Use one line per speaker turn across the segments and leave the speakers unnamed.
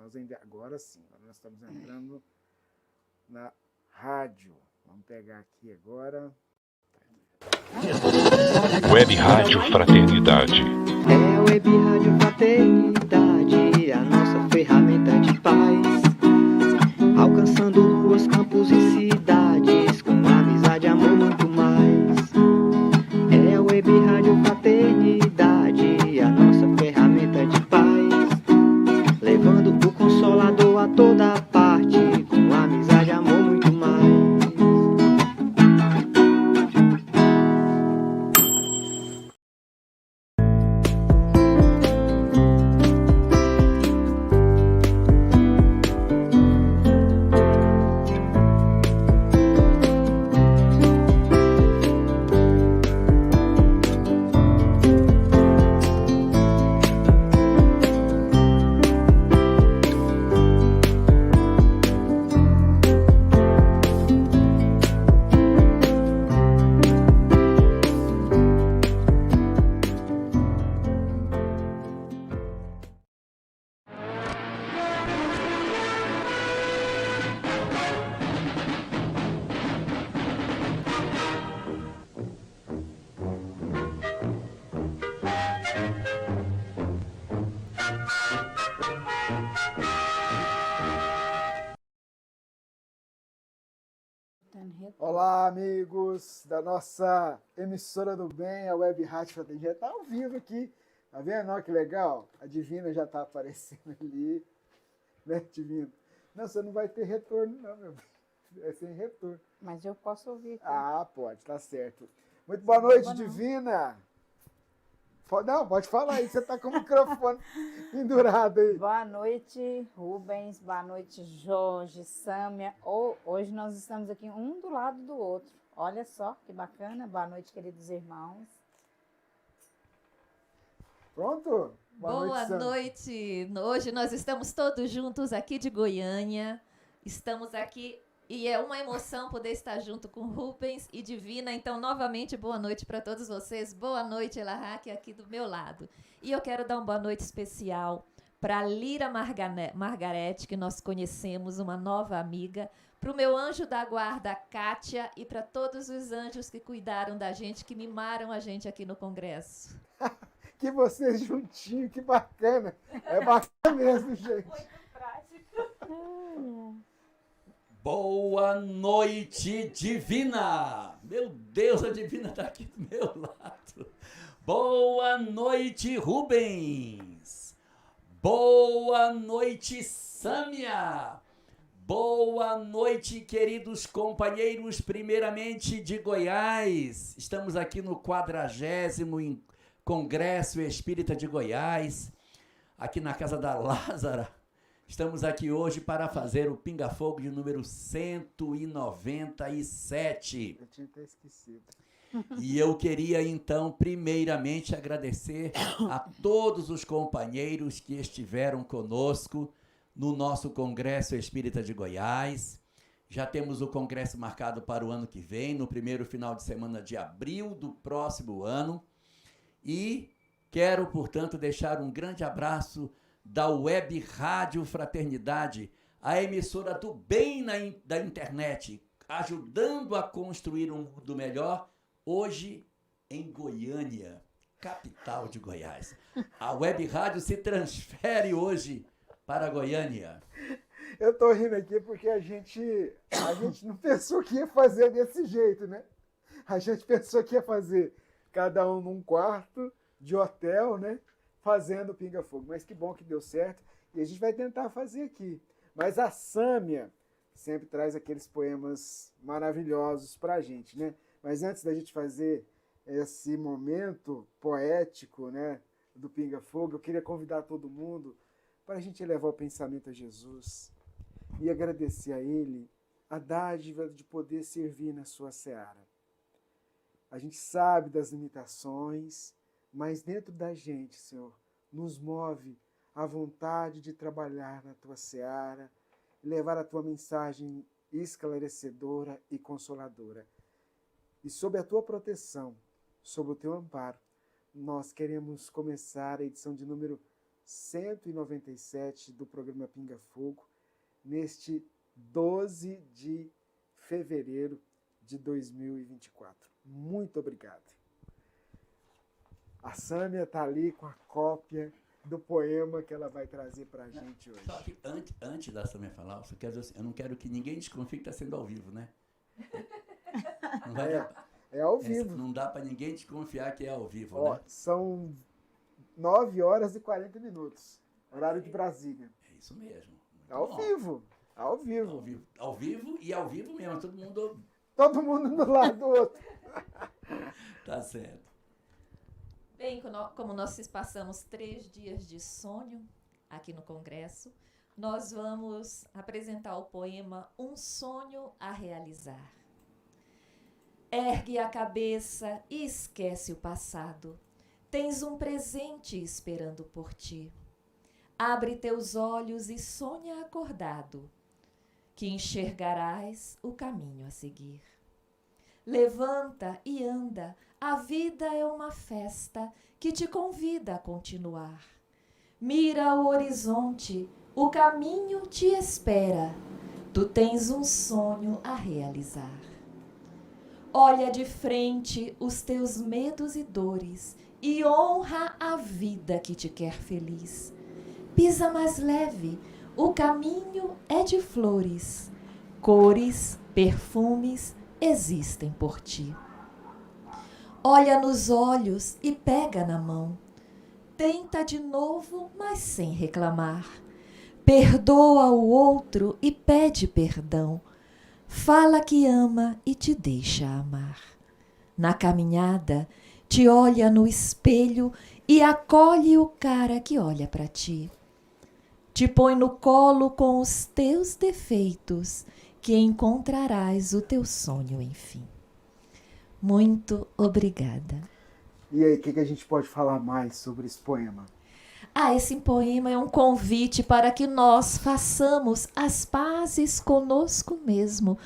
Agora sim, agora nós estamos entrando na rádio. Vamos pegar aqui agora.
Web Rádio Fraternidade.
É a Web Rádio Fraternidade, a nossa ferramenta de paz, alcançando ruas, campos e cidades, com amizade, amor, muito mais. É a Web Rádio Fraternidade, a nossa ferramenta de paz, levando o Consolador a toda parte, com amizade, amor, muito mais.
Olá, amigos da nossa emissora do bem, a Web Rádio Fraternidade. Está ao vivo aqui. Tá vendo? Olha que legal. A Divina já está aparecendo ali. Né, Divina? Não, você não vai ter retorno, não, meu bem. É sem retorno.
Mas eu posso ouvir aqui.
Ah, pode, tá certo. Muito boa noite, Divina. Não, pode falar aí, você está com o microfone pendurado aí.
Boa noite, Rubens. Boa noite, Jorge, Sâmia. Hoje nós estamos aqui um do lado do outro. Olha só que bacana. Boa noite, queridos irmãos.
Pronto?
Boa noite. Hoje nós estamos todos juntos aqui de Goiânia. Estamos aqui e é uma emoção poder estar junto com Rubens e Divina. Então, novamente, boa noite para todos vocês. Boa noite, Elahá, aqui do meu lado. E eu quero dar uma boa noite especial para Lira Margarete, que nós conhecemos, uma nova amiga. Para o meu anjo da guarda, Kátia, e para todos os anjos que cuidaram da gente, que mimaram a gente aqui no Congresso.
Que vocês juntinhos, que bacana. É bacana mesmo, gente.
Muito prático.
Boa noite, Divina! Meu Deus, a Divina está aqui do meu lado. Boa noite, Rubens! Boa noite, Sâmia! Boa noite, queridos companheiros, primeiramente de Goiás. Estamos aqui no 40º Congresso Espírita de Goiás, aqui na Casa da Lázara. Estamos aqui hoje para fazer o Pinga Fogo de número 197.
Eu tinha até esquecido.
E eu queria, então, primeiramente agradecer a todos os companheiros que estiveram conosco no nosso Congresso Espírita de Goiás. Já temos o congresso marcado para o ano que vem, no primeiro final de semana de abril do próximo ano. E quero, portanto, deixar um grande abraço da Web Rádio Fraternidade, a emissora do bem da internet, ajudando a construir um mundo melhor, hoje em Goiânia, capital de Goiás. A Web Rádio se transfere hoje para Goiânia.
Eu tô rindo aqui porque a gente não pensou que ia fazer desse jeito, né? A gente pensou que ia fazer cada um num quarto de hotel, né? Fazendo Pinga Fogo. Mas que bom que deu certo. E a gente vai tentar fazer aqui. Mas a Sâmia sempre traz aqueles poemas maravilhosos pra gente, né? Mas antes da gente fazer esse momento poético, né, do Pinga Fogo, eu queria convidar todo mundo para a gente elevar o pensamento a Jesus e agradecer a Ele a dádiva de poder servir na sua seara. A gente sabe das limitações, mas dentro da gente, Senhor, nos move a vontade de trabalhar na tua seara, levar a tua mensagem esclarecedora e consoladora. E sob a tua proteção, sob o teu amparo, nós queremos começar a edição de número 197 do programa Pinga Fogo, neste 12 de fevereiro de 2024. Muito obrigado. A Sâmia está ali com a cópia do poema que ela vai trazer para a gente hoje.
Só que antes da Sâmia falar, eu não quero que ninguém desconfie que está sendo ao vivo, né? Não vai dar,
É ao vivo.
não dá para ninguém desconfiar que é ao vivo,
Ó,
né?
são 9 horas e 40 minutos, horário de Brasília.
É isso mesmo. Muito
Ao
bom.
vivo, ao vivo.
Ao vivo e ao vivo mesmo, todo mundo
Todo mundo do lado do outro.
tá certo.
Bem, como nós passamos 3 dias de sonho aqui no Congresso, nós vamos apresentar o poema Um Sonho a Realizar. Ergue a cabeça e esquece o passado. Tens um presente esperando por ti. Abre teus olhos e sonha acordado, que enxergarás o caminho a seguir. Levanta e anda, a vida é uma festa que te convida a continuar. Mira o horizonte, o caminho te espera, tu tens um sonho a realizar. Olha de frente os teus medos e dores e honra a vida que te quer feliz. Pisa mais leve, o caminho é de flores, cores, perfumes existem por ti. Olha nos olhos e pega na mão. Tenta de novo, mas sem reclamar. Perdoa o outro e pede perdão. Fala que ama e te deixa amar. Na caminhada, te olha no espelho e acolhe o cara que olha para ti. Te põe no colo com os teus defeitos, que encontrarás o teu sonho, enfim. Muito obrigada.
E aí, o que a gente pode falar mais sobre esse poema?
Esse poema é um convite para que nós façamos as pazes conosco mesmo.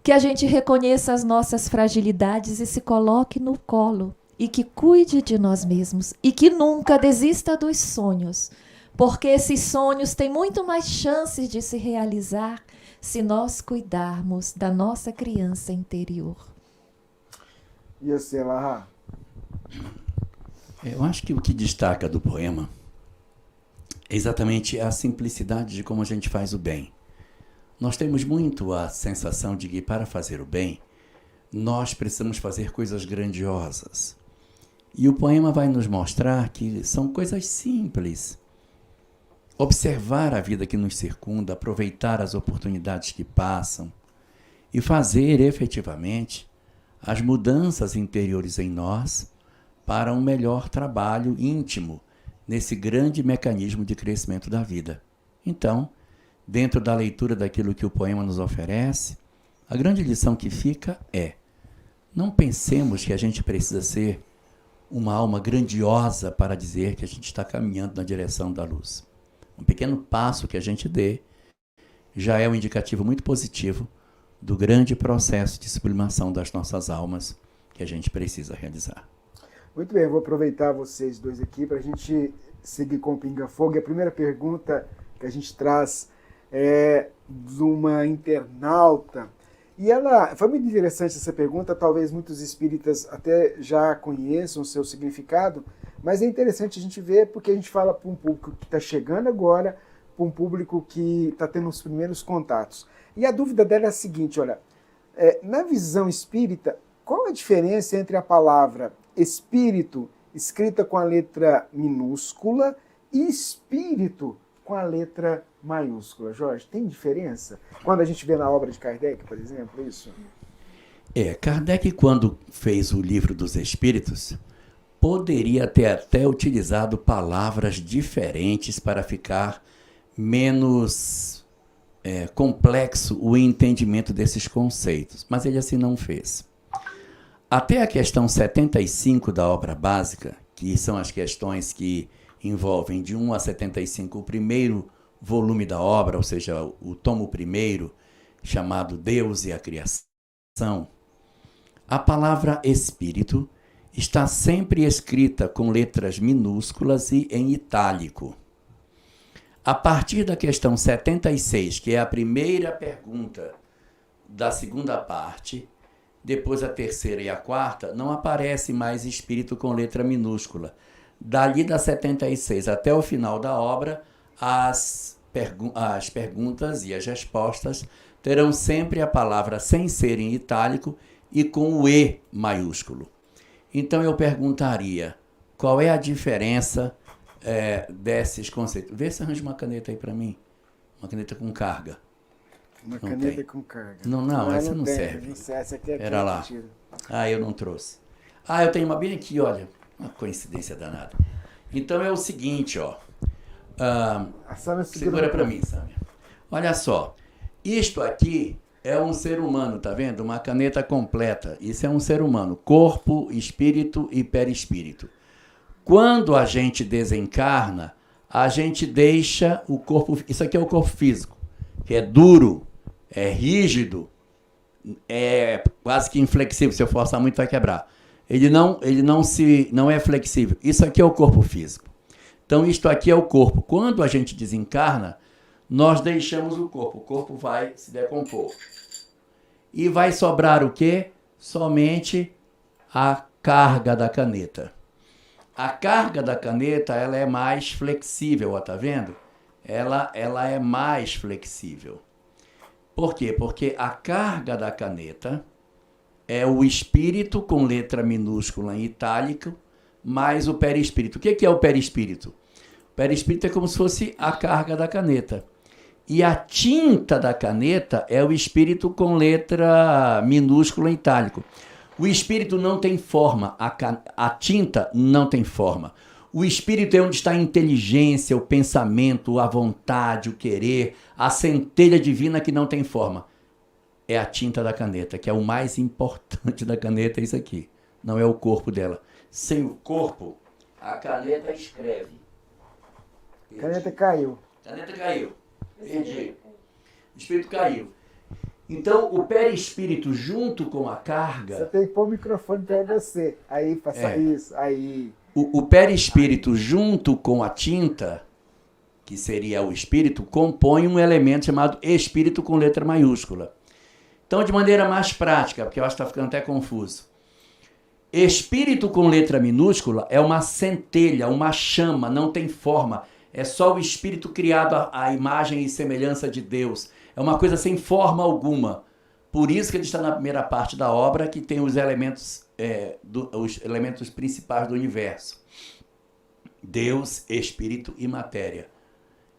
Que a gente reconheça as nossas fragilidades e se coloque no colo. E que cuide de nós mesmos. E que nunca desista dos sonhos. Porque esses sonhos têm muito mais chances de se realizar se nós cuidarmos da nossa criança interior.
E você, Larra?
Eu acho que o que destaca do poema é exatamente a simplicidade de como a gente faz o bem. Nós temos muito a sensação de que para fazer o bem, nós precisamos fazer coisas grandiosas. E o poema vai nos mostrar que são coisas simples. Observar a vida que nos circunda, aproveitar as oportunidades que passam e fazer efetivamente as mudanças interiores em nós para um melhor trabalho íntimo nesse grande mecanismo de crescimento da vida. Então, dentro da leitura daquilo que o poema nos oferece, a grande lição que fica é: não pensemos que a gente precisa ser uma alma grandiosa para dizer que a gente está caminhando na direção da luz. Um pequeno passo que a gente dê já é um indicativo muito positivo do grande processo de sublimação das nossas almas que a gente precisa realizar.
Muito bem, eu vou aproveitar vocês dois aqui para a gente seguir com o Pinga Fogo. E a primeira pergunta que a gente traz é de uma internauta. E ela, foi muito interessante essa pergunta, talvez muitos espíritas até já conheçam o seu significado, mas é interessante a gente ver porque a gente fala para um público que está chegando agora, para um público que está tendo os primeiros contatos. E a dúvida dela é a seguinte, olha, na visão espírita, qual a diferença entre a palavra espírito, escrita com a letra minúscula, e espírito, com a letra maiúscula? Jorge, tem diferença? Quando a gente vê na obra de Kardec, por exemplo, isso?
Kardec, quando fez o Livro dos Espíritos, poderia ter até utilizado palavras diferentes para ficar menos complexo o entendimento desses conceitos, mas ele assim não fez. Até a questão 75 da obra básica, que são as questões que envolvem de 1 a 75 o primeiro volume da obra, ou seja, o tomo primeiro, chamado Deus e a Criação, a palavra espírito está sempre escrita com letras minúsculas e em itálico. A partir da questão 76, que é a primeira pergunta da segunda parte, depois a terceira e a quarta, não aparece mais espírito com letra minúscula. Dali da 76 até o final da obra, as perguntas e as respostas terão sempre a palavra sem ser em itálico e com o E maiúsculo. Então eu perguntaria, qual é a diferença desses conceitos? Vê se arranja uma caneta aí para mim. Uma caneta com carga.
Uma
Não
caneta
tem.
com carga.
Não, essa não
tem,
serve.
Não serve. Essa aqui é
Era lá.
mentira.
Eu não trouxe. Eu tenho uma bem aqui, olha. Uma coincidência danada. Então é o seguinte, ó.
A Sâmia
Segura para mim, Sâmia. Olha só. Isto aqui é um ser humano, tá vendo? Uma caneta completa. Isso é um ser humano. Corpo, espírito e perispírito. Quando a gente desencarna, a gente deixa o corpo... Isso aqui é o corpo físico, que é duro, é rígido, é quase que inflexível. Se eu forçar muito, vai quebrar. Ele não é flexível. Isso aqui é o corpo físico. Então, isto aqui é o corpo. Quando a gente desencarna, nós deixamos o corpo vai se decompor. E vai sobrar o quê? Somente a carga da caneta. A carga da caneta, ela é mais flexível, ó, tá vendo? Ela é mais flexível. Por quê? Porque a carga da caneta é o espírito com letra minúscula em itálico, mais o perispírito. O que é o perispírito? O perispírito é como se fosse a carga da caneta. E a tinta da caneta é o espírito com letra minúscula em itálico. O espírito não tem forma, a tinta não tem forma. O espírito é onde está a inteligência, o pensamento, a vontade, o querer, a centelha divina que não tem forma. É a tinta da caneta, que é o mais importante da caneta, é isso aqui. Não é o corpo dela. Sem o corpo, a caneta escreve.
A caneta caiu.
Caneta caiu. Perdi. O espírito caiu. Então, o perispírito junto com a carga...
Você tem que pôr o microfone para você. Aí, faça isso. Aí.
O perispírito junto com a tinta, que seria o espírito, compõe um elemento chamado espírito com letra maiúscula. Então, de maneira mais prática, porque eu acho que está ficando até confuso. Espírito com letra minúscula é uma centelha, uma chama, não tem forma. É só o espírito criado à imagem e semelhança de Deus. É uma coisa sem forma alguma. Por isso que ele está na primeira parte da obra, que tem os elementos principais do universo. Deus, espírito e matéria.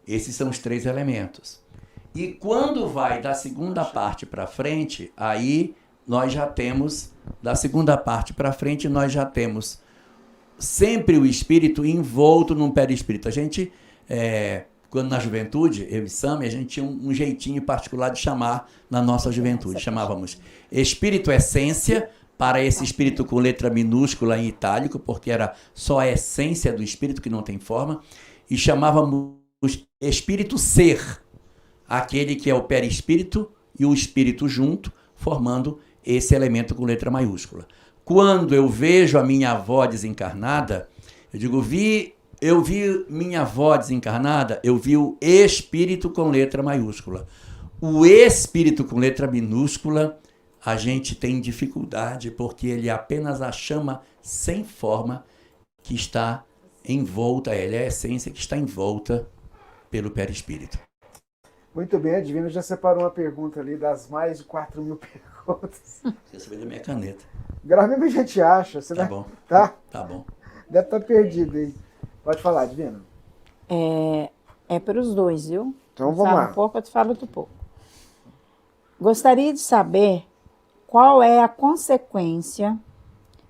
Esses são os três elementos. E quando vai da segunda parte para frente, aí nós já temos, da segunda parte para frente, nós já temos sempre o espírito envolto num perispírito. A gente, quando na juventude, eu e Sâmia, a gente tinha um jeitinho particular de chamar na nossa juventude. Chamávamos espírito essência, para esse espírito com letra minúscula em itálico, porque era só a essência do espírito que não tem forma, e chamávamos espírito ser, aquele que é o perispírito e o espírito junto, formando esse elemento com letra maiúscula. Quando eu vejo a minha avó desencarnada, eu digo, eu vi minha avó desencarnada, eu vi o espírito com letra maiúscula. O espírito com letra minúscula, a gente tem dificuldade, porque ele é apenas a chama sem forma que está envolta, ele é a essência que está envolta pelo perispírito.
Muito bem, a Divina já separou uma pergunta ali das mais de 4.000 perguntas.
Você sabe da minha caneta.
Grave mesmo a gente acha. Você
Tá
vai...
bom.
Tá?
Tá bom.
Deve estar perdido aí. Pode falar, Divina.
É para os dois, viu?
Então vamos
Fala
lá.
um pouco, eu te falo outro pouco. Gostaria de saber qual é a consequência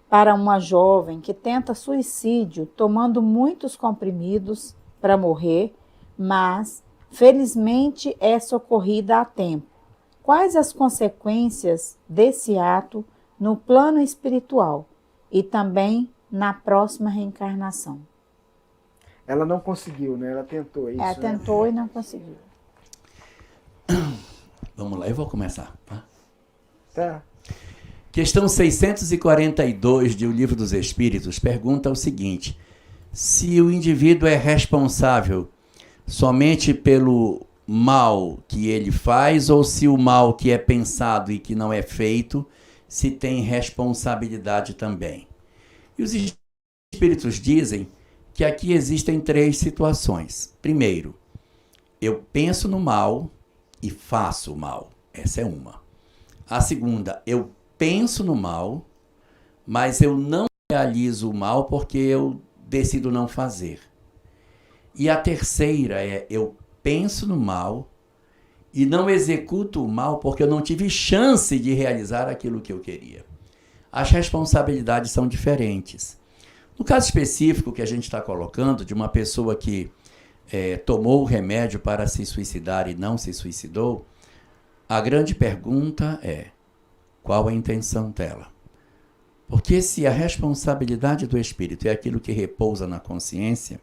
para uma jovem que tenta suicídio tomando muitos comprimidos para morrer, mas felizmente é socorrida a tempo. Quais as consequências desse ato no plano espiritual e também na próxima reencarnação?
Ela não conseguiu, né? Ela tentou isso.
Ela tentou e não conseguiu.
Vamos lá, eu vou começar. Tá?
Tá.
O Questão 642 de O Livro dos Espíritos pergunta o seguinte: se o indivíduo é responsável somente pelo mal que ele faz, ou se o mal que é pensado e que não é feito, se tem responsabilidade também. E os espíritos dizem que aqui existem 3 situações. Primeiro, eu penso no mal e faço o mal. Essa é uma. A segunda, eu penso no mal, mas eu não realizo o mal porque eu decido não fazer. E a terceira é, eu penso no mal e não executo o mal porque eu não tive chance de realizar aquilo que eu queria. As responsabilidades são diferentes. No caso específico que a gente está colocando, de uma pessoa que tomou o remédio para se suicidar e não se suicidou, a grande pergunta é, qual a intenção dela? Porque se a responsabilidade do espírito é aquilo que repousa na consciência,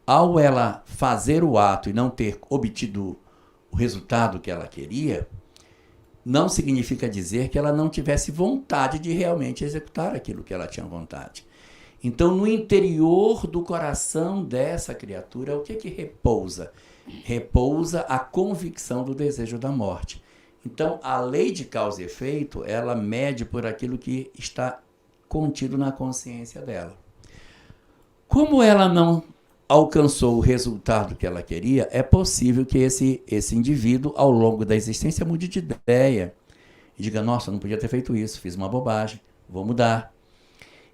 ao ela fazer o ato e não ter obtido o resultado que ela queria, não significa dizer que ela não tivesse vontade de realmente executar aquilo que ela tinha vontade. Então, no interior do coração dessa criatura, o que repousa? Repousa a convicção do desejo da morte. Então, a lei de causa e efeito, ela mede por aquilo que está contido na consciência dela. Como ela não alcançou o resultado que ela queria, é possível que esse indivíduo, ao longo da existência, mude de ideia e diga, nossa, não podia ter feito isso, fiz uma bobagem, vou mudar.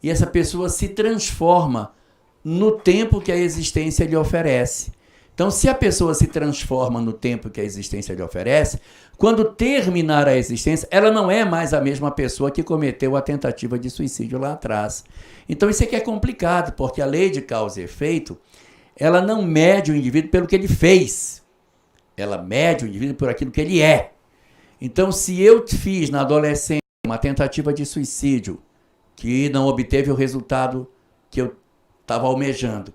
E essa pessoa se transforma no tempo que a existência lhe oferece. Então, se a pessoa se transforma no tempo que a existência lhe oferece, quando terminar a existência, ela não é mais a mesma pessoa que cometeu a tentativa de suicídio lá atrás. Então, isso aqui é complicado, porque a lei de causa e efeito, ela não mede o indivíduo pelo que ele fez. Ela mede o indivíduo por aquilo que ele é. Então, se eu fiz na adolescência uma tentativa de suicídio, que não obteve o resultado que eu estava almejando,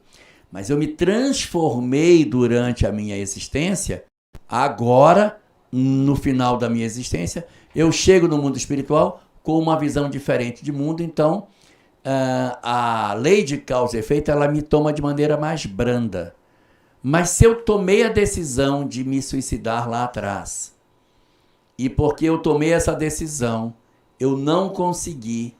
mas eu me transformei durante a minha existência, agora, no final da minha existência, eu chego no mundo espiritual com uma visão diferente de mundo, então a lei de causa e efeito, ela me toma de maneira mais branda. Mas se eu tomei a decisão de me suicidar lá atrás, e porque eu tomei essa decisão, eu não consegui,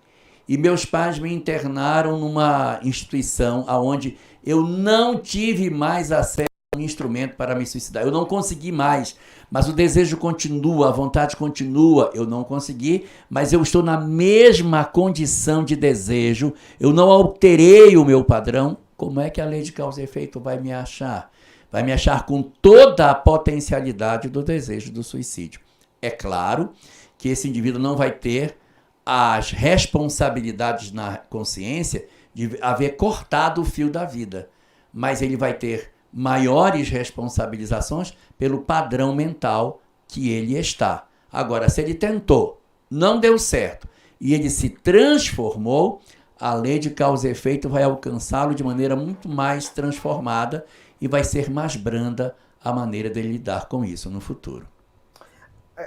e meus pais me internaram numa instituição onde eu não tive mais acesso a um instrumento para me suicidar. Eu não consegui mais, mas o desejo continua, a vontade continua. Eu não consegui, mas eu estou na mesma condição de desejo. Eu não alterei o meu padrão. Como é que a lei de causa e efeito vai me achar? Vai me achar com toda a potencialidade do desejo do suicídio. É claro que esse indivíduo não vai ter as responsabilidades na consciência de haver cortado o fio da vida, mas ele vai ter maiores responsabilizações pelo padrão mental que ele está. Agora, se ele tentou, não deu certo, e ele se transformou, a lei de causa e efeito vai alcançá-lo de maneira muito mais transformada e vai ser mais branda a maneira dele lidar com isso no futuro.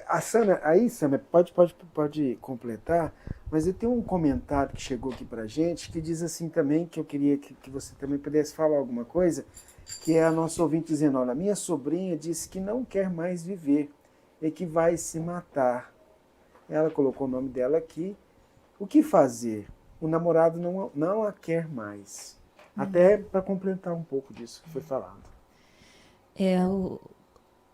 A Sâmia, pode completar, mas eu tenho um comentário que chegou aqui pra gente, que diz assim também, que eu queria que você também pudesse falar alguma coisa, que é a nossa ouvinte dizendo, olha, minha sobrinha disse que não quer mais viver e que vai se matar. Ela colocou o nome dela aqui. O que fazer? O namorado não a quer mais. Até para completar um pouco disso que foi falado.
O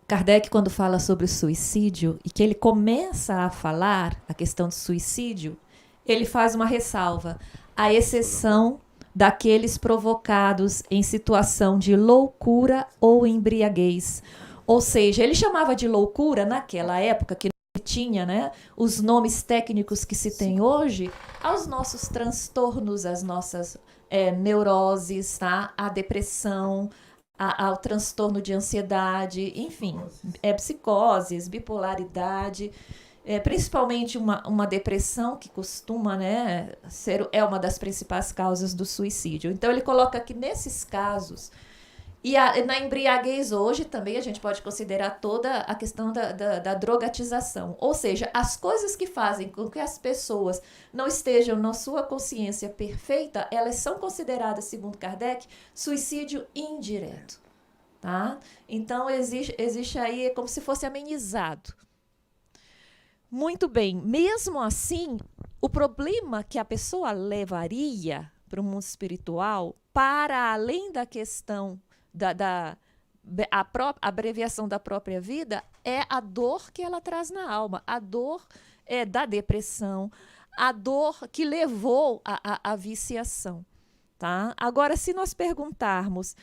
Kardec, quando fala sobre o suicídio, e que ele começa a falar a questão do suicídio, ele faz uma ressalva, à exceção daqueles provocados em situação de loucura ou embriaguez. Ou seja, ele chamava de loucura naquela época, que não tinha, né, os nomes técnicos que se tem hoje, aos nossos transtornos, às nossas neuroses, tá? A depressão, ao transtorno de ansiedade, enfim, psicoses, bipolaridade, principalmente uma depressão que costuma, né, ser uma das principais causas do suicídio. Então ele coloca que nesses casos E na embriaguez hoje também a gente pode considerar toda a questão da drogatização. Ou seja, as coisas que fazem com que as pessoas não estejam na sua consciência perfeita, elas são consideradas, segundo Kardec, suicídio indireto. Tá? Então, existe aí como se fosse amenizado. Muito bem. Mesmo assim, o problema que a pessoa levaria para o mundo espiritual, para além da questão da abreviação da própria vida, é a dor que ela traz na alma, a dor da depressão, a dor que levou à viciação. Tá? Agora, se nós perguntarmos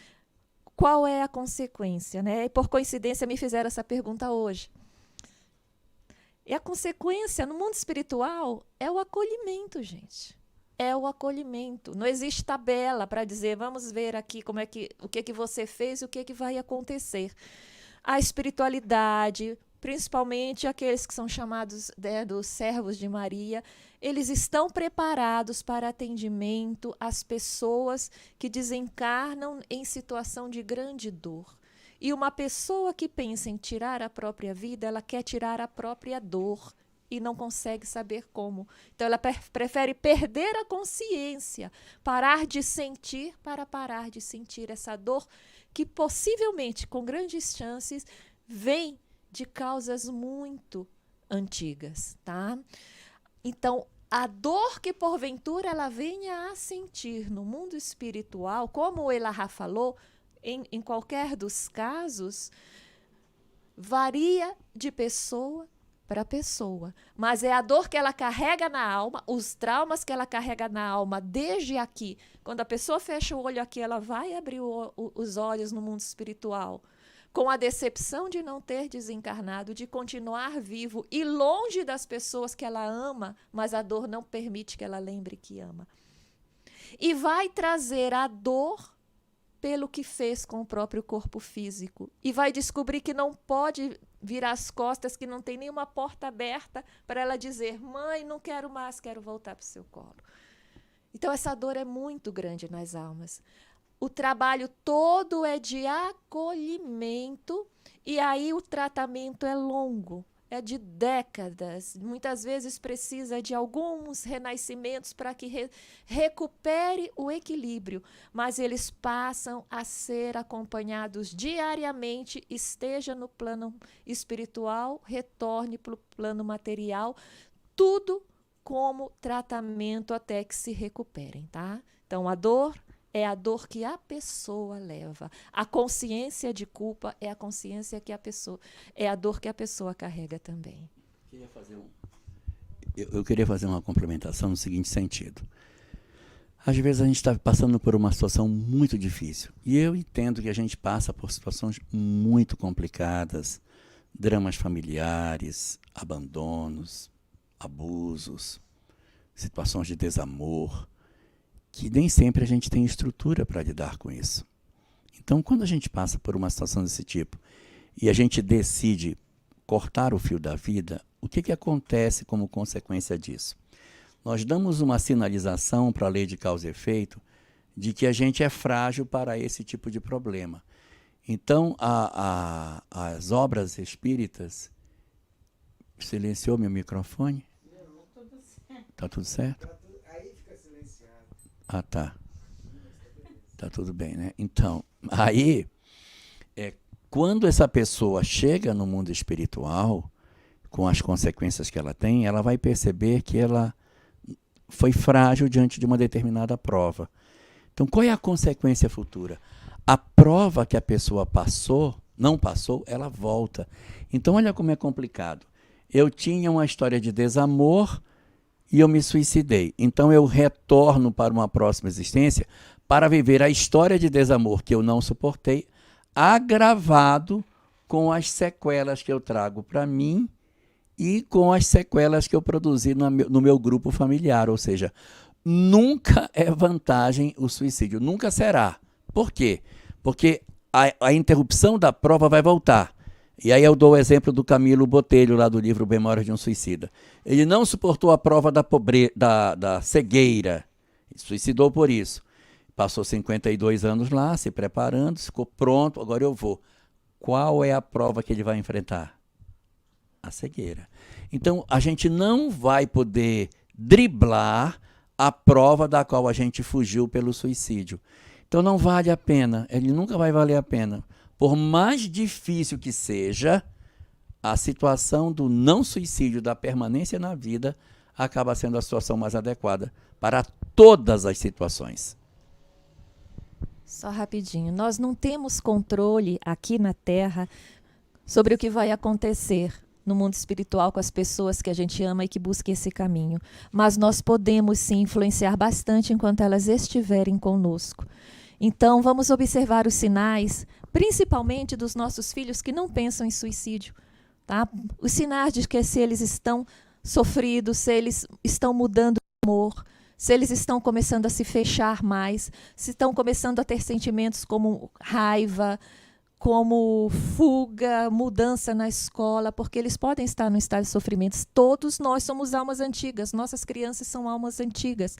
qual é a consequência, né? E por coincidência me fizeram essa pergunta hoje. E a consequência no mundo espiritual é o acolhimento, gente. É o acolhimento. Não existe tabela para dizer, vamos ver aqui o que você fez e o que vai acontecer. A espiritualidade, principalmente aqueles que são chamados dos servos de Maria, eles estão preparados para atendimento às pessoas que desencarnam em situação de grande dor. E uma pessoa que pensa em tirar a própria vida, ela quer tirar a própria dor e não consegue saber como. Então, ela prefere perder a consciência, parar de sentir para parar de sentir essa dor que possivelmente, com grandes chances, vem de causas muito antigas, tá? Então, a dor que porventura ela venha a sentir no mundo espiritual, como o Elahá falou, em qualquer dos casos, varia de pessoa para pessoa, mas é a dor que ela carrega na alma, os traumas que ela carrega na alma desde aqui. Quando a pessoa fecha o olho aqui, ela vai abrir os olhos no mundo espiritual, com a decepção de não ter desencarnado, de continuar vivo e longe das pessoas que ela ama, mas a dor não permite que ela lembre que ama. E vai trazer a dor pelo que fez com o próprio corpo físico. E vai descobrir que não pode virar as costas, que não tem nenhuma porta aberta para ela dizer, mãe, não quero mais, quero voltar para o seu colo. Então, essa dor é muito grande nas almas. O trabalho todo é de acolhimento e aí o tratamento é longo, é de décadas. Muitas vezes precisa de alguns renascimentos para que recupere o equilíbrio, mas eles passam a ser acompanhados diariamente, esteja no plano espiritual, retorne para o plano material, tudo como tratamento até que se recuperem, tá? Então, a dor é a dor que a pessoa leva. A consciência de culpa é a consciência que a pessoa, é a dor que a pessoa carrega também.
Eu queria fazer uma complementação no seguinte sentido. Às vezes a gente está passando por uma situação muito difícil. E eu entendo que a gente passa por situações muito complicadas, dramas familiares, abandonos, abusos, situações de desamor, que nem sempre a gente tem estrutura para lidar com isso. Então, quando a gente passa por uma situação desse tipo e a gente decide cortar o fio da vida, o que acontece como consequência disso? Nós damos uma sinalização para a lei de causa e efeito de que a gente é frágil para esse tipo de problema. Então, as obras espíritas... Silenciou meu microfone?
Não, tudo certo.
Tá tudo certo?
Aí fica silenciado.
Ah, tá. Tá tudo bem, né? Então, aí, quando essa pessoa chega no mundo espiritual, com as consequências que ela tem, ela vai perceber que ela foi frágil diante de uma determinada prova. Então, qual é a consequência futura? A prova que a pessoa não passou, ela volta. Então, olha como é complicado. Eu tinha uma história de desamor e eu me suicidei. Então eu retorno para uma próxima existência para viver a história de desamor que eu não suportei, agravado com as sequelas que eu trago para mim e com as sequelas que eu produzi no meu grupo familiar. Ou seja, nunca é vantagem o suicídio, nunca será. Por quê? Porque a interrupção da prova vai voltar. E aí eu dou o exemplo do Camilo Botelho, lá do livro Memórias de um Suicida. Ele não suportou a prova da cegueira, suicidou por isso. passou 52 anos lá, se preparando, ficou pronto, agora eu vou. Qual é a prova que ele vai enfrentar? A cegueira. Então, a gente não vai poder driblar a prova da qual a gente fugiu pelo suicídio. Então, não vale a pena, ele nunca vai valer a pena. Por mais difícil que seja, a situação do não suicídio, da permanência na vida, acaba sendo a situação mais adequada para todas as situações.
Só rapidinho, nós não temos controle aqui na Terra sobre o que vai acontecer no mundo espiritual com as pessoas que a gente ama e que busquem esse caminho. Mas nós podemos sim influenciar bastante enquanto elas estiverem conosco. Então, vamos observar os sinais, principalmente dos nossos filhos que não pensam em suicídio. Tá? Os sinais de que se eles estão sofridos, se eles estão mudando de humor, se eles estão começando a se fechar mais, se estão começando a ter sentimentos como raiva, como fuga, mudança na escola, porque eles podem estar no estado de sofrimento. Todos nós somos almas antigas, nossas crianças são almas antigas.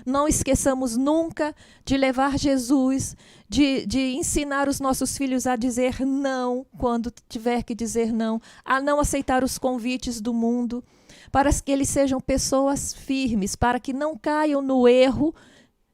Não esqueçamos nunca de levar Jesus, de ensinar os nossos filhos a dizer não, quando tiver que dizer não, a não aceitar os convites do mundo, para que eles sejam pessoas firmes, para que não caiam no erro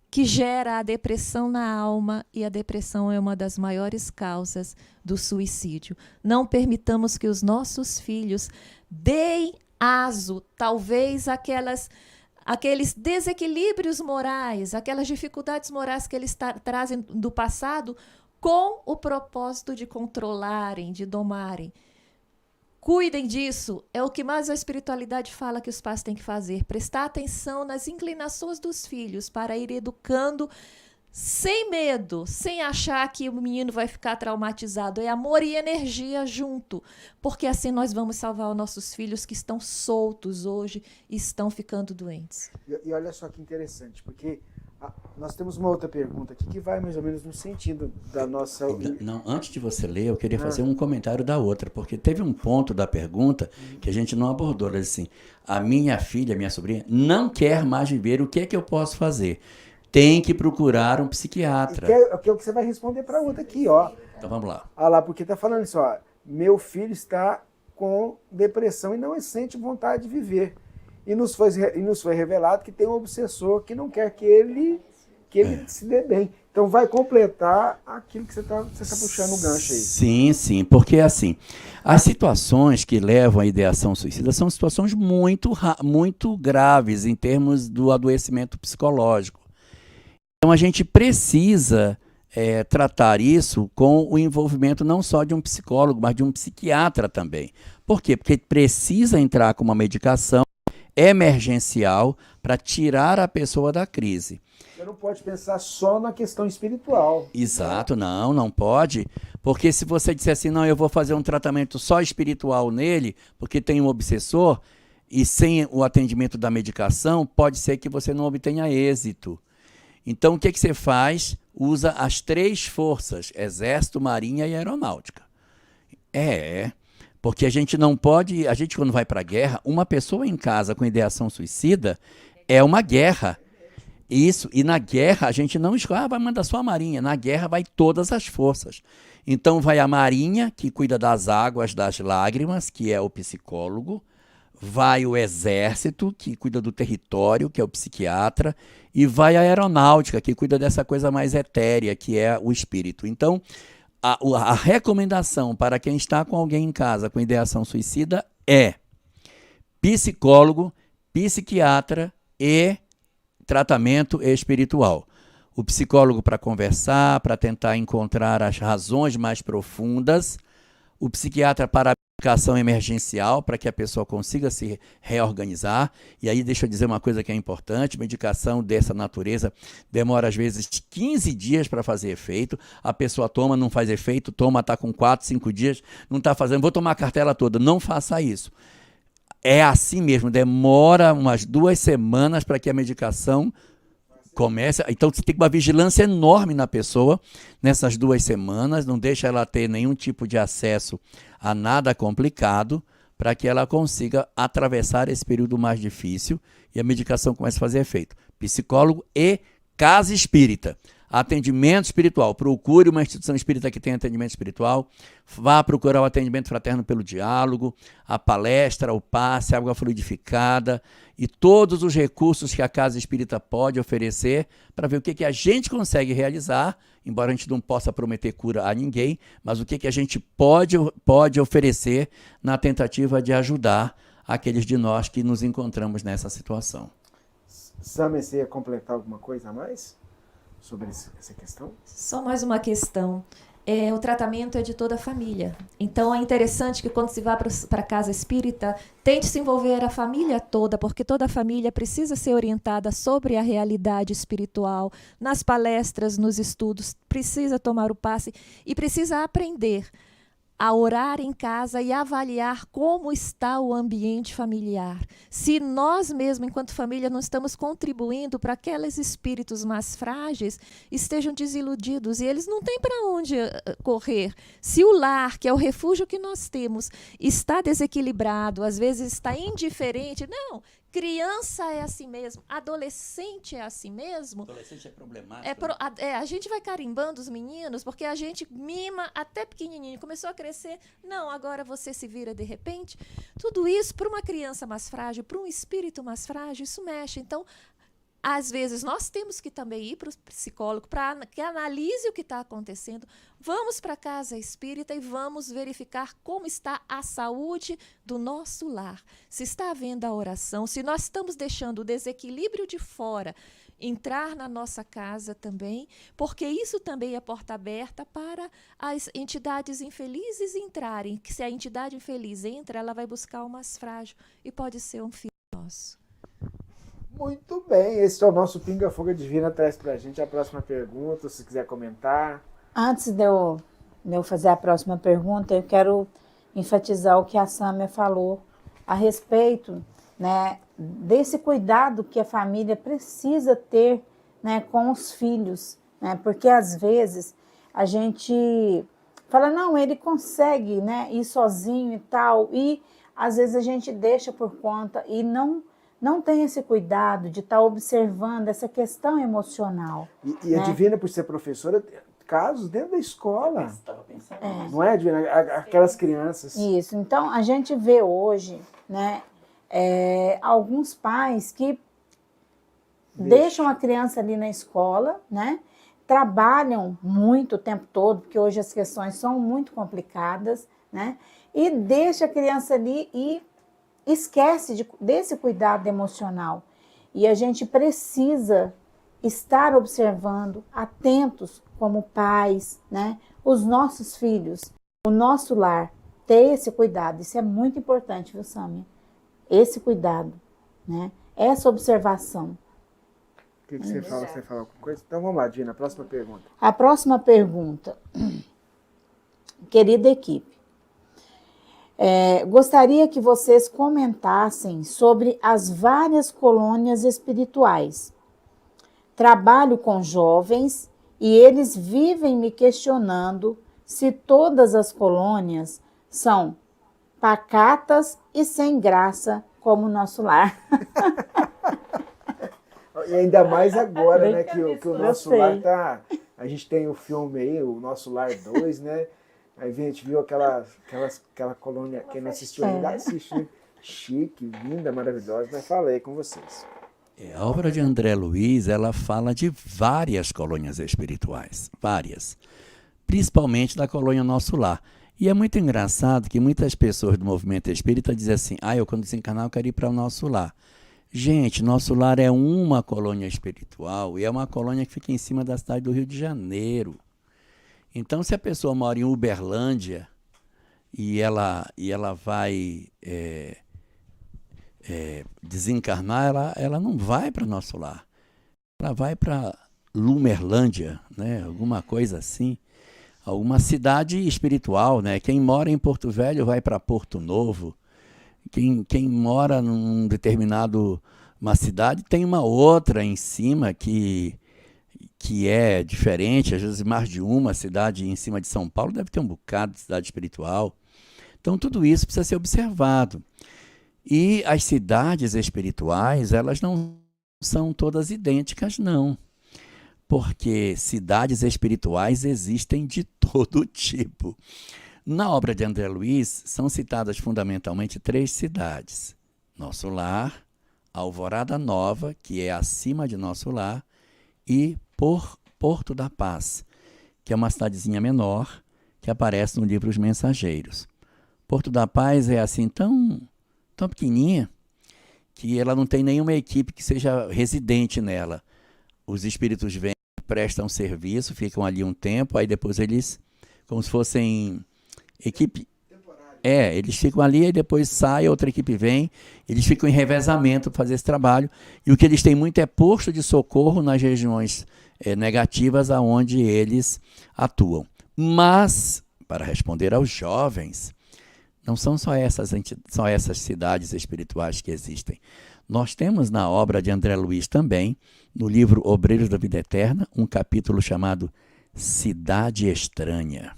que gera a depressão na alma, e a depressão é uma das maiores causas do suicídio. Não permitamos que os nossos filhos deem aso, talvez aqueles desequilíbrios morais, aquelas dificuldades morais que eles trazem do passado, com o propósito de controlarem, de domarem. Cuidem disso, é o que mais a espiritualidade fala que os pais têm que fazer. Prestar atenção nas inclinações dos filhos para ir educando sem medo, sem achar que o menino vai ficar traumatizado. É amor e energia junto, porque assim nós vamos salvar os nossos filhos que estão soltos hoje e estão ficando doentes.
E olha só que interessante, porque nós temos uma outra pergunta aqui que vai mais ou menos no sentido da nossa...
Não, antes de você ler, eu queria fazer um comentário da outra, porque teve um ponto da pergunta que a gente não abordou. Ela disse assim, a minha filha, minha sobrinha, não quer mais viver, o que é que eu posso fazer? Tem que procurar um psiquiatra.
Que é o que você vai responder para a outra aqui, ó.
Então vamos lá.
Ah lá, porque tá falando isso, ó. Meu filho está com depressão e não sente vontade de viver. E nos foi revelado que tem um obsessor que não quer que ele se dê bem. Então vai completar aquilo que você tá puxando o gancho aí.
Sim, sim, porque assim, as situações que levam à ideação suicida são situações muito graves em termos do adoecimento psicológico. Então a gente precisa tratar isso com o envolvimento não só de um psicólogo, mas de um psiquiatra também. Por quê? Porque precisa entrar com uma medicação emergencial para tirar a pessoa da crise.
Você não pode pensar só na questão espiritual.
Exato, não pode, porque se você disser assim, não, eu vou fazer um tratamento só espiritual nele, porque tem um obsessor, e sem o atendimento da medicação, pode ser que você não obtenha êxito. Então, o que você faz? Usa as 3 forças, Exército, Marinha e Aeronáutica. Porque a gente não pode, quando vai para a guerra, uma pessoa em casa com ideação suicida é uma guerra. Isso, e na guerra a gente não escolhe, vai mandar só a Marinha, na guerra vai todas as forças. Então vai a Marinha, que cuida das águas, das lágrimas, que é o psicólogo, vai o Exército, que cuida do território, que é o psiquiatra, e vai a Aeronáutica, que cuida dessa coisa mais etérea, que é o espírito. Então, a recomendação para quem está com alguém em casa com ideação suicida é psicólogo, psiquiatra e tratamento espiritual. O psicólogo para conversar, para tentar encontrar as razões mais profundas, o psiquiatra para a medicação emergencial, para que a pessoa consiga se reorganizar. E aí deixa eu dizer uma coisa que é importante, medicação dessa natureza demora às vezes 15 dias para fazer efeito, a pessoa toma, não faz efeito, toma, está com 4, 5 dias, não está fazendo, vou tomar a cartela toda, não faça isso. É assim mesmo, demora umas 2 semanas para que a medicação comece. Então você tem uma vigilância enorme na pessoa nessas 2 semanas, não deixa ela ter nenhum tipo de acesso a nada complicado, para que ela consiga atravessar esse período mais difícil e a medicação comece a fazer efeito. Psicólogo e casa espírita. atendimento espiritual. Procure uma instituição espírita que tenha atendimento espiritual. Vá procurar o atendimento fraterno pelo diálogo, a palestra, o passe, a água fluidificada e todos os recursos que a Casa Espírita pode oferecer para ver o que a gente consegue realizar, embora a gente não possa prometer cura a ninguém, mas o que a gente pode oferecer na tentativa de ajudar aqueles de nós que nos encontramos nessa situação.
Sâmia, você ia completar alguma coisa a mais sobre essa questão?
Só mais uma questão. O tratamento é de toda a família. Então é interessante que quando se vá para a casa espírita, tente se envolver a família toda, porque toda a família precisa ser orientada sobre a realidade espiritual, nas palestras, nos estudos, precisa tomar o passe e precisa aprender a orar em casa e avaliar como está o ambiente familiar. Se nós mesmos, enquanto família, não estamos contribuindo para que aqueles espíritos mais frágeis estejam desiludidos e eles não têm para onde correr. Se o lar, que é o refúgio que nós temos, está desequilibrado, às vezes está indiferente, não. Criança é assim mesmo, adolescente é assim mesmo.
Adolescente é problemático.
A gente vai carimbando os meninos porque a gente mima até pequenininho. Começou a crescer, não, agora você se vira de repente. Tudo isso para uma criança mais frágil, para um espírito mais frágil, isso mexe. Então, às vezes, nós temos que também ir para o psicólogo para que analise o que está acontecendo. Vamos para a casa espírita e vamos verificar como está a saúde do nosso lar. Se está havendo a oração, se nós estamos deixando o desequilíbrio de fora entrar na nossa casa também, porque isso também é porta aberta para as entidades infelizes entrarem. Que se a entidade infeliz entra, ela vai buscar o mais frágil e pode ser um filho nosso.
Muito bem, esse é o nosso Pinga Fogo Divina. Traz pra gente a próxima pergunta, se quiser comentar.
Antes de eu fazer a próxima pergunta, eu quero enfatizar o que a Sâmia falou a respeito, né, desse cuidado que a família precisa ter, né, com os filhos, né, porque às vezes a gente fala, não, ele consegue, né, ir sozinho e tal, e às vezes a gente deixa por conta e não tem esse cuidado de estar observando essa questão emocional.
E a Divina, por ser professora, casos dentro da escola.
Estava pensando.
Não é, Divina? Aquelas crianças.
Isso. Então, a gente vê hoje, né, alguns pais que deixam a criança ali na escola, né, trabalham muito o tempo todo, porque hoje as questões são muito complicadas, né, e deixa a criança ali e esquece desse cuidado emocional. E a gente precisa estar observando, atentos como pais, né? Os nossos filhos, o nosso lar, ter esse cuidado. Isso é muito importante, viu, Sâmia? Esse cuidado, né? Essa observação.
O que você fala? Você fala alguma coisa? Então vamos lá, Dina, a próxima pergunta.
A próxima pergunta. Querida equipe, gostaria que vocês comentassem sobre as várias colônias espirituais. Trabalho com jovens e eles vivem me questionando se todas as colônias são pacatas e sem graça como o nosso lar.
E ainda mais agora, né, que o nosso
sei.
lar tá... A gente tem o filme aí, o Nosso Lar 2, né? Aí a gente viu aquela colônia, quem não assistiu ainda assiste, né? Chique, linda, maravilhosa, mas falei com vocês.
A obra de André Luiz, ela fala de várias colônias espirituais, várias, principalmente da colônia Nosso Lar. E é muito engraçado que muitas pessoas do movimento espírita dizem assim, eu quando desencarnar eu quero ir para o Nosso Lar. Gente, Nosso Lar é uma colônia espiritual e é uma colônia que fica em cima da cidade do Rio de Janeiro. Então, se a pessoa mora em Uberlândia e ela vai desencarnar, ela não vai para Nosso Lar. Ela vai para Lumerlândia, né? Alguma coisa assim. Alguma cidade espiritual, né? Quem mora em Porto Velho vai para Porto Novo. Quem mora num determinado uma cidade tem uma outra em cima que é diferente, às vezes mais de uma cidade em cima de São Paulo deve ter um bocado de cidade espiritual. Então tudo isso precisa ser observado. E as cidades espirituais, elas não são todas idênticas, não. porque cidades espirituais existem de todo tipo. Na obra de André Luiz, são citadas fundamentalmente 3 cidades: Nosso Lar, Alvorada Nova, que é acima de Nosso Lar, e Porto da Paz, que é uma cidadezinha menor, que aparece no livro Os Mensageiros. Porto da Paz é assim tão pequenininha que ela não tem nenhuma equipe que seja residente nela. Os espíritos vêm, prestam serviço, ficam ali um tempo, aí depois eles, como se fossem equipe... eles ficam ali e depois sai, outra equipe vem, eles ficam em revezamento para fazer esse trabalho. E o que eles têm muito é posto de socorro nas regiões negativas aonde eles atuam. Mas, para responder aos jovens, não são só essas cidades espirituais que existem. Nós temos na obra de André Luiz também, no livro Obreiros da Vida Eterna, um capítulo chamado Cidade Estranha,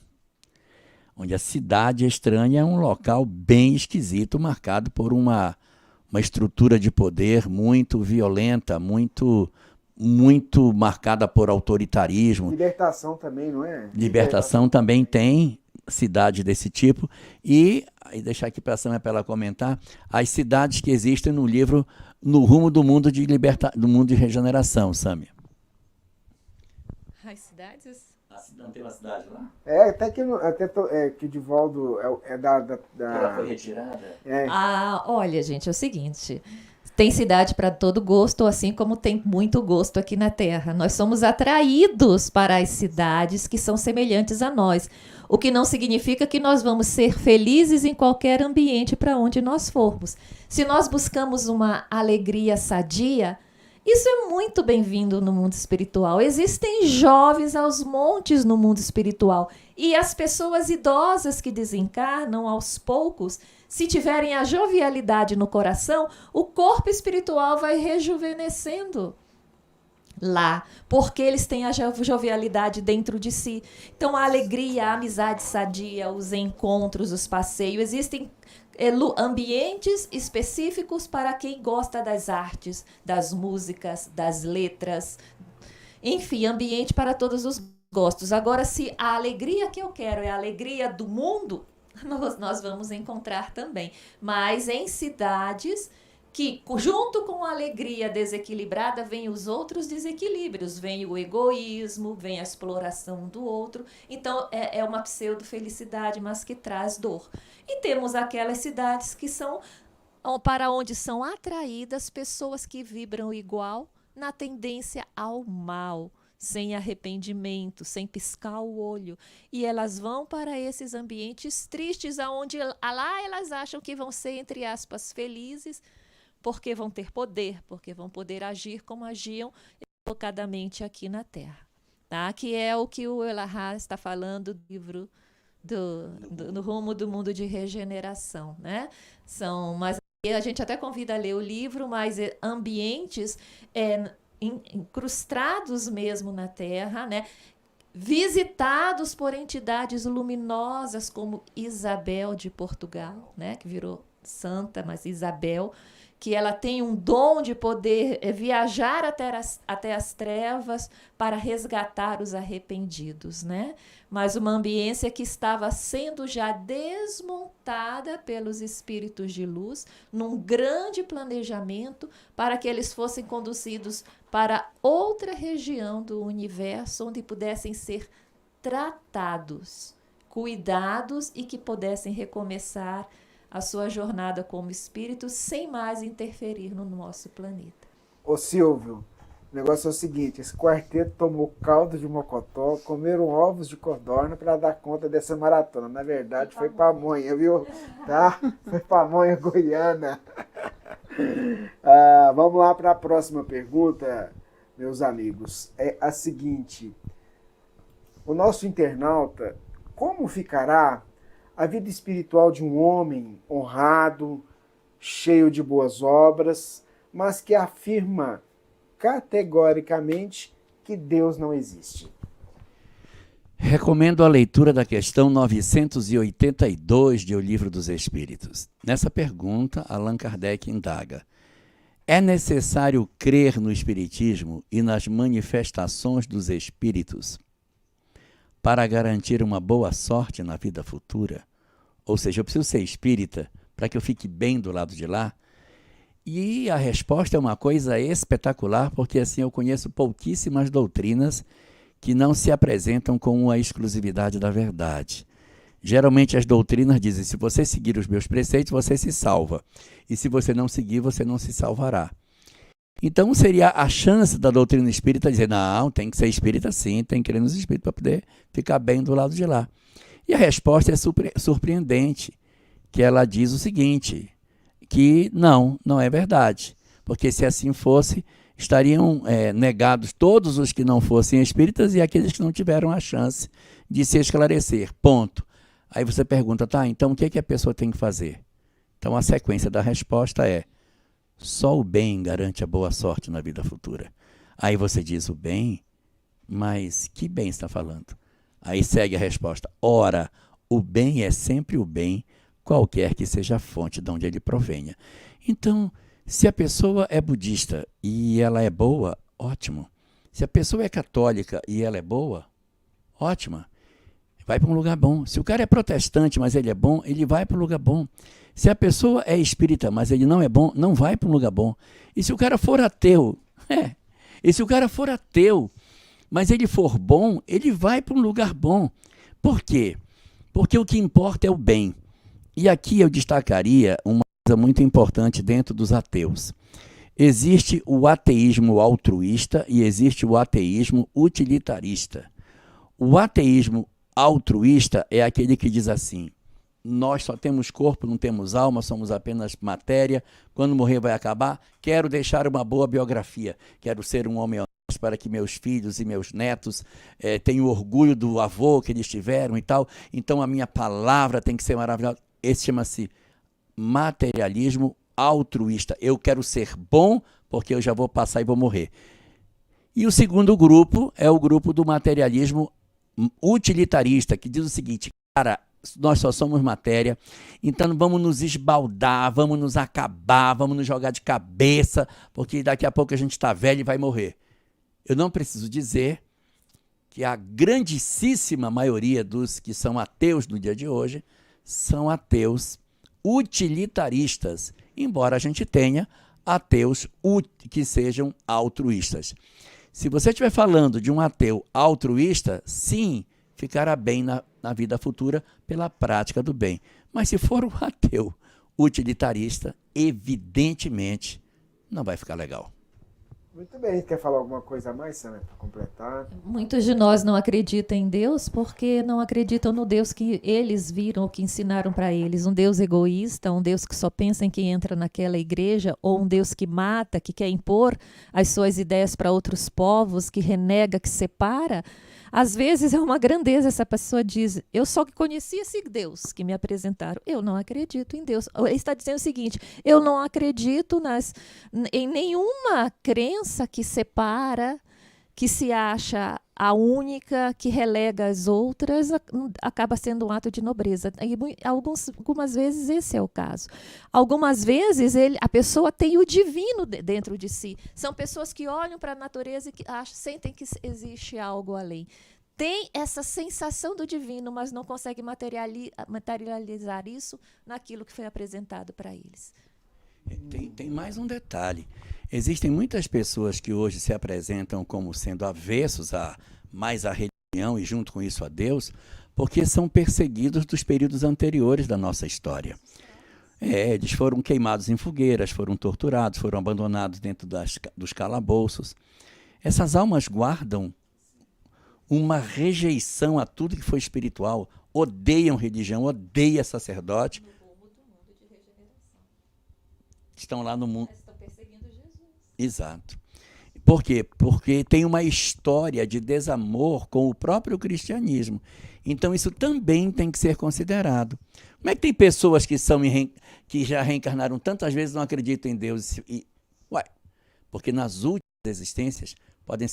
onde a cidade estranha é um local bem esquisito, marcado por uma estrutura de poder muito violenta, muito marcada por autoritarismo.
Libertação também, não é?
Libertação também tem cidade desse tipo. E deixar aqui para a Sâmia para ela comentar as cidades que existem no livro No Rumo do Mundo do Mundo de Regeneração, Sâmia.
As cidades...
Não tem uma cidade lá?
Que o Divaldo da...
Ela foi retirada?
Olha, gente, é o seguinte... Tem cidade para todo gosto, assim como tem muito gosto aqui na Terra. Nós somos atraídos para as cidades que são semelhantes a nós, o que não significa que nós vamos ser felizes em qualquer ambiente para onde nós formos. Se nós buscamos uma alegria sadia, isso é muito bem-vindo no mundo espiritual. Existem jovens aos montes no mundo espiritual. E as pessoas idosas que desencarnam aos poucos, se tiverem a jovialidade no coração, o corpo espiritual vai rejuvenescendo lá, porque eles têm a jovialidade dentro de si. Então, a alegria, a amizade sadia, os encontros, os passeios, existem ambientes específicos para quem gosta das artes, das músicas, das letras, enfim, ambiente para todos os gostos. Agora, se a alegria que eu quero é a alegria do mundo, nós vamos encontrar também. Mas em cidades que, junto com a alegria desequilibrada, vem os outros desequilíbrios, vem o egoísmo, vem a exploração do outro. Então, é uma pseudo-felicidade, mas que traz dor. E temos aquelas cidades que são para onde são atraídas pessoas que vibram igual na tendência ao mal, sem arrependimento, sem piscar o olho. E elas vão para esses ambientes tristes, aonde lá elas acham que vão ser, entre aspas, felizes, porque vão ter poder, porque vão poder agir como agiam equivocadamente aqui na Terra. Tá? Que é o que o Elahá está falando do livro no Rumo do Mundo de Regeneração. Né? Mas a gente até convida a ler o livro, mas ambientes incrustados mesmo na Terra, né? Visitados por entidades luminosas como Isabel de Portugal, né? Que virou santa, mas Isabel, que ela tem um dom de poder viajar até as trevas para resgatar os arrependidos, né? Mas uma ambiência que estava sendo já desmontada pelos espíritos de luz num grande planejamento para que eles fossem conduzidos para outra região do universo onde pudessem ser tratados, cuidados e que pudessem recomeçar a sua jornada como espírito sem mais interferir no nosso planeta.
Ô Silvio, o negócio é o seguinte, esse quarteto tomou caldo de mocotó, comeram ovos de codorna para dar conta dessa maratona. Na verdade, foi pamonha, viu? Tá? Foi pamonha goiana. Vamos lá para a próxima pergunta, meus amigos. É a seguinte, o nosso internauta, como ficará a vida espiritual de um homem honrado, cheio de boas obras, mas que afirma categoricamente que Deus não existe?
Recomendo a leitura da questão 982 de O Livro dos Espíritos. Nessa pergunta, Allan Kardec indaga: É necessário crer no Espiritismo e nas manifestações dos Espíritos para garantir uma boa sorte na vida futura? Ou seja, eu preciso ser espírita para que eu fique bem do lado de lá? E a resposta é uma coisa espetacular, porque assim eu conheço pouquíssimas doutrinas que não se apresentam com a exclusividade da verdade. Geralmente as doutrinas dizem, se você seguir os meus preceitos, você se salva. E se você não seguir, você não se salvará. Então seria a chance da doutrina espírita dizer, não, tem que ser espírita sim, tem que crer nos espíritos para poder ficar bem do lado de lá. E a resposta é surpreendente, que ela diz o seguinte, que não é verdade. Porque se assim fosse, estariam negados todos os que não fossem espíritas e aqueles que não tiveram a chance de se esclarecer. Ponto. Aí você pergunta, tá, então o que é que a pessoa tem que fazer? Então a sequência da resposta é, só o bem garante a boa sorte na vida futura. Aí você diz o bem, mas que bem está falando? Aí segue a resposta, ora, o bem é sempre o bem, qualquer que seja a fonte de onde ele provenha. Então, se a pessoa é budista e ela é boa, ótimo. Se a pessoa é católica e ela é boa, ótima. Vai para um lugar bom. Se o cara é protestante, mas ele é bom, ele vai para um lugar bom. Se a pessoa é espírita, mas ele não é bom, não vai para um lugar bom. E se o cara for ateu, mas ele for bom, ele vai para um lugar bom. Por quê? Porque o que importa é o bem. E aqui eu destacaria uma coisa muito importante dentro dos ateus. Existe o ateísmo altruísta e existe o ateísmo utilitarista. O ateísmo altruísta é aquele que diz assim, nós só temos corpo, não temos alma, somos apenas matéria, quando morrer vai acabar, quero deixar uma boa biografia, quero ser um homem honesto para que meus filhos e meus netos tenham orgulho do avô que eles tiveram e tal, então a minha palavra tem que ser maravilhosa. Esse chama-se materialismo altruísta, eu quero ser bom porque eu já vou passar e vou morrer. E o segundo grupo é o grupo do materialismo utilitarista, que diz o seguinte, cara, nós só somos matéria, então vamos nos esbaldar, vamos nos acabar, vamos nos jogar de cabeça, porque daqui a pouco a gente está velho e vai morrer. Eu não preciso dizer que a grandíssima maioria dos que são ateus no dia de hoje são ateus utilitaristas, embora a gente tenha ateus que sejam altruístas. Se você estiver falando de um ateu altruísta, sim, ficará bem na vida futura pela prática do bem. Mas se for um ateu utilitarista, evidentemente não vai ficar legal.
Muito bem. Quer falar alguma coisa a mais, Samia, para completar?
Muitos de nós não acreditam em Deus porque não acreditam no Deus que eles viram ou que ensinaram para eles. Um Deus egoísta, um Deus que só pensa em quem entra naquela igreja, ou um Deus que mata, que quer impor as suas ideias para outros povos, que renega, que separa. Às vezes é uma grandeza, essa pessoa diz, eu só conheci esse Deus que me apresentaram, eu não acredito em Deus. Ele está dizendo o seguinte, eu não acredito em nenhuma crença que separa, que se acha a única, que relega as outras, acaba sendo um ato de nobreza. E algumas vezes esse é o caso. Algumas vezes a pessoa tem o divino dentro de si. São pessoas que olham para a natureza e que sentem que existe algo além. Tem essa sensação do divino, mas não consegue materializar isso naquilo que foi apresentado para eles.
Tem mais um detalhe. Existem muitas pessoas que hoje se apresentam como sendo avessos mais à religião e junto com isso a Deus, porque são perseguidos dos períodos anteriores da nossa história. Eles foram queimados em fogueiras, foram torturados, foram abandonados dentro dos calabouços. Essas almas guardam uma rejeição a tudo que foi espiritual, odeiam religião, odeiam sacerdote. Estão lá no mundo. Estão perseguindo Jesus. Exato. Por quê? Porque tem uma história de desamor com o próprio cristianismo. Então isso também tem que ser considerado. Como é que tem pessoas que já reencarnaram tantas vezes e não acreditam em Deus? Porque nas últimas existências podem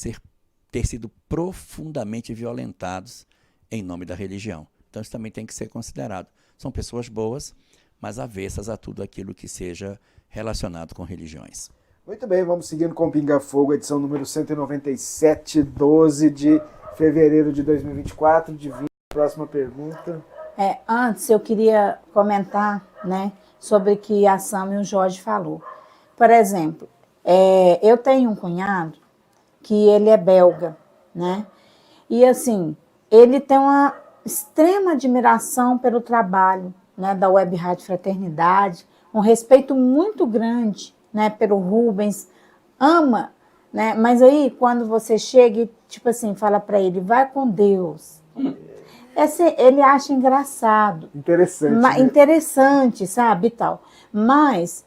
ter sido profundamente violentados em nome da religião. Então isso também tem que ser considerado. São pessoas boas, mas avessas a tudo aquilo que seja relacionado com religiões.
Muito bem, vamos seguindo com o Pinga Fogo, edição número 197, 12 de fevereiro de 2024. Divina, próxima pergunta.
Antes eu queria comentar, né, sobre o que a Sam e o Jorge falou. Por exemplo, eu tenho um cunhado que ele é belga, né? E assim, ele tem uma extrema admiração pelo trabalho, né, da Web Rádio Fraternidade, um respeito muito grande, né, pelo Rubens, ama, né? Mas aí quando você chega e tipo assim, fala para ele, vai com Deus. Ele acha engraçado.
Interessante. Né?
Interessante, sabe, e tal. Mas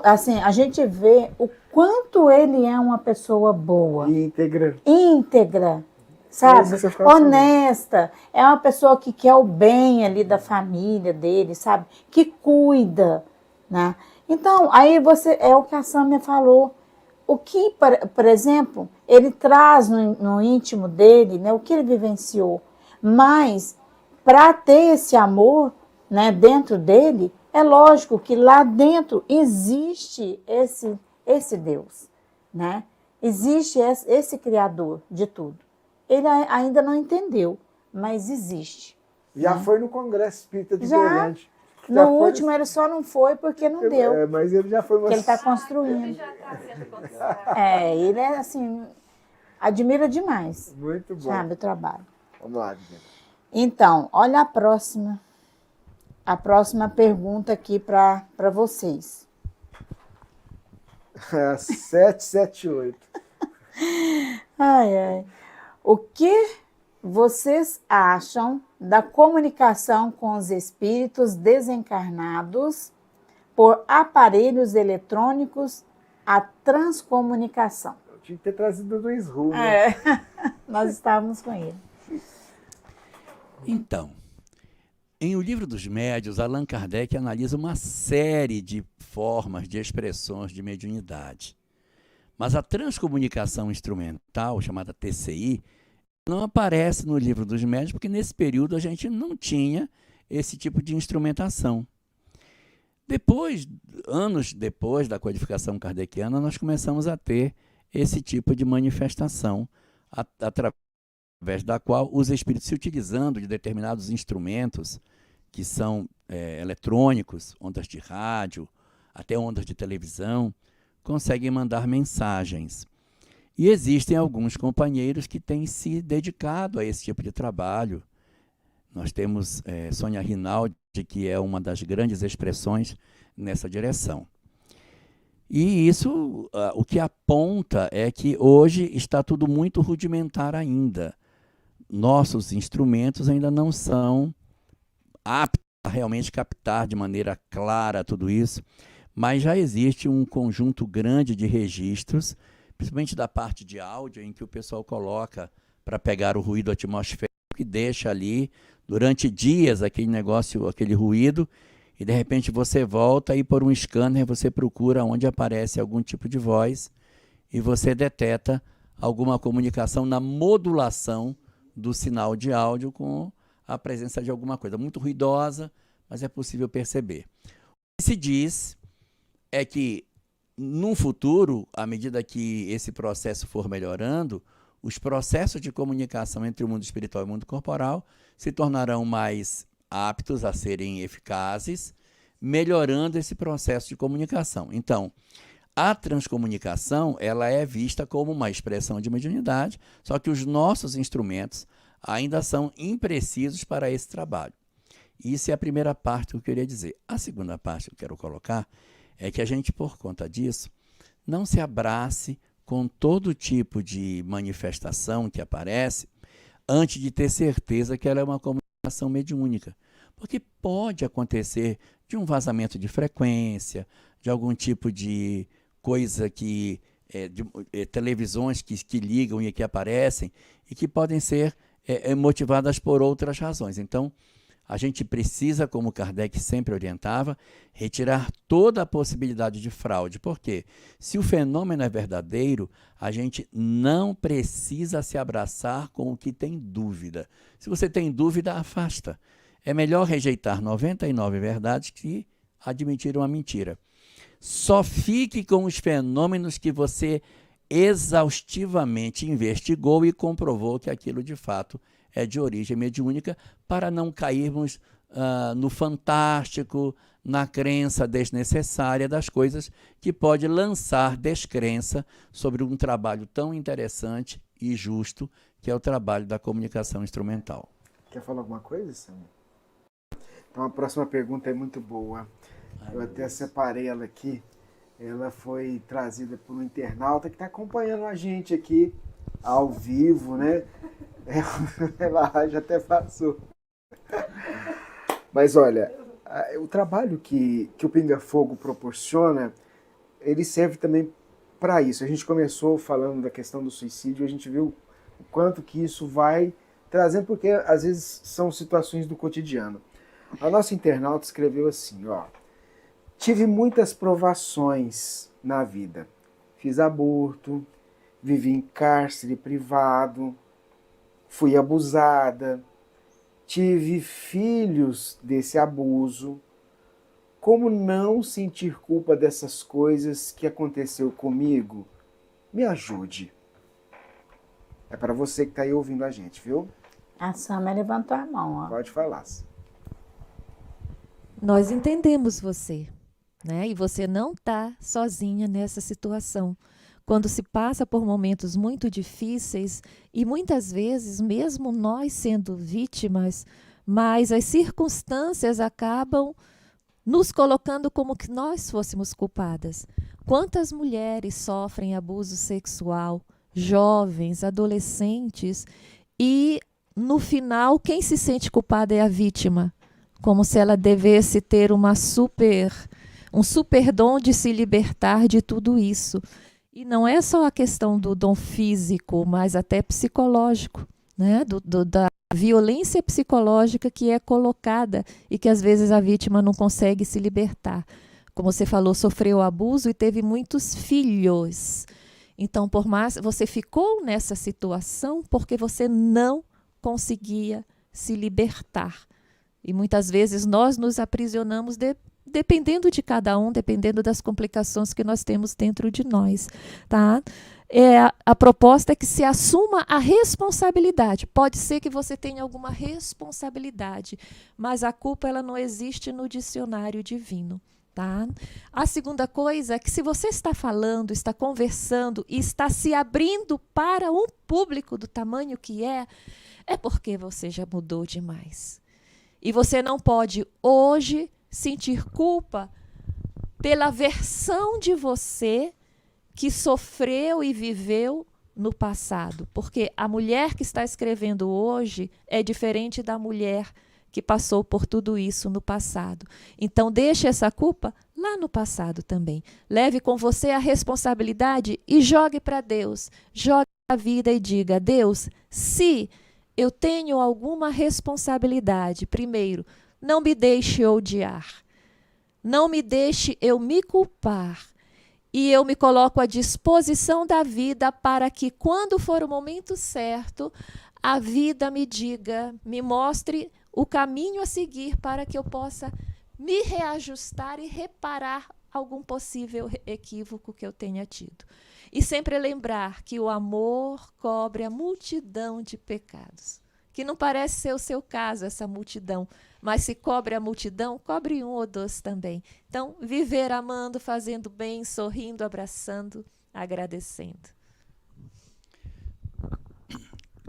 a gente vê o quanto ele é uma pessoa boa. Íntegra, sabe? Honesta. É uma pessoa que quer o bem ali da família dele, sabe? Que cuida, né? Então, aí é o que a Sâmia falou. O que, por exemplo, ele traz no íntimo dele, né? O que ele vivenciou. Mas, para ter esse amor, né, dentro dele, é lógico que lá dentro existe esse Deus, né? Existe esse Criador de tudo. Ele ainda não entendeu, mas existe.
Já, né? Foi no Congresso Espírita de Goiânia.
No último ele só não foi porque não deu.
Mas ele já foi...
Porque ele está construindo. Ele já está sendo construído. Ele é assim, admira demais.
Muito bom.
Sabe, o trabalho.
Vamos lá, Divina.
Então, olha a próxima pergunta aqui para vocês.
778.
Ai. O que vocês acham da comunicação com os espíritos desencarnados por aparelhos eletrônicos, a transcomunicação?
Eu tinha que ter trazido do Isru, né?
Nós estávamos com ele.
Então, em O Livro dos Médiuns, Allan Kardec analisa uma série de formas, de expressões de mediunidade. Mas a transcomunicação instrumental, chamada TCI, não aparece no Livro dos Médiuns, porque nesse período a gente não tinha esse tipo de instrumentação. Anos depois da codificação kardeciana, nós começamos a ter esse tipo de manifestação, através da qual os espíritos, se utilizando de determinados instrumentos, que são eletrônicos, ondas de rádio, até ondas de televisão, conseguem mandar mensagens. E existem alguns companheiros que têm se dedicado a esse tipo de trabalho. Nós temos Sônia Rinaldi, que é uma das grandes expressões nessa direção. E isso, o que aponta é que hoje está tudo muito rudimentar ainda. Nossos instrumentos ainda não são aptos a realmente captar de maneira clara tudo isso, mas já existe um conjunto grande de registros, principalmente da parte de áudio, em que o pessoal coloca para pegar o ruído atmosférico e deixa ali durante dias aquele ruído, e de repente você volta e por um scanner você procura onde aparece algum tipo de voz e você deteta alguma comunicação na modulação do sinal de áudio com a presença de alguma coisa muito ruidosa, mas é possível perceber. O que se diz é que, no futuro, à medida que esse processo for melhorando, os processos de comunicação entre o mundo espiritual e o mundo corporal se tornarão mais aptos a serem eficazes, melhorando esse processo de comunicação. Então, a transcomunicação ela é vista como uma expressão de mediunidade, só que os nossos instrumentos ainda são imprecisos para esse trabalho. Isso é a primeira parte que eu queria dizer. A segunda parte que eu quero colocar é que a gente, por conta disso, não se abrace com todo tipo de manifestação que aparece antes de ter certeza que ela é uma comunicação mediúnica. Porque pode acontecer de um vazamento de frequência, de algum tipo de coisa que televisões que ligam e que aparecem e que podem ser motivadas por outras razões. Então, a gente precisa, como Kardec sempre orientava, retirar toda a possibilidade de fraude. Por quê? Se o fenômeno é verdadeiro, a gente não precisa se abraçar com o que tem dúvida. Se você tem dúvida, afasta. É melhor rejeitar 99 verdades que admitir uma mentira. Só fique com os fenômenos que você exaustivamente investigou e comprovou que aquilo de fato é de origem mediúnica, para não cairmos no fantástico, na crença desnecessária das coisas que pode lançar descrença sobre um trabalho tão interessante e justo que é o trabalho da comunicação instrumental.
Quer falar alguma coisa, Sam? Então a próxima pergunta é muito boa. Eu até separei ela aqui. Ela foi trazida por um internauta que está acompanhando a gente aqui ao vivo, né? Ela já até passou. Mas olha, o trabalho que o Pinga Fogo proporciona, ele serve também para isso. A gente começou falando da questão do suicídio, a gente viu o quanto que isso vai trazendo, porque às vezes são situações do cotidiano. A nossa internauta escreveu assim, ó: tive muitas provações na vida. Fiz aborto, vivi em cárcere privado, fui abusada, tive filhos desse abuso. Como não sentir culpa dessas coisas que aconteceu comigo? Me ajude. É para você que está aí ouvindo a gente, viu?
A Sâmia levantou a mão, ó.
Pode falar.
Nós entendemos você, né? E você não está sozinha nessa situação. Quando se passa por momentos muito difíceis, e muitas vezes, mesmo nós sendo vítimas, mas as circunstâncias acabam nos colocando como que nós fôssemos culpadas. Quantas mulheres sofrem abuso sexual, jovens, adolescentes, e no final quem se sente culpada é a vítima, como se ela devesse ter um super dom de se libertar de tudo isso. E não é só a questão do dom físico, mas até psicológico, né? Da violência psicológica que é colocada e que às vezes a vítima não consegue se libertar. Como você falou, sofreu abuso e teve muitos filhos. Então, por mais você ficou nessa situação porque você não conseguia se libertar. E muitas vezes nós nos aprisionamos dependendo de cada um, dependendo das complicações que nós temos dentro de nós, tá? A proposta é que se assuma a responsabilidade. Pode ser que você tenha alguma responsabilidade, mas a culpa ela não existe no dicionário divino. Tá? A segunda coisa é que se você está falando, está conversando e está se abrindo para um público do tamanho que é porque você já mudou demais. E você não pode hoje sentir culpa pela versão de você que sofreu e viveu no passado. Porque a mulher que está escrevendo hoje é diferente da mulher que passou por tudo isso no passado. Então, deixe essa culpa lá no passado também. Leve com você a responsabilidade e jogue para Deus. Jogue a vida e diga: Deus, se eu tenho alguma responsabilidade, primeiro, não me deixe odiar. Não me deixe eu me culpar. E eu me coloco à disposição da vida para que, quando for o momento certo, a vida me diga, me mostre o caminho a seguir para que eu possa me reajustar e reparar algum possível equívoco que eu tenha tido. E sempre lembrar que o amor cobre a multidão de pecados. Que não parece ser o seu caso, essa multidão. Mas se cobre a multidão, cobre um ou dois também. Então, viver amando, fazendo bem, sorrindo, abraçando, agradecendo.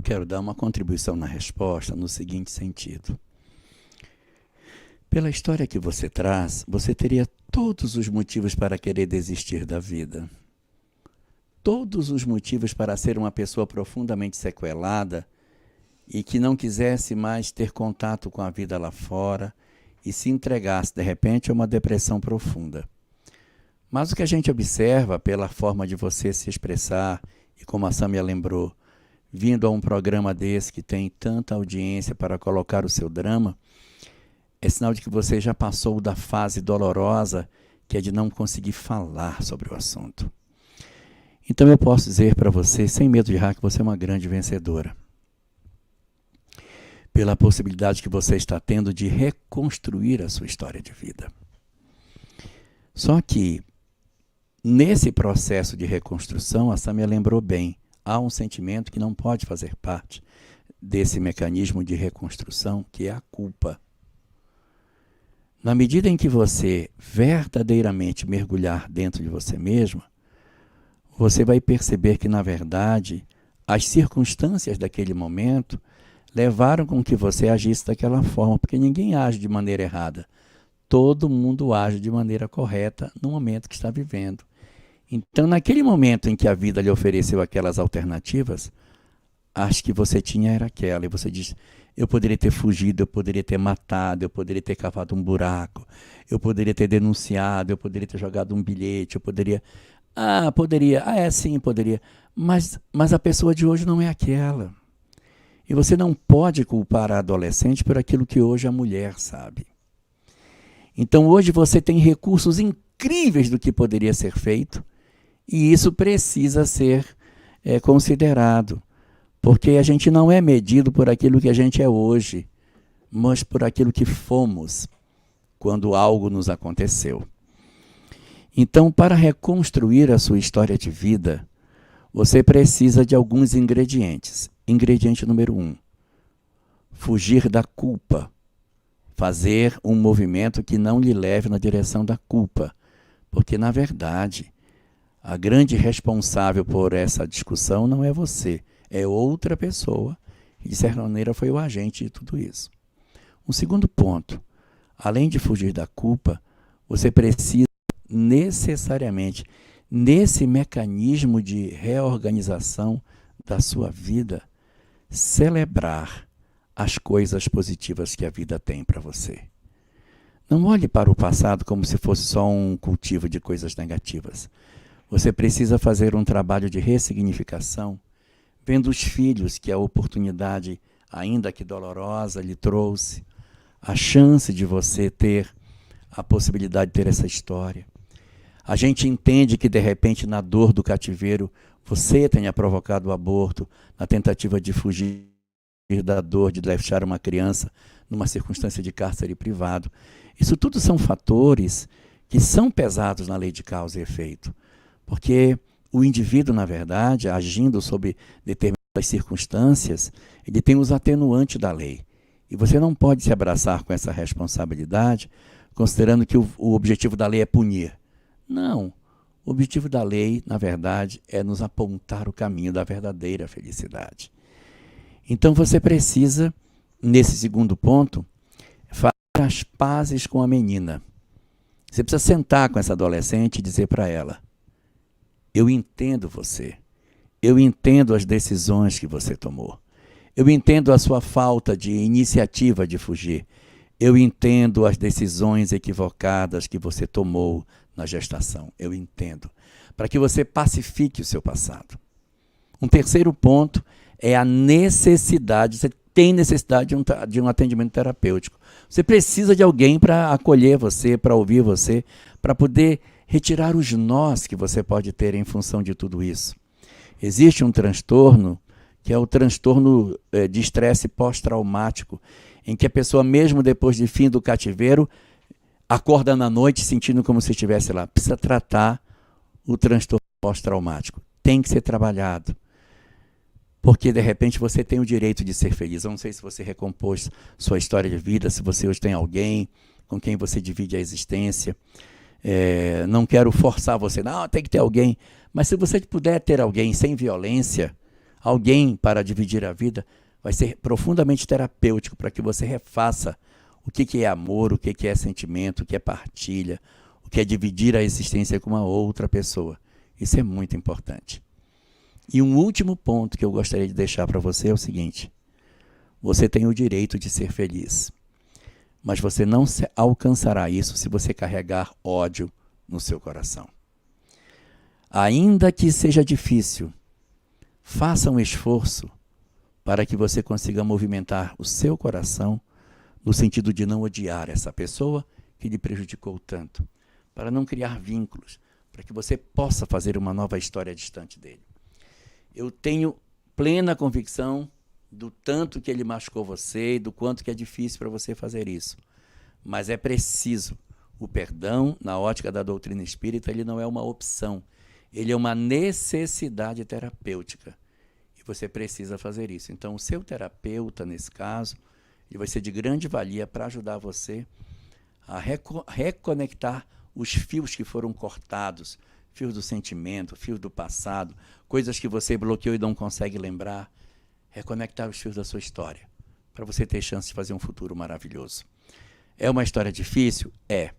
Quero dar uma contribuição na resposta no seguinte sentido. Pela história que você traz, você teria todos os motivos para querer desistir da vida. Todos os motivos para ser uma pessoa profundamente sequelada e que não quisesse mais ter contato com a vida lá fora e se entregasse, de repente, a uma depressão profunda. Mas o que a gente observa pela forma de você se expressar, e como a Sâmia lembrou, vindo a um programa desse que tem tanta audiência para colocar o seu drama, é sinal de que você já passou da fase dolorosa, que é de não conseguir falar sobre o assunto. Então eu posso dizer para você, sem medo de errar, que você é uma grande vencedora. Pela possibilidade que você está tendo de reconstruir a sua história de vida. Só que nesse processo de reconstrução, a Sâmia lembrou bem, há um sentimento que não pode fazer parte desse mecanismo de reconstrução, que é a culpa. Na medida em que você verdadeiramente mergulhar dentro de você mesmo, você vai perceber que, na verdade, as circunstâncias daquele momento levaram com que você agisse daquela forma, porque ninguém age de maneira errada. Todo mundo age de maneira correta no momento que está vivendo. Então, naquele momento em que a vida lhe ofereceu aquelas alternativas, as que você tinha era aquela. E você diz, eu poderia ter fugido, eu poderia ter matado, eu poderia ter cavado um buraco, eu poderia ter denunciado, eu poderia ter jogado um bilhete, eu poderia... sim, poderia. Mas a pessoa de hoje não é aquela. E você não pode culpar a adolescente por aquilo que hoje a mulher sabe. Então hoje você tem recursos incríveis do que poderia ser feito, e isso precisa ser considerado. Porque a gente não é medido por aquilo que a gente é hoje, mas por aquilo que fomos quando algo nos aconteceu. Então, para reconstruir a sua história de vida, você precisa de alguns ingredientes. Ingrediente número 1, fugir da culpa. Fazer um movimento que não lhe leve na direção da culpa. Porque, na verdade, a grande responsável por essa discussão não é você, é outra pessoa, que de certa maneira foi o agente de tudo isso. Um segundo ponto, além de fugir da culpa, você precisa necessariamente, nesse mecanismo de reorganização da sua vida, celebrar as coisas positivas que a vida tem para você. Não olhe para o passado como se fosse só um cultivo de coisas negativas. Você precisa fazer um trabalho de ressignificação, vendo os filhos que a oportunidade, ainda que dolorosa, lhe trouxe, a chance de você ter a possibilidade de ter essa história. A gente entende que, de repente, na dor do cativeiro, você tenha provocado o aborto, na tentativa de fugir da dor de deixar uma criança numa circunstância de cárcere privado. Isso tudo são fatores que são pesados na lei de causa e efeito, porque o indivíduo, na verdade, agindo sob determinadas circunstâncias, ele tem os atenuantes da lei. E você não pode se abraçar com essa responsabilidade, considerando que o objetivo da lei é punir. Não. O objetivo da lei, na verdade, é nos apontar o caminho da verdadeira felicidade. Então você precisa, nesse segundo ponto, fazer as pazes com a menina. Você precisa sentar com essa adolescente e dizer para ela, eu entendo você, eu entendo as decisões que você tomou, eu entendo a sua falta de iniciativa de fugir, eu entendo as decisões equivocadas que você tomou na gestação, eu entendo, para que você pacifique o seu passado. Um terceiro ponto é a necessidade, você tem necessidade de um atendimento terapêutico. Você precisa de alguém para acolher você, para ouvir você, para poder retirar os nós que você pode ter em função de tudo isso. Existe um transtorno, que é o transtorno de estresse pós-traumático, em que a pessoa, mesmo depois de fim do cativeiro, acorda na noite sentindo como se estivesse lá. Precisa tratar o transtorno pós-traumático. Tem que ser trabalhado. Porque, de repente, você tem o direito de ser feliz. Eu não sei se você recompôs sua história de vida, se você hoje tem alguém com quem você divide a existência. Não quero forçar você, não, tem que ter alguém. Mas se você puder ter alguém sem violência, alguém para dividir a vida, vai ser profundamente terapêutico para que você refaça o que é amor, o que é sentimento, o que é partilha, o que é dividir a existência com uma outra pessoa. Isso é muito importante. E um último ponto que eu gostaria de deixar para você é o seguinte: você tem o direito de ser feliz, mas você não alcançará isso se você carregar ódio no seu coração. Ainda que seja difícil, faça um esforço para que você consiga movimentar o seu coração no sentido de não odiar essa pessoa que lhe prejudicou tanto, para não criar vínculos, para que você possa fazer uma nova história distante dele. Eu tenho plena convicção do tanto que ele machucou você e do quanto que é difícil para você fazer isso. Mas é preciso O perdão, na ótica da doutrina espírita, ele não é uma opção. Ele é uma necessidade terapêutica. E você precisa fazer isso. Então, o seu terapeuta, nesse caso, ele vai ser de grande valia para ajudar você a reconectar os fios que foram cortados, fios do sentimento, fios do passado, coisas que você bloqueou e não consegue lembrar. Reconectar os fios da sua história, para você ter chance de fazer um futuro maravilhoso. É uma história difícil? É.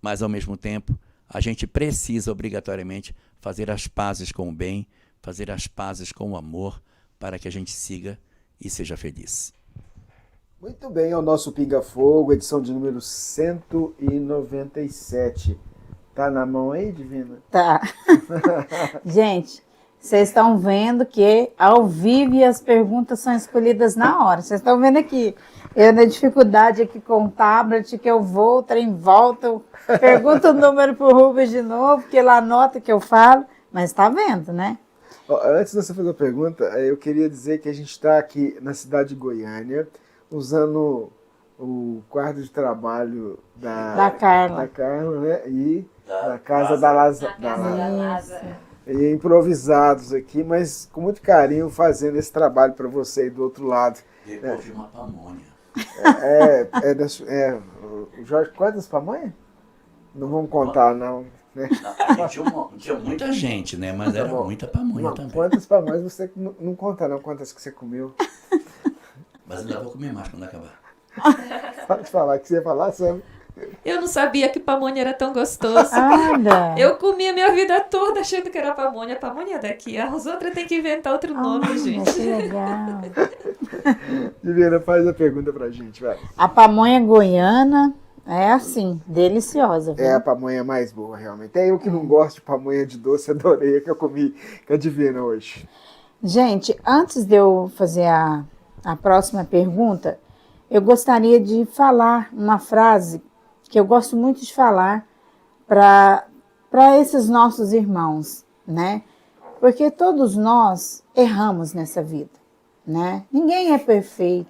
Mas, ao mesmo tempo, a gente precisa, obrigatoriamente, fazer as pazes com o bem, fazer as pazes com o amor, para que a gente siga e seja feliz.
Muito bem, é o nosso Pinga Fogo, edição de número 197. Tá na mão aí, Divina?
Tá. Gente, vocês estão vendo que ao vivo e as perguntas são escolhidas na hora. Vocês estão vendo aqui. Eu na dificuldade aqui com o tablet, que eu vou, o trem volta, eu pergunto o número pro Rubens de novo, que ele anota que eu falo, mas tá vendo, né?
Antes de você fazer a pergunta, eu queria dizer que a gente está aqui na cidade de Goiânia, usando o quarto de trabalho
Da Carla.
da Carla, né? E da casa da Lázaro. E improvisados aqui, mas com muito carinho fazendo esse trabalho para você aí do outro lado.
Depois de uma pamonha.
O Jorge, quantas pamonhas? Não vamos contar, não. Né?
Tinha muita gente, né? Mas era muita pamonha também.
Quantas pamonhas você não conta, não? Quantas que você comeu?
Mas ainda vou comer mais quando acabar.
Pode falar, que você ia falar, Sam.
Eu não sabia que pamonha era tão gostoso.
Olha.
Eu comi a minha vida toda achando que era pamonha. Pamonha é daqui. As outras tem que inventar outro nome,
Olha,
gente.
que legal.
Divina, faz a pergunta pra gente, vai.
A pamonha goiana é assim, deliciosa. Viu?
É a pamonha mais boa, realmente. Até eu que não gosto de pamonha de doce, adorei a que eu comi com a Divina hoje.
Gente, antes de eu fazer a próxima pergunta, eu gostaria de falar uma frase que eu gosto muito de falar para esses nossos irmãos, né? Porque todos nós erramos nessa vida, né? Ninguém é perfeito.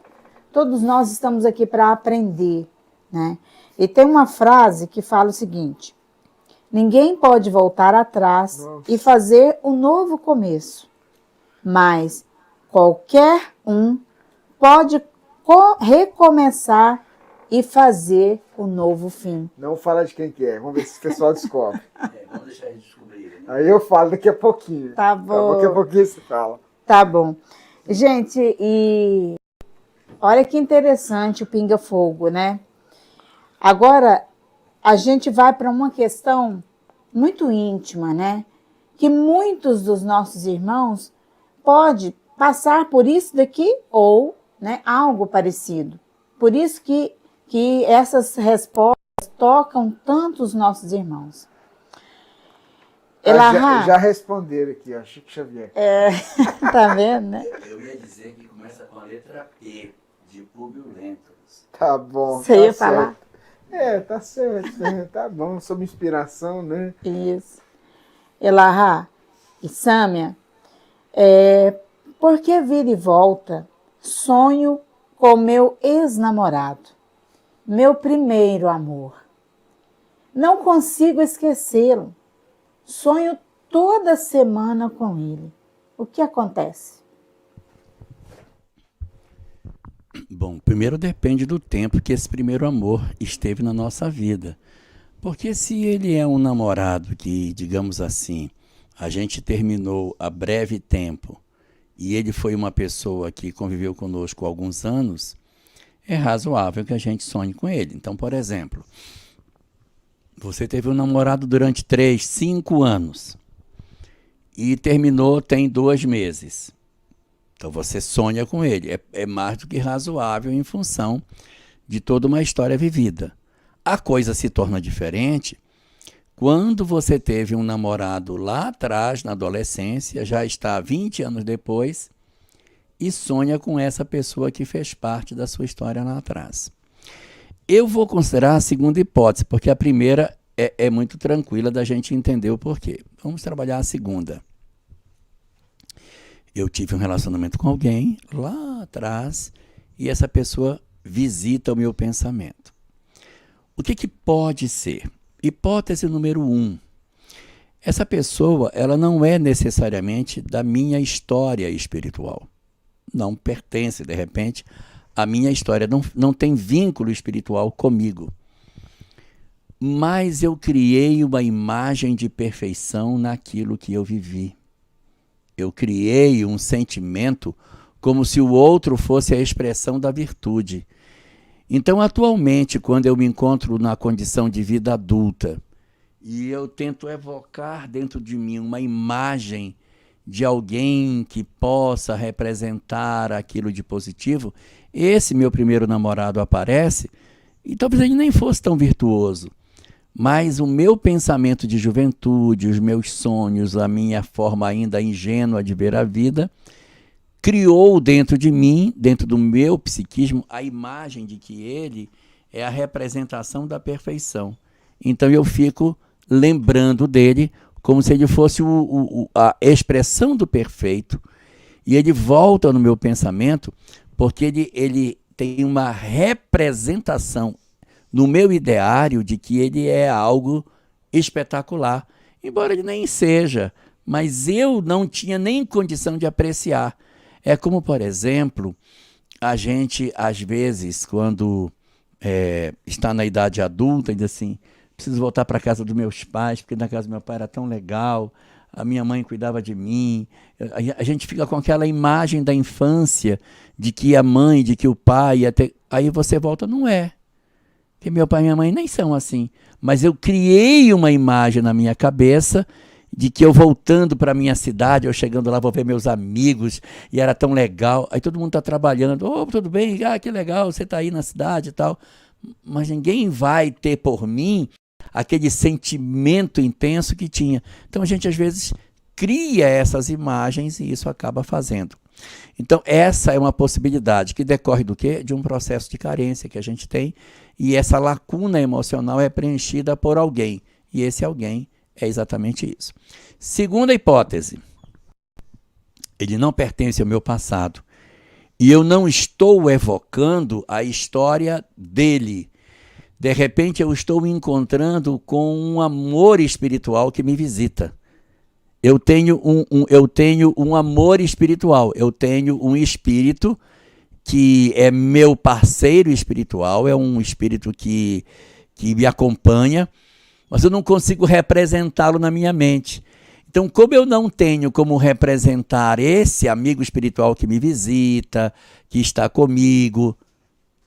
Todos nós estamos aqui para aprender, né? E tem uma frase que fala o seguinte: ninguém pode voltar atrás e fazer um novo começo, mas qualquer um pode recomeçar e fazer o novo fim.
Não fala de quem que é, vamos ver se o pessoal descobre.
Vamos deixar eles descobrirem. Né?
Aí eu falo daqui a pouquinho.
Tá bom.
Daqui a pouquinho você fala.
Tá bom. Gente, e olha que interessante o Pinga Fogo, né? Agora, a gente vai para uma questão muito íntima, né? Que muitos dos nossos irmãos podem passar por isso daqui ou, né, algo parecido. Por isso que essas respostas tocam tanto os nossos irmãos.
Já responderam aqui, ó, Chico Xavier.
Tá vendo, né?
Eu ia dizer que começa com a letra P, de Públio Lentulus.
Tá bom.
Você
tá
ia
certo.
falar?
Tá certo. Tá bom, sob inspiração, né?
Isso. Elahá e Sâmia, por que vira e volta sonho com meu ex-namorado, meu primeiro amor? Não consigo esquecê-lo. Sonho toda semana com ele. O que acontece?
Bom, primeiro depende do tempo que esse primeiro amor esteve na nossa vida. Porque se ele é um namorado que, digamos assim, a gente terminou há breve tempo e ele foi uma pessoa que conviveu conosco há alguns anos, é razoável que a gente sonhe com ele. Então, por exemplo, você teve um namorado durante 3, 5 anos e terminou tem 2 meses. Então, você sonha com ele. É mais do que razoável em função de toda uma história vivida. A coisa se torna diferente quando você teve um namorado lá atrás, na adolescência, já está 20 anos depois, e sonha com essa pessoa que fez parte da sua história lá atrás. Eu vou considerar a segunda hipótese, porque a primeira é muito tranquila da gente entender o porquê. Vamos trabalhar a segunda. Eu tive um relacionamento com alguém lá atrás e essa pessoa visita o meu pensamento. O que pode ser? Hipótese número 1. Essa pessoa, ela não é necessariamente da minha história espiritual. Não pertence, de repente, à minha história. Não tem vínculo espiritual comigo. Mas eu criei uma imagem de perfeição naquilo que eu vivi. Eu criei um sentimento como se o outro fosse a expressão da virtude. Então, atualmente, quando eu me encontro na condição de vida adulta e eu tento evocar dentro de mim uma imagem de alguém que possa representar aquilo de positivo, esse meu primeiro namorado aparece e talvez ele nem fosse tão virtuoso. Mas o meu pensamento de juventude, os meus sonhos, a minha forma ainda ingênua de ver a vida, criou dentro de mim, dentro do meu psiquismo, a imagem de que ele é a representação da perfeição. Então eu fico lembrando dele como se ele fosse a expressão do perfeito. E ele volta no meu pensamento porque ele tem uma representação no meu ideário de que ele é algo espetacular, embora ele nem seja, mas eu não tinha nem condição de apreciar. É como, por exemplo, a gente, às vezes, quando está na idade adulta, diz assim, preciso voltar para a casa dos meus pais, porque na casa do meu pai era tão legal, a minha mãe cuidava de mim. A gente fica com aquela imagem da infância, de que a mãe, de que o pai... Aí você volta, não é. Porque meu pai e minha mãe nem são assim. Mas eu criei uma imagem na minha cabeça de que eu voltando para a minha cidade, eu chegando lá, vou ver meus amigos, e era tão legal. Aí todo mundo está trabalhando. Oh, tudo bem? Ah, que legal, você está aí na cidade e tal. Mas ninguém vai ter por mim aquele sentimento intenso que tinha. Então a gente às vezes cria essas imagens e isso acaba fazendo. Então essa é uma possibilidade que decorre do quê? De um processo de carência que a gente tem, e essa lacuna emocional é preenchida por alguém, e esse alguém é exatamente isso. Segunda hipótese, ele não pertence ao meu passado, e eu não estou evocando a história dele. De repente eu estou me encontrando com um amor espiritual que me visita. Eu tenho um amor espiritual, eu tenho um espírito que é meu parceiro espiritual, é um espírito que me acompanha, mas eu não consigo representá-lo na minha mente. Então, como eu não tenho como representar esse amigo espiritual que me visita, que está comigo,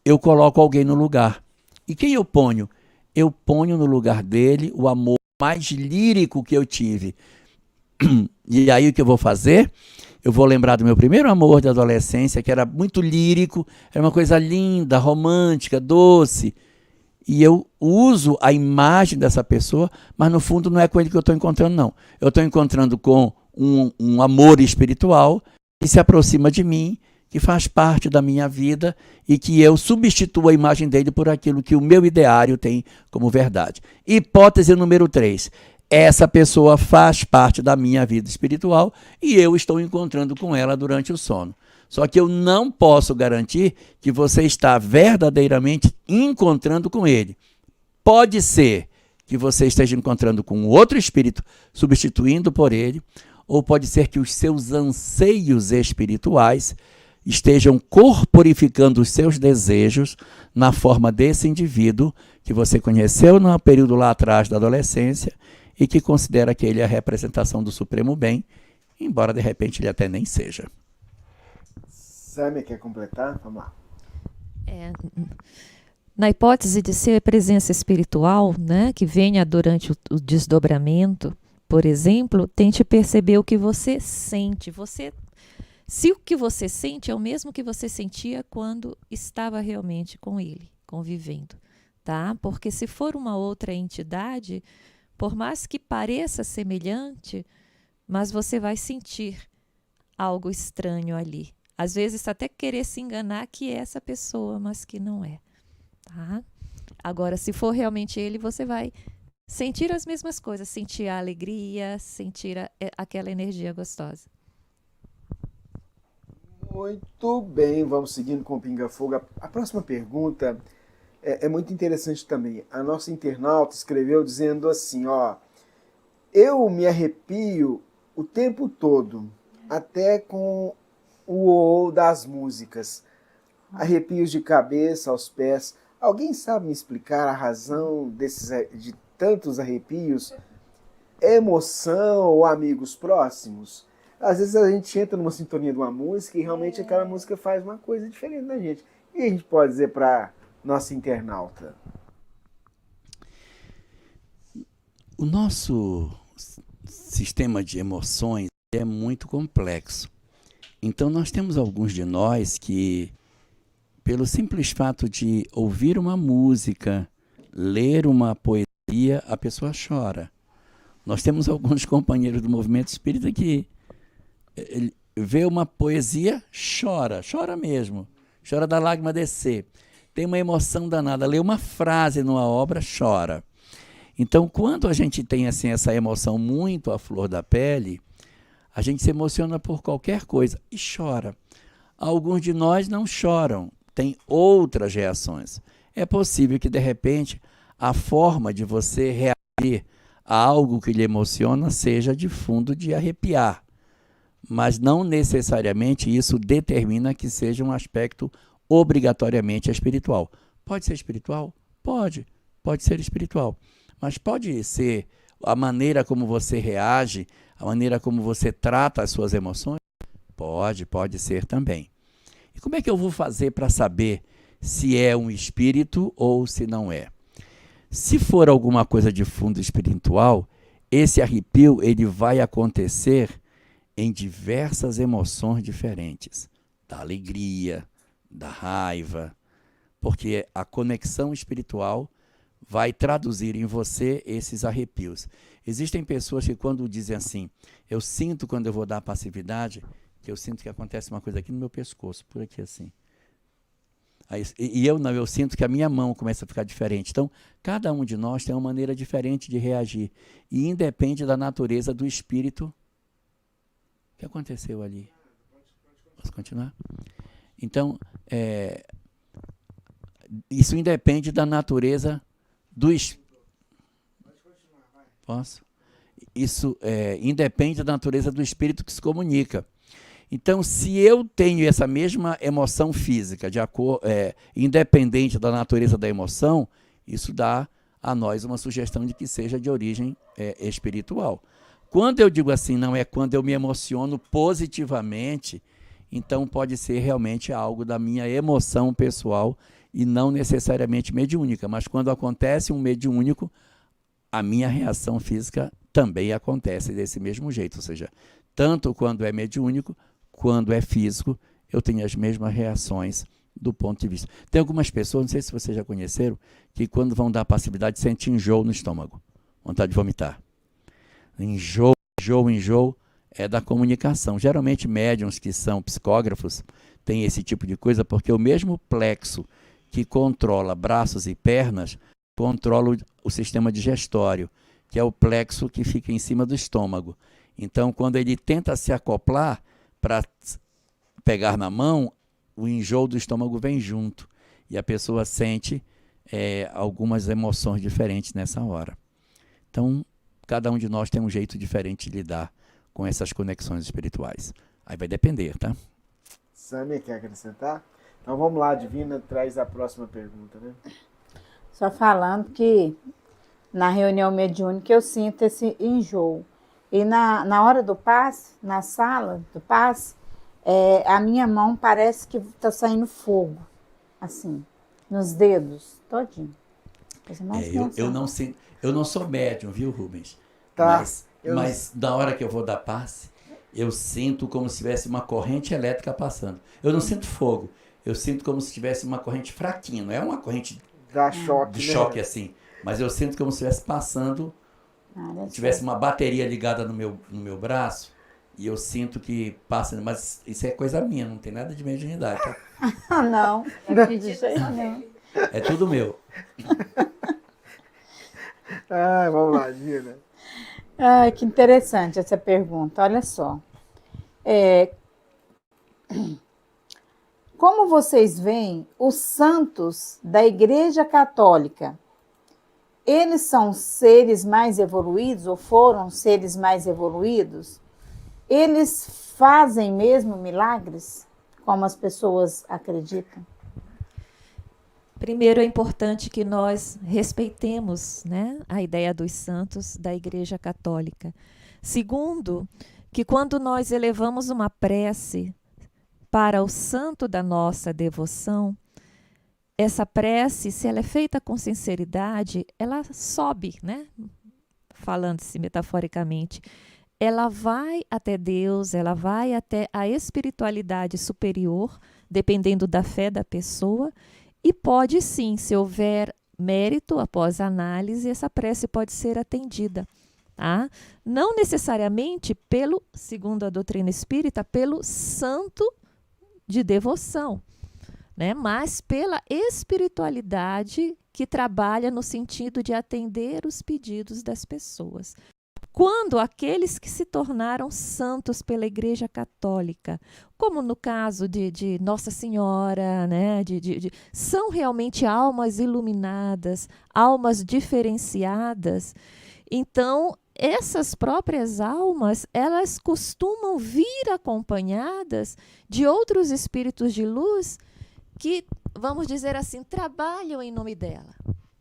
eu coloco alguém no lugar. E quem eu ponho? Eu ponho no lugar dele o amor mais lírico que eu tive. E aí o que eu vou fazer? Eu vou lembrar do meu primeiro amor de adolescência, que era muito lírico, era uma coisa linda, romântica, doce. E eu uso a imagem dessa pessoa, mas no fundo não é com ele que eu estou encontrando, não. Eu estou encontrando com um amor espiritual que se aproxima de mim, que faz parte da minha vida e que eu substituo a imagem dele por aquilo que o meu ideário tem como verdade. Hipótese número 3. Essa pessoa faz parte da minha vida espiritual e eu estou encontrando com ela durante o sono. Só que eu não posso garantir que você está verdadeiramente encontrando com ele. Pode ser que você esteja encontrando com outro espírito, substituindo por ele, ou pode ser que os seus anseios espirituais estejam corporificando os seus desejos na forma desse indivíduo que você conheceu no período lá atrás da adolescência e que considera que ele é a representação do Supremo Bem, embora de repente ele até nem seja.
Sâmia, quer completar? Vamos lá.
Na hipótese de ser presença espiritual, né, que venha durante o desdobramento, por exemplo, tente perceber o que você sente. Se o que você sente é o mesmo que você sentia quando estava realmente com ele, convivendo, tá? Porque se for uma outra entidade, por mais que pareça semelhante, mas você vai sentir algo estranho ali. Às vezes até querer se enganar que é essa pessoa, mas que não é, tá? Agora, se for realmente ele, você vai sentir as mesmas coisas, sentir a alegria, sentir aquela energia gostosa.
Muito bem, vamos seguindo com o Pinga Fogo. A próxima pergunta é muito interessante também. A nossa internauta escreveu dizendo assim, ó, eu me arrepio o tempo todo, até com o das músicas. Arrepios de cabeça aos pés. Alguém sabe me explicar a razão de tantos arrepios? É emoção ou amigos próximos? Às vezes a gente entra numa sintonia de uma música e realmente aquela música faz uma coisa diferente na gente. O que a gente pode dizer para nossa internauta?
O nosso sistema de emoções é muito complexo. Então nós temos alguns de nós que, pelo simples fato de ouvir uma música, ler uma poesia, a pessoa chora. Nós temos alguns companheiros do movimento espírita que vê uma poesia, chora mesmo, chora da lágrima descer. Tem uma emoção danada, lê uma frase numa obra, chora. Então, quando a gente tem assim, essa emoção muito à flor da pele, a gente se emociona por qualquer coisa e chora. Alguns de nós não choram, têm outras reações. É possível que, de repente, a forma de você reagir a algo que lhe emociona seja de fundo de arrepiar. Mas não necessariamente isso determina que seja um aspecto obrigatoriamente espiritual. Pode ser espiritual? Pode ser espiritual. Mas pode ser a maneira como você reage, a maneira como você trata as suas emoções? Pode ser também. E como é que eu vou fazer para saber se é um espírito ou se não é? Se for alguma coisa de fundo espiritual, esse arrepio ele vai acontecer em diversas emoções diferentes, da alegria, da raiva, porque a conexão espiritual vai traduzir em você esses arrepios. Existem pessoas que quando dizem assim, eu sinto quando eu vou dar passividade, que eu sinto que acontece uma coisa aqui no meu pescoço, por aqui assim. Aí, eu sinto que a minha mão começa a ficar diferente. Então, cada um de nós tem uma maneira diferente de reagir. E independe da natureza do espírito. O que aconteceu ali? Posso continuar? Então, isso independe da natureza do espírito. Posso? Isso independe da natureza do espírito que se comunica. Então, se eu tenho essa mesma emoção física, independente da natureza da emoção, isso dá a nós uma sugestão de que seja de origem espiritual. Quando eu digo assim, não é quando eu me emociono positivamente, então pode ser realmente algo da minha emoção pessoal e não necessariamente mediúnica. Mas quando acontece um mediúnico, a minha reação física também acontece desse mesmo jeito. Ou seja, tanto quando é mediúnico, quando é físico, eu tenho as mesmas reações do ponto de vista. Tem algumas pessoas, não sei se vocês já conheceram, que quando vão dar passividade sentem enjoo no estômago, vontade de vomitar. Enjoo é da comunicação. Geralmente médiuns que são psicógrafos têm esse tipo de coisa, porque o mesmo plexo que controla braços e pernas, controla o sistema digestório, que é o plexo que fica em cima do estômago. Então, quando ele tenta se acoplar para pegar na mão, o enjoo do estômago vem junto. E a pessoa sente algumas emoções diferentes nessa hora. Então, cada um de nós tem um jeito diferente de lidar com essas conexões espirituais. Aí vai depender, tá?
Sâmia, quer acrescentar? Então vamos lá, Divina, traz a próxima pergunta, né?
Só falando que na reunião mediúnica eu sinto esse enjoo. E na hora do passe, na sala do passe, a minha mão parece que está saindo fogo, assim, nos dedos, todinho.
Eu não sou médium, viu, Rubens?
Tá.
Mas na hora que eu vou dar passe, eu sinto como se tivesse uma corrente elétrica passando. Eu não sinto fogo, eu sinto como se tivesse uma corrente fraquinha, não é uma corrente de choque assim, mas eu sinto como se estivesse passando, tivesse uma bateria ligada no meu braço, e eu sinto que passa, mas isso é coisa minha, não tem nada de mediunidade, tá?
Não, de jeito nenhum.
É tudo meu.
Vamos lá, Gina.
Que interessante essa pergunta, olha só. como vocês veem, os santos da Igreja Católica, eles são seres mais evoluídos ou foram seres mais evoluídos? Eles fazem mesmo milagres, como as pessoas acreditam?
Primeiro, é importante que nós respeitemos, né, a ideia dos santos da Igreja Católica. Segundo, que quando nós elevamos uma prece para o santo da nossa devoção, essa prece, se ela é feita com sinceridade, ela sobe, né? Falando-se metaforicamente, ela vai até Deus, ela vai até a espiritualidade superior, dependendo da fé da pessoa, e pode sim, se houver mérito após a análise, essa prece pode ser atendida. Tá? Não necessariamente pelo, segundo a doutrina espírita, pelo santo de devoção, né? Mas pela espiritualidade que trabalha no sentido de atender os pedidos das pessoas. Quando aqueles que se tornaram santos pela Igreja Católica, como no caso de Nossa Senhora, né, são realmente almas iluminadas, almas diferenciadas, então essas próprias almas, elas costumam vir acompanhadas de outros espíritos de luz que, vamos dizer assim, trabalham em nome dela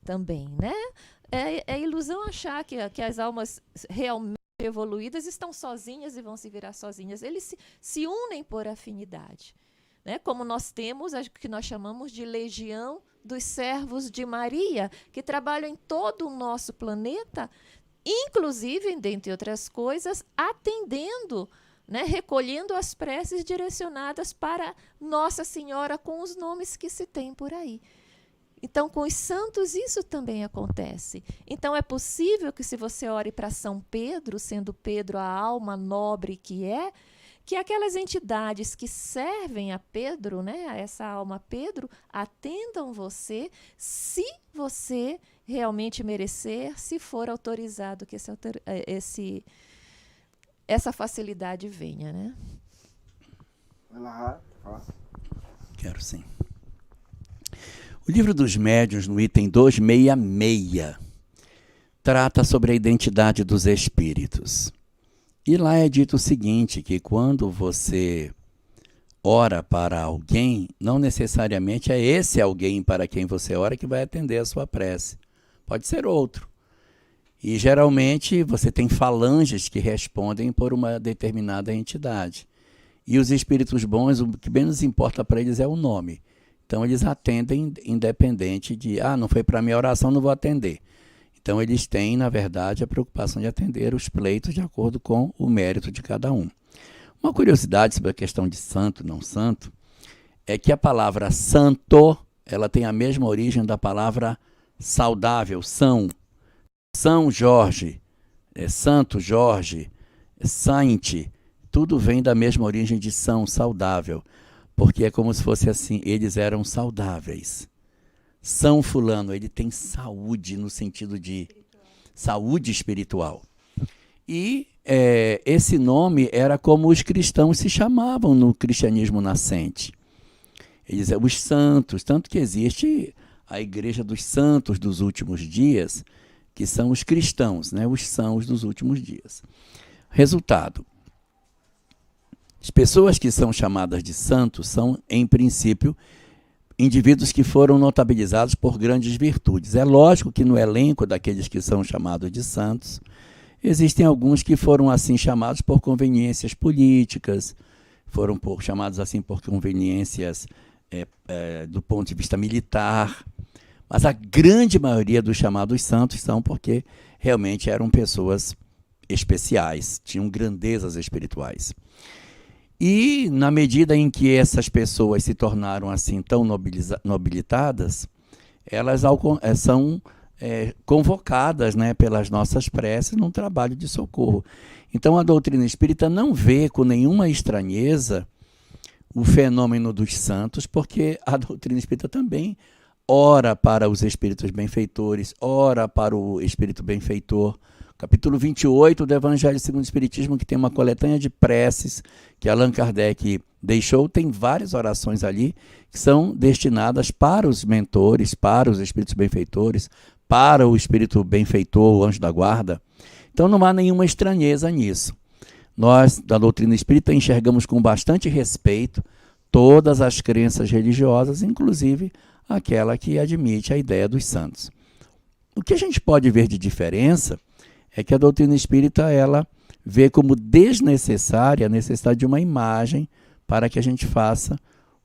também, né? É ilusão achar que as almas realmente evoluídas estão sozinhas e vão se virar sozinhas. Eles se unem por afinidade, né? Como nós temos o que nós chamamos de legião dos servos de Maria, que trabalham em todo o nosso planeta, inclusive, dentre outras coisas, atendendo, né, recolhendo as preces direcionadas para Nossa Senhora com os nomes que se tem por aí. Então, com os santos, isso também acontece. Então, é possível que, se você ore para São Pedro, sendo Pedro a alma nobre que aquelas entidades que servem a Pedro, né, a essa alma Pedro, atendam você, se você realmente merecer, se for autorizado que essa facilidade venha, né?
Vai lá, fala.
Quero sim. O Livro dos Médiuns, no item 266, trata sobre a identidade dos espíritos. E lá é dito o seguinte, que quando você ora para alguém, não necessariamente é esse alguém para quem você ora que vai atender a sua prece. Pode ser outro. E geralmente você tem falanges que respondem por uma determinada entidade. E os espíritos bons, o que menos importa para eles é o nome. Então, eles atendem independente de, não foi para a minha oração, não vou atender. Então, eles têm, na verdade, a preocupação de atender os pleitos de acordo com o mérito de cada um. Uma curiosidade sobre a questão de santo, não santo, é que a palavra santo, ela tem a mesma origem da palavra saudável, São Jorge, Santo Jorge, Sainte, tudo vem da mesma origem de São, saudável. Porque é como se fosse assim, eles eram saudáveis. São Fulano, ele tem saúde no sentido de saúde espiritual. E esse nome era como os cristãos se chamavam no cristianismo nascente. Eles eram os santos, tanto que existe a Igreja dos Santos dos Últimos Dias, que são os cristãos, né? Os sãos dos últimos dias. Resultado. As pessoas que são chamadas de santos são, em princípio, indivíduos que foram notabilizados por grandes virtudes. É lógico que no elenco daqueles que são chamados de santos, existem alguns que foram assim chamados por conveniências políticas, foram chamados assim por conveniências do ponto de vista militar, mas a grande maioria dos chamados santos são porque realmente eram pessoas especiais, tinham grandezas espirituais. E, na medida em que essas pessoas se tornaram assim tão nobilitadas, elas são convocadas, né, pelas nossas preces num trabalho de socorro. Então, a doutrina espírita não vê com nenhuma estranheza o fenômeno dos santos, porque a doutrina espírita também ora para os espíritos benfeitores, ora para o espírito benfeitor, capítulo 28 do Evangelho segundo o Espiritismo, que tem uma coletânea de preces que Allan Kardec deixou, tem várias orações ali que são destinadas para os mentores, para os espíritos benfeitores, para o espírito benfeitor, o anjo da guarda. Então não há nenhuma estranheza nisso. Nós, da doutrina espírita, enxergamos com bastante respeito todas as crenças religiosas, inclusive aquela que admite a ideia dos santos. O que a gente pode ver de diferença é que a doutrina espírita, ela vê como desnecessária a necessidade de uma imagem para que a gente faça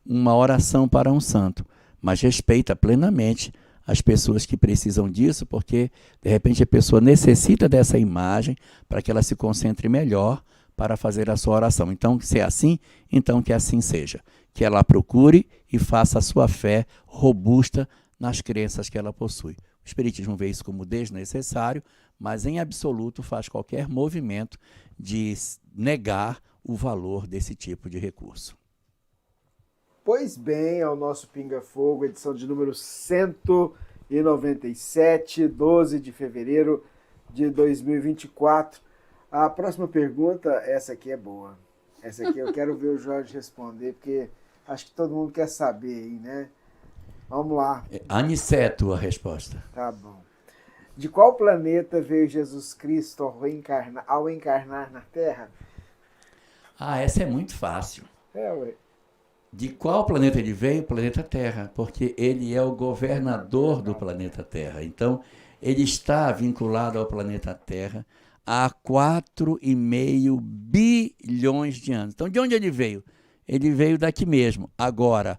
uma oração para um santo, mas respeita plenamente as pessoas que precisam disso, porque de repente a pessoa necessita dessa imagem para que ela se concentre melhor para fazer a sua oração. Então, se é assim, então que assim seja. Que ela procure e faça a sua fé robusta nas crenças que ela possui. O Espiritismo vê isso como desnecessário, mas em absoluto faz qualquer movimento de negar o valor desse tipo de recurso.
Pois bem, ao nosso Pinga Fogo, edição de número 197, 12 de fevereiro de 2024. A próxima pergunta, essa aqui é boa. Essa aqui eu quero ver o Jorge responder, porque acho que todo mundo quer saber aí, né? Vamos lá.
Aniceto a resposta.
Tá bom. De qual planeta veio Jesus Cristo ao encarnar na Terra?
Essa é muito fácil.
Ué.
De qual planeta ele veio? Planeta Terra, porque ele é o governador do planeta Terra. Então, ele está vinculado ao planeta Terra há 4,5 bilhões de anos. Então, de onde ele veio? Ele veio daqui mesmo. Agora,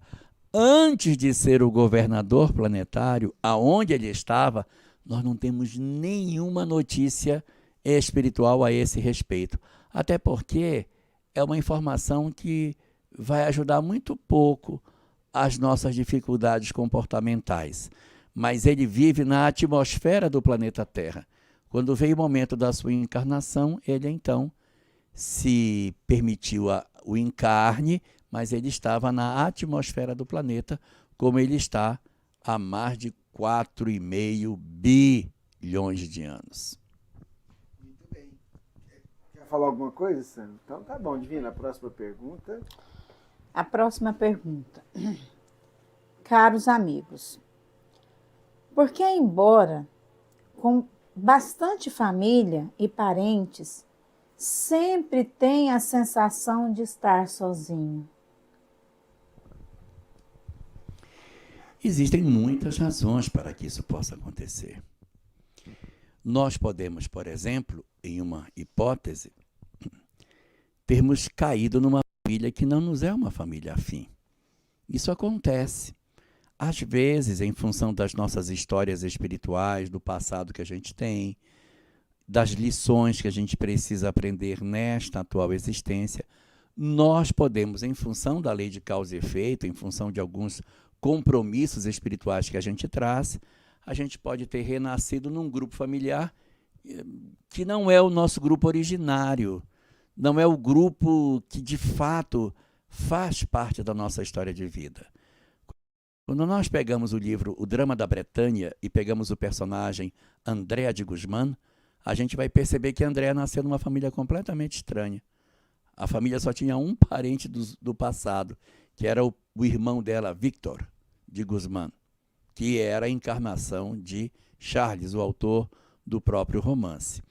antes de ser o governador planetário, aonde ele estava, nós não temos nenhuma notícia espiritual a esse respeito. Até porque é uma informação que vai ajudar muito pouco as nossas dificuldades comportamentais. Mas ele vive na atmosfera do planeta Terra. Quando veio o momento da sua encarnação, ele então se permitiu o encarne, mas ele estava na atmosfera do planeta, como ele está há mais de 4,5 bilhões de anos.
Muito bem. Quer falar alguma coisa, Sandra? Então tá bom, Divina, a próxima pergunta.
A próxima pergunta. Caros amigos, por que, embora com bastante família e parentes, sempre tem a sensação de estar sozinho?
Existem muitas razões para que isso possa acontecer. Nós podemos, por exemplo, em uma hipótese, termos caído numa família que não nos é uma família afim. Isso acontece. Às vezes, em função das nossas histórias espirituais, do passado que a gente tem, das lições que a gente precisa aprender nesta atual existência, nós podemos, em função da lei de causa e efeito, em função de alguns compromissos espirituais que a gente traz, a gente pode ter renascido num grupo familiar que não é o nosso grupo originário, não é o grupo que de fato faz parte da nossa história de vida. Quando nós pegamos o livro O Drama da Bretanha e pegamos o personagem Andrea de Guzmán, a gente vai perceber que Andrea nasceu numa família completamente estranha. A família só tinha um parente do passado, que era o irmão dela, Victor de Guzmán, que era a encarnação de Charles, o autor do próprio romance.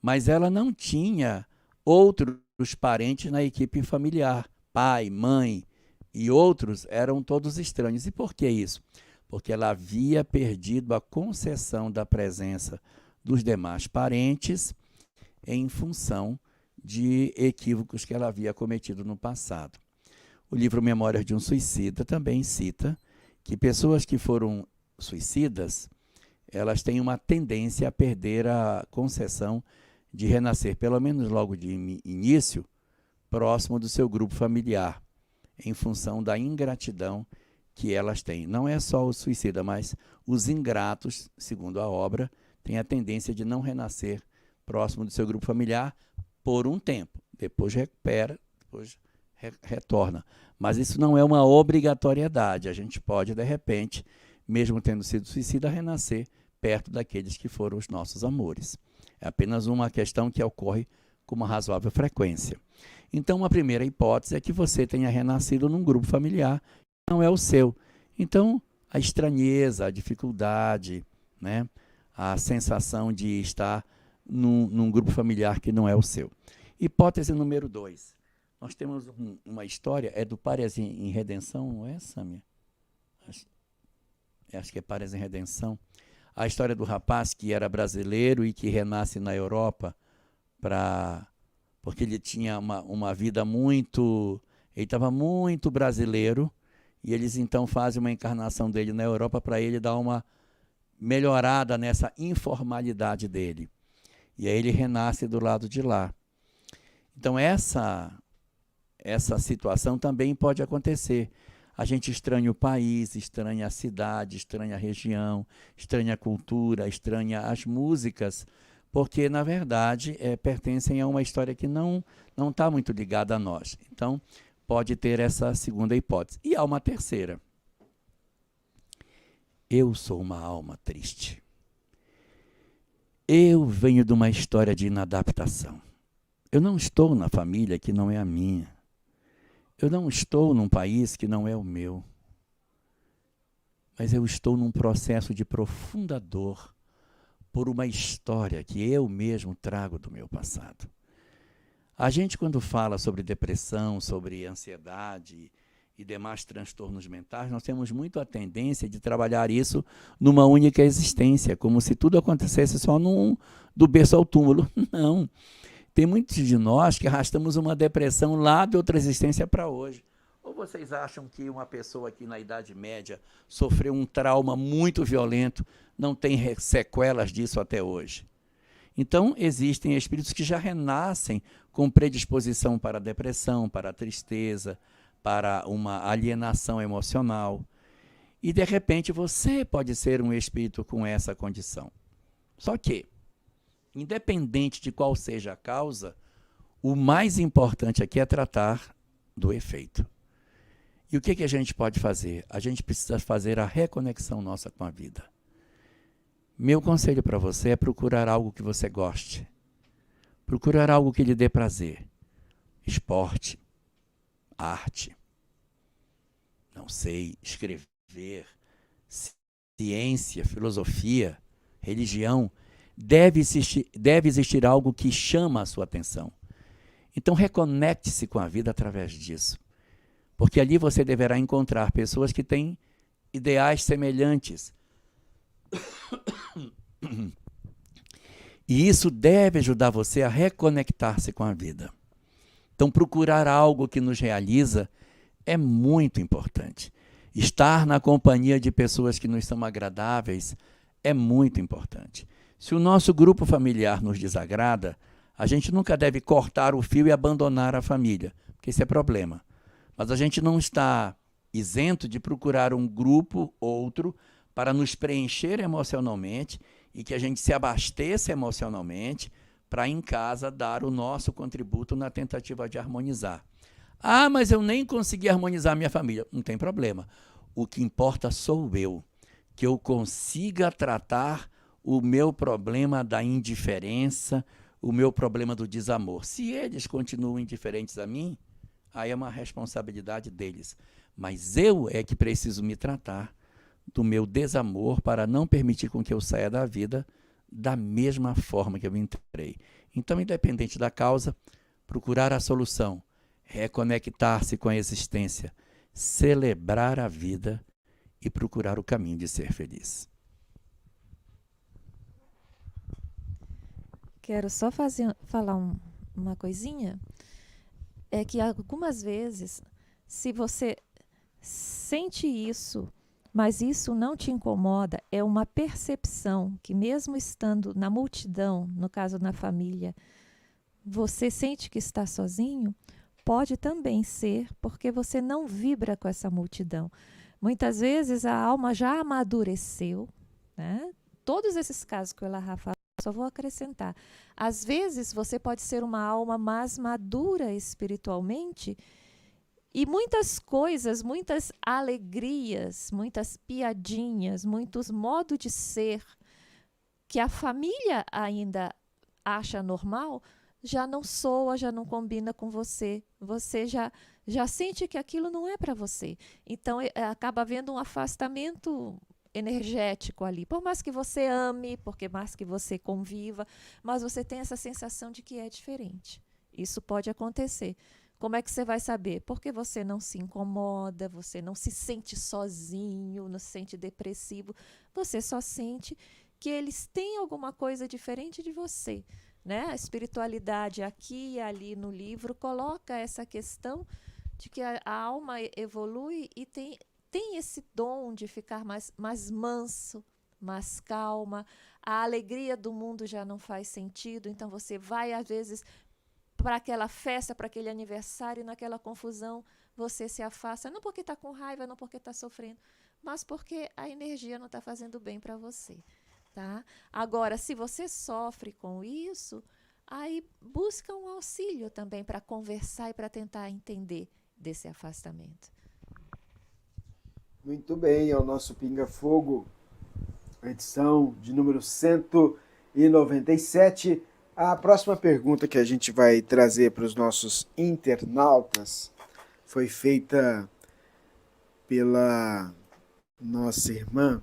Mas ela não tinha outros parentes na equipe familiar. Pai, mãe e outros eram todos estranhos. E por que isso? Porque ela havia perdido a concessão da presença dos demais parentes em função de equívocos que ela havia cometido no passado. O livro Memórias de um Suicida também cita que pessoas que foram suicidas, elas têm uma tendência a perder a concessão de renascer, pelo menos logo de início, próximo do seu grupo familiar, em função da ingratidão que elas têm. Não é só o suicida, mas os ingratos, segundo a obra, têm a tendência de não renascer próximo do seu grupo familiar por um tempo. Depois recupera, depois retorna. Mas isso não é uma obrigatoriedade. A gente pode, de repente, mesmo tendo sido suicida, renascer perto daqueles que foram os nossos amores. É apenas uma questão que ocorre com uma razoável frequência. Então, a primeira hipótese é que você tenha renascido num grupo familiar que não é o seu. Então, a estranheza, a dificuldade, né? A sensação de estar num grupo familiar que não é o seu. Hipótese número 2. Nós temos uma história, é do Pares em Redenção, não é, Sâmia? Acho que é Pares em Redenção. A história do rapaz que era brasileiro e que renasce na Europa porque ele tinha uma vida muito... Ele estava muito brasileiro e eles então fazem uma encarnação dele na Europa para ele dar uma melhorada nessa informalidade dele. E aí ele renasce do lado de lá. Então essa situação também pode acontecer. A gente estranha o país, estranha a cidade, estranha a região, estranha a cultura, estranha as músicas, porque, na verdade, pertencem a uma história que não está muito ligada a nós. Então, pode ter essa segunda hipótese. E há uma terceira. Eu sou uma alma triste. Eu venho de uma história de inadaptação. Eu não estou na família que não é a minha. Eu não estou num país que não é o meu. Mas eu estou num processo de profunda dor por uma história que eu mesmo trago do meu passado. A gente, quando fala sobre depressão, sobre ansiedade e demais transtornos mentais, nós temos muito a tendência de trabalhar isso numa única existência, como se tudo acontecesse só do berço ao túmulo. Não. Tem muitos de nós que arrastamos uma depressão lá de outra existência para hoje. Ou vocês acham que uma pessoa que na Idade Média sofreu um trauma muito violento não tem sequelas disso até hoje? Então, existem espíritos que já renascem com predisposição para a depressão, para a tristeza, para uma alienação emocional. E, de repente, você pode ser um espírito com essa condição. Só que, independente de qual seja a causa, o mais importante aqui é tratar do efeito. E o que a gente pode fazer? A gente precisa fazer a reconexão nossa com a vida. Meu conselho para você é procurar algo que você goste. Procurar algo que lhe dê prazer. Esporte, arte, não sei, escrever, ciência, filosofia, religião. Deve existir algo que chama a sua atenção. Então, reconecte-se com a vida através disso. Porque ali você deverá encontrar pessoas que têm ideais semelhantes. E isso deve ajudar você a reconectar-se com a vida. Então, procurar algo que nos realiza é muito importante. Estar na companhia de pessoas que nos são agradáveis é muito importante. Se o nosso grupo familiar nos desagrada, a gente nunca deve cortar o fio e abandonar a família, porque esse é problema. Mas a gente não está isento de procurar um grupo, outro, para nos preencher emocionalmente e que a gente se abasteça emocionalmente para em casa dar o nosso contributo na tentativa de harmonizar. Ah, mas eu nem consegui harmonizar minha família. Não tem problema. O que importa sou eu, que eu consiga tratar o meu problema da indiferença, o meu problema do desamor. Se eles continuam indiferentes a mim, aí é uma responsabilidade deles. Mas eu é que preciso me tratar do meu desamor para não permitir com que eu saia da vida da mesma forma que eu entrei. Então, independente da causa, procurar a solução, reconectar-se com a existência, celebrar a vida e procurar o caminho de ser feliz.
Quero só falar uma coisinha. É que algumas vezes, se você sente isso, mas isso não te incomoda, é uma percepção que mesmo estando na multidão, no caso na família, você sente que está sozinho, pode também ser porque você não vibra com essa multidão. Muitas vezes a alma já amadureceu, né? Todos esses casos que o Elahá falou, só vou acrescentar. Às vezes você pode ser uma alma mais madura espiritualmente e muitas coisas, muitas alegrias, muitas piadinhas, muitos modos de ser, que a família ainda acha normal, já não soa, já não combina com você. Você já sente que aquilo não é para você. Então, acaba havendo um afastamento energético ali. Por mais que você ame, por mais que você conviva, mas você tem essa sensação de que é diferente. Isso pode acontecer. Como é que você vai saber? Porque você não se incomoda, você não se sente sozinho, não se sente depressivo. Você só sente que eles têm alguma coisa diferente de você. Né? A espiritualidade aqui e ali no livro coloca essa questão de que a alma evolui e tem esse dom de ficar mais manso, mais calma. A alegria do mundo já não faz sentido, então você vai, às vezes, para aquela festa, para aquele aniversário, e naquela confusão você se afasta, não porque está com raiva, não porque está sofrendo, mas porque a energia não está fazendo bem para você. Tá? Agora, se você sofre com isso, aí busca um auxílio também para conversar e para tentar entender desse afastamento.
Muito bem, é o nosso Pinga Fogo, edição de número 197. A próxima pergunta que a gente vai trazer para os nossos internautas foi feita pela nossa irmã,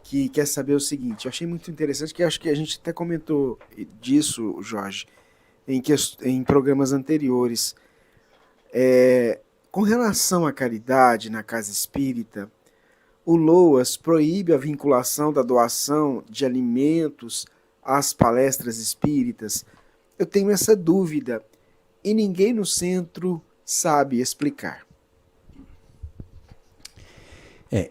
que quer saber o seguinte. Eu achei muito interessante, que acho que a gente até comentou disso, Jorge, em programas anteriores. Com relação à caridade na casa espírita, o LOAS proíbe a vinculação da doação de alimentos às palestras espíritas. Eu tenho essa dúvida e ninguém no centro sabe explicar.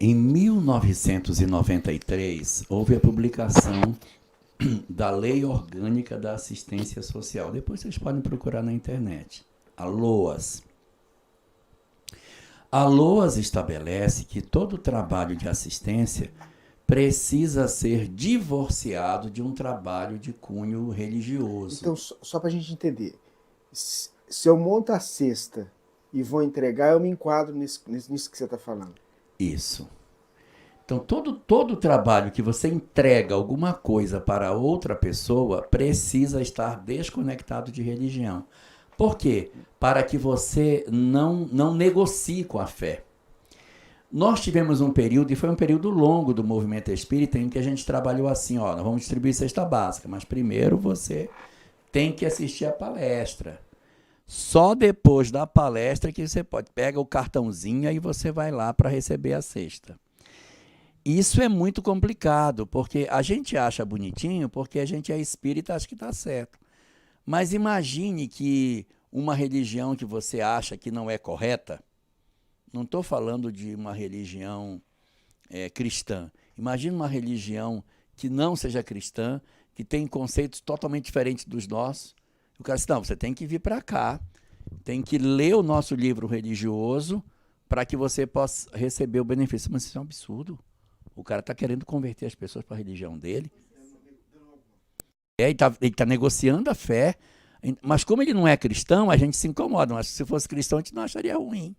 Em 1993, houve a publicação da Lei Orgânica da Assistência Social. Depois vocês podem procurar na internet. A LOAS. A LOAS estabelece que todo trabalho de assistência precisa ser divorciado de um trabalho de cunho religioso.
Então, só para a gente entender, se eu monto a cesta e vou entregar, eu me enquadro nisso que você está falando.
Isso. Então, todo trabalho que você entrega alguma coisa para outra pessoa precisa estar desconectado de religião. Por quê? Para que você não negocie com a fé. Nós tivemos um período, e foi um período longo do movimento espírita, em que a gente trabalhou assim, nós vamos distribuir cesta básica, mas primeiro você tem que assistir a palestra. Só depois da palestra que você pega o cartãozinho e você vai lá para receber a cesta. Isso é muito complicado, porque a gente acha bonitinho, porque a gente é espírita, acha que está certo. Mas imagine que uma religião que você acha que não é correta, não estou falando de uma religião cristã, imagine uma religião que não seja cristã, que tem conceitos totalmente diferentes dos nossos. O cara disse, não, você tem que vir para cá, tem que ler o nosso livro religioso para que você possa receber o benefício. Mas isso é um absurdo. O cara está querendo converter as pessoas para a religião dele. Ele está negociando a fé. Mas como ele não é cristão, a gente se incomoda. Mas se fosse cristão, a gente não acharia ruim.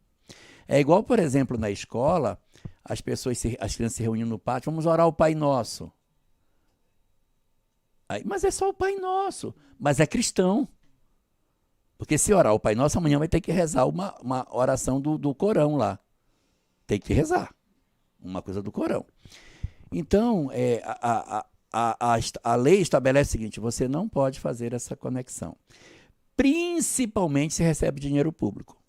É igual, por exemplo, na escola, as crianças se reuniam no pátio, vamos orar o Pai Nosso. Aí, mas é só o Pai Nosso. Mas é cristão. Porque se orar o Pai Nosso, amanhã vai ter que rezar uma oração do Corão lá. Tem que rezar. Uma coisa do Corão. Então, a lei estabelece o seguinte, você não pode fazer essa conexão. Principalmente se recebe dinheiro público.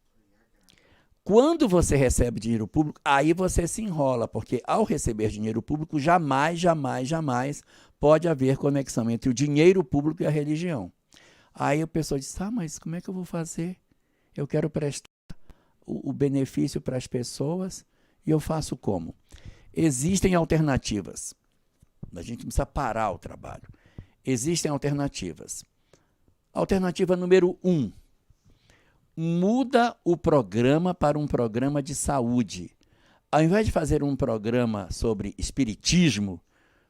Quando você recebe dinheiro público, aí você se enrola, porque ao receber dinheiro público, jamais pode haver conexão entre o dinheiro público e a religião. Aí a pessoa diz, mas como é que eu vou fazer? Eu quero prestar o benefício para as pessoas e eu faço como? Existem alternativas. A gente precisa parar o trabalho. Existem alternativas. Alternativa número 1. Muda o programa para um programa de saúde. Ao invés de fazer um programa sobre espiritismo,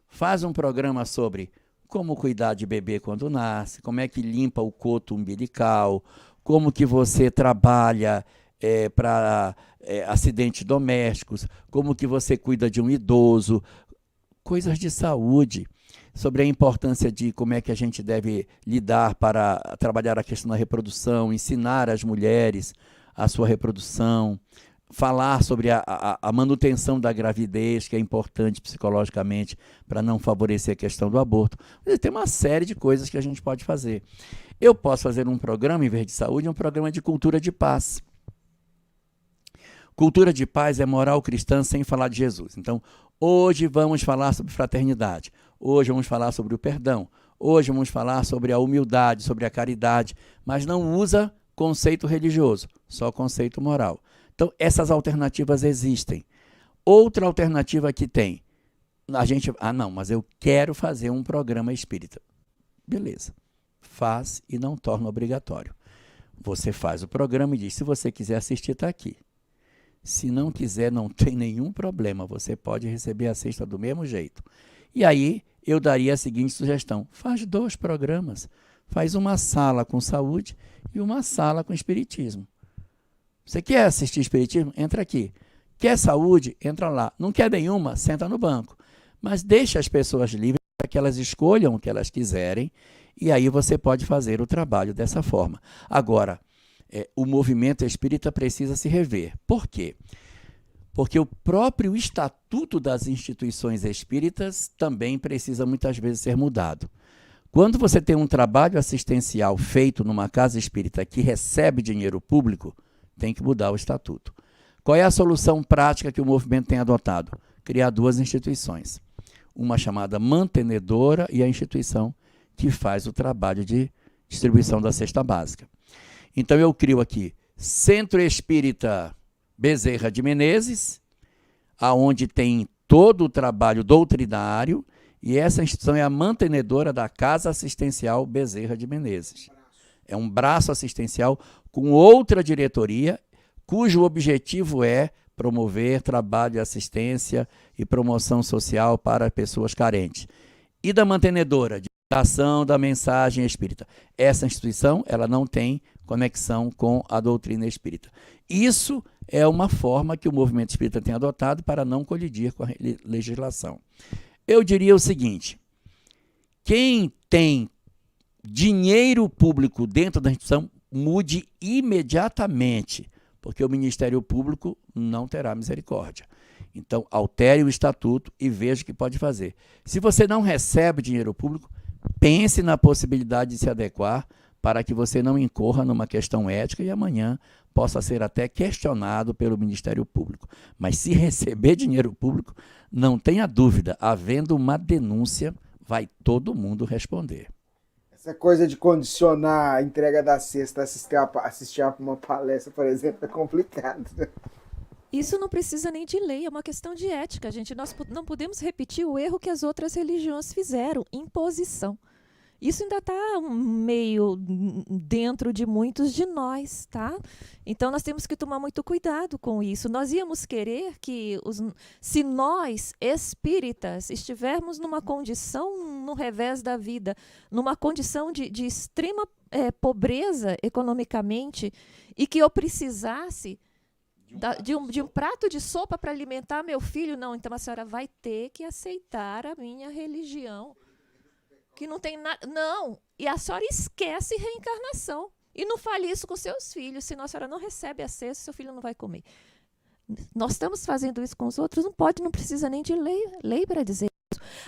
faz um programa sobre como cuidar de bebê quando nasce, como é que limpa o coto umbilical, como que você trabalha para acidentes domésticos, como que você cuida de um idoso, coisas de saúde. sobre a importância de como é que a gente deve lidar para trabalhar a questão da reprodução, ensinar as mulheres a sua reprodução, falar sobre a manutenção da gravidez, que é importante psicologicamente para não favorecer a questão do aborto. Tem uma série de coisas que a gente pode fazer. Eu posso fazer um programa, em vez de saúde, um programa de cultura de paz. Cultura de paz é moral cristã sem falar de Jesus. Então, hoje vamos falar sobre fraternidade. Hoje vamos falar sobre o perdão. Hoje vamos falar sobre a humildade, sobre a caridade, mas não usa conceito religioso, só conceito moral. Então, essas alternativas existem. Outra alternativa que tem, não, mas eu quero fazer um programa espírita. Beleza, faz e não torna obrigatório. Você faz o programa e diz, se você quiser assistir, está aqui. Se não quiser, não tem nenhum problema, você pode receber a cesta do mesmo jeito. E aí, eu daria a seguinte sugestão, faz 2 programas, faz uma sala com saúde e uma sala com espiritismo. Você quer assistir espiritismo? Entra aqui. Quer saúde? Entra lá. Não quer nenhuma? Senta no banco. Mas deixa as pessoas livres para que elas escolham o que elas quiserem e aí você pode fazer o trabalho dessa forma. Agora, o movimento espírita precisa se rever. Por quê? Porque o próprio estatuto das instituições espíritas também precisa muitas vezes ser mudado. Quando você tem um trabalho assistencial feito numa casa espírita que recebe dinheiro público, tem que mudar o estatuto. Qual é a solução prática que o movimento tem adotado? Criar 2 instituições. Uma chamada mantenedora e a instituição que faz o trabalho de distribuição da cesta básica. Então eu crio aqui Centro Espírita Bezerra de Menezes, aonde tem todo o trabalho doutrinário, e essa instituição é a mantenedora da Casa Assistencial Bezerra de Menezes. É um braço assistencial com outra diretoria, cujo objetivo é promover trabalho de assistência e promoção social para pessoas carentes. E da mantenedora, de divulgação da mensagem espírita. Essa instituição ela não tem conexão com a doutrina espírita. Isso é uma forma que o movimento espírita tem adotado para não colidir com a legislação. Eu diria o seguinte, quem tem dinheiro público dentro da instituição, mude imediatamente, porque o Ministério Público não terá misericórdia. Então, altere o estatuto e veja o que pode fazer. Se você não recebe dinheiro público, pense na possibilidade de se adequar para que você não incorra numa questão ética e amanhã possa ser até questionado pelo Ministério Público. Mas se receber dinheiro público, não tenha dúvida, havendo uma denúncia, vai todo mundo responder.
Essa coisa de condicionar a entrega da cesta, assistir a uma palestra, por exemplo, é complicado.
Isso não precisa nem de lei, é uma questão de ética, gente. Nós não podemos repetir o erro que as outras religiões fizeram, imposição. Isso ainda está meio dentro de muitos de nós, tá? Então, nós temos que tomar muito cuidado com isso. Nós íamos querer que, se nós, espíritas, estivermos numa condição no revés da vida, numa condição de extrema pobreza economicamente, e que eu precisasse de um prato de sopa para alimentar meu filho, não, então a senhora vai ter que aceitar a minha religião. Que não tem nada. Não, e a senhora esquece reencarnação. E não fale isso com seus filhos, senão a senhora não recebe a cesta, seu filho não vai comer. Nós estamos fazendo isso com os outros, não precisa nem de lei para dizer isso.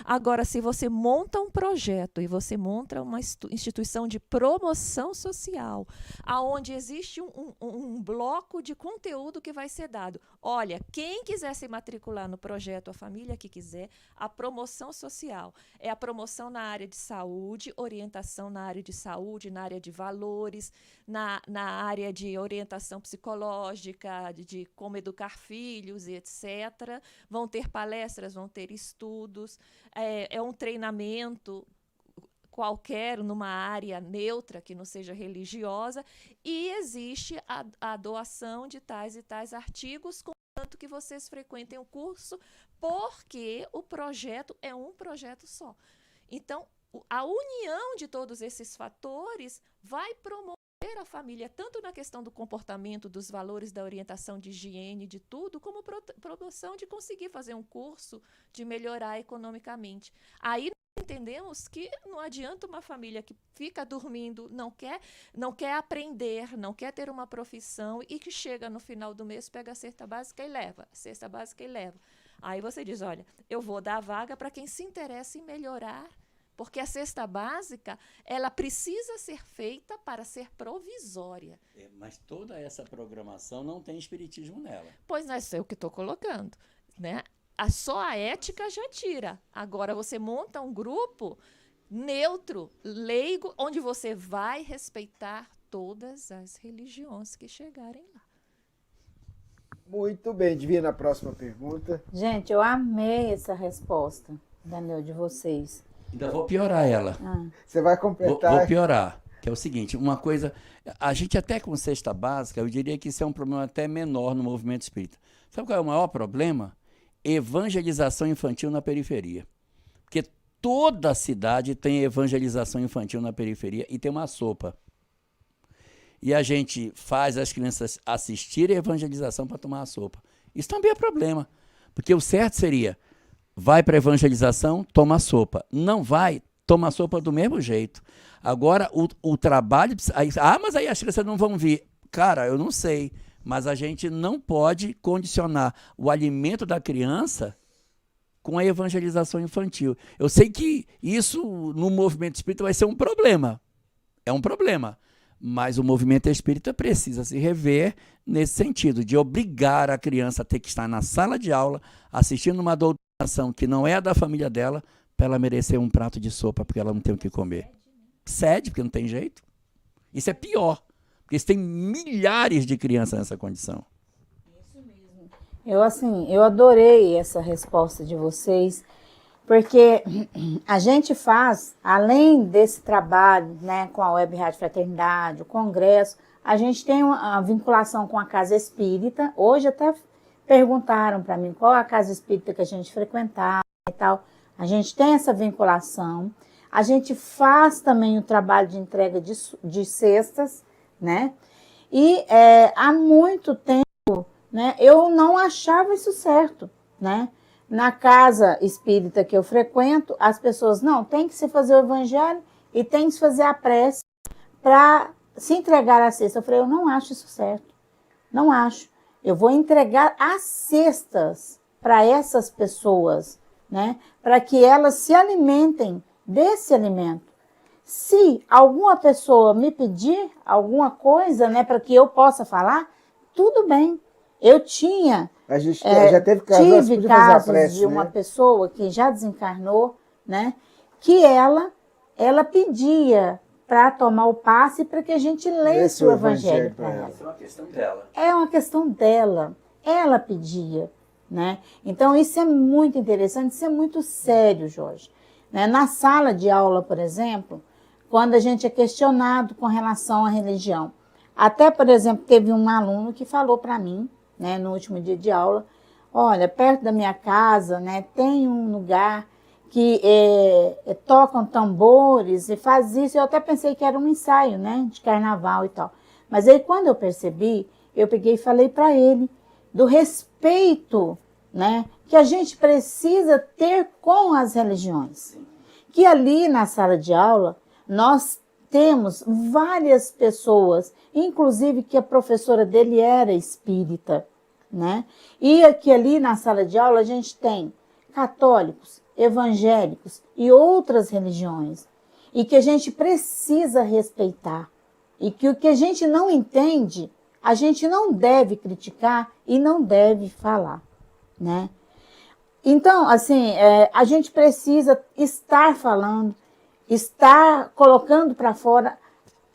Agora, se você monta um projeto e você monta uma instituição de promoção social, aonde existe um bloco de conteúdo que vai ser dado. Olha, quem quiser se matricular no projeto, a família que quiser, a promoção social é a promoção na área de saúde, orientação na área de saúde, na área de valores, na área de orientação psicológica, de como educar filhos e etc. Vão ter palestras, vão ter estudos, é um treinamento qualquer numa área neutra, que não seja religiosa, e existe a doação de tais e tais artigos, contanto que vocês frequentem o curso, porque o projeto é um projeto só. Então, a união de todos esses fatores vai promover a família, tanto na questão do comportamento, dos valores, da orientação de higiene, de tudo, como promoção de conseguir fazer um curso, de melhorar economicamente. Aí não tem
entendemos que não adianta uma família que fica dormindo, não quer aprender, não quer ter uma profissão e que chega no final do mês, pega a cesta básica e leva. Aí você diz, olha, eu vou dar a vaga para quem se interessa em melhorar, porque a cesta básica, ela precisa ser feita para ser provisória.
Mas toda essa programação não tem espiritismo nela.
Pois não é o que estou colocando, né? Só a ética já tira. Agora você monta um grupo neutro, leigo, onde você vai respeitar todas as religiões que chegarem lá.
Muito bem, Divina, a próxima pergunta.
Gente, eu amei essa resposta, Daniel, de vocês.
Ainda vou piorar ela.
Você vai completar?
Vou piorar, que é o seguinte, uma coisa, a gente até com cesta básica, eu diria que isso é um problema até menor no movimento espírita. Sabe qual é o maior problema? Evangelização infantil na periferia. Porque toda cidade tem evangelização infantil na periferia e tem uma sopa. E a gente faz as crianças assistirem a evangelização para tomar a sopa. Isso também é problema, porque o certo seria, vai para a evangelização, toma a sopa. Não vai, toma a sopa do mesmo jeito. Agora, o trabalho... mas aí as crianças não vão vir. Cara, eu não sei, mas a gente não pode condicionar o alimento da criança com a evangelização infantil. Eu sei que isso, no movimento espírita, vai ser um problema. É um problema. Mas o movimento espírita precisa se rever nesse sentido, de obrigar a criança a ter que estar na sala de aula, assistindo uma doutrinação que não é a da família dela, para ela merecer um prato de sopa, porque ela não tem o que comer. Cede, porque não tem jeito. Isso é pior, porque tem milhares de crianças nessa condição.
Isso mesmo. Eu adorei essa resposta de vocês, porque a gente faz, além desse trabalho, né, com a Web Rádio Fraternidade, o Congresso, a gente tem uma vinculação com a Casa Espírita. Hoje até perguntaram para mim qual é a Casa Espírita que a gente frequentava e tal. A gente tem essa vinculação. A gente faz também o trabalho de entrega de cestas, né? E há muito tempo, né, eu não achava isso certo, né? Na casa espírita que eu frequento, as pessoas, não, tem que se fazer o evangelho e tem que se fazer a prece para se entregar a cesta. Eu falei, eu não acho isso certo, não acho. Eu vou entregar as cestas para essas pessoas, né, para que elas se alimentem desse alimento. Se alguma pessoa me pedir alguma coisa, né, para que eu possa falar, tudo bem. Eu tinha...
A gente já teve casos
de uma pessoa que já desencarnou, né, que ela pedia para tomar o passe para que a gente lesse o evangelho para ela.
Isso é uma questão dela.
É uma questão dela. Ela pedia, né? Então isso é muito interessante, isso é muito sério, Jorge. Né? Na sala de aula, por exemplo, quando a gente é questionado com relação à religião. Até, por exemplo, teve um aluno que falou para mim, né, no último dia de aula, olha, perto da minha casa, né, tem um lugar que tocam tambores e faz isso. Eu até pensei que era um ensaio, né, de carnaval e tal. Mas aí quando eu percebi, eu peguei e falei para ele do respeito, né, que a gente precisa ter com as religiões. Que ali na sala de aula nós temos várias pessoas, inclusive que a professora dele era espírita, né? E aqui ali na sala de aula a gente tem católicos, evangélicos e outras religiões, e que a gente precisa respeitar, e que o que a gente não entende, a gente não deve criticar e não deve falar, né? Então, assim, a gente precisa estar falando, estar colocando para fora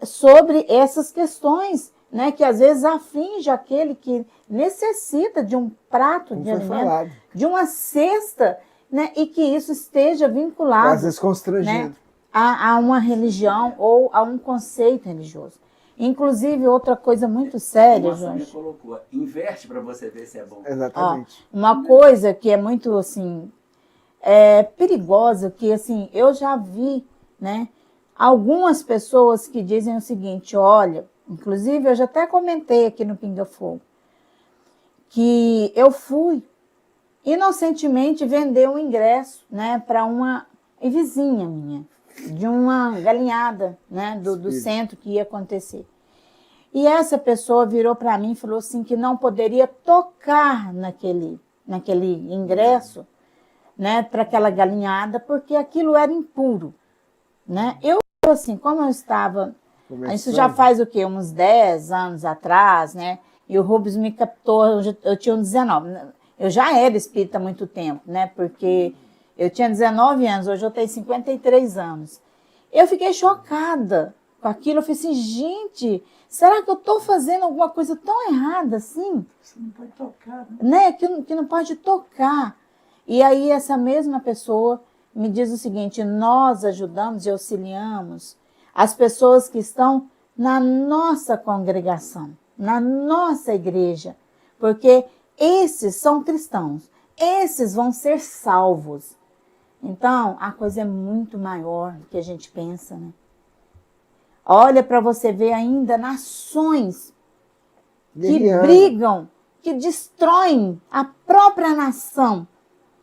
sobre essas questões, né, que às vezes aflige aquele que necessita de um prato de alimento, de uma cesta, né, e que isso esteja vinculado,
às vezes constrangendo,
né, a uma religião ou a um conceito religioso. Inclusive, outra coisa muito séria, Jorge.
Colocou, inverte para você ver se é bom.
Exatamente.
Ó, uma coisa que é muito, assim, perigosa, que, assim, eu já vi, né, algumas pessoas que dizem o seguinte, olha, inclusive eu já até comentei aqui no Pinga Fogo, que eu fui inocentemente vender um ingresso, né, para uma e vizinha minha, de uma galinhada, né, do centro que ia acontecer. E essa pessoa virou para mim e falou assim que não poderia tocar naquele ingresso, né, para aquela galinhada, porque aquilo era impuro, né? Eu, assim, como eu estava... Isso já faz o quê? Uns 10 anos atrás, né? E o Rubens me captou, eu tinha uns 19. Eu já era espírita há muito tempo, né? Porque eu tinha 19 anos, hoje eu tenho 53 anos. Eu fiquei chocada com aquilo. Eu falei assim, gente, será que eu estou fazendo alguma coisa tão errada assim?
Você não pode tocar,
Né? Que não pode tocar. E aí essa mesma pessoa me diz o seguinte, nós ajudamos e auxiliamos as pessoas que estão na nossa congregação, na nossa igreja, porque esses são cristãos, esses vão ser salvos. Então, a coisa é muito maior do que a gente pensa, né? Olha para você ver ainda nações que brigam, que destroem a própria nação,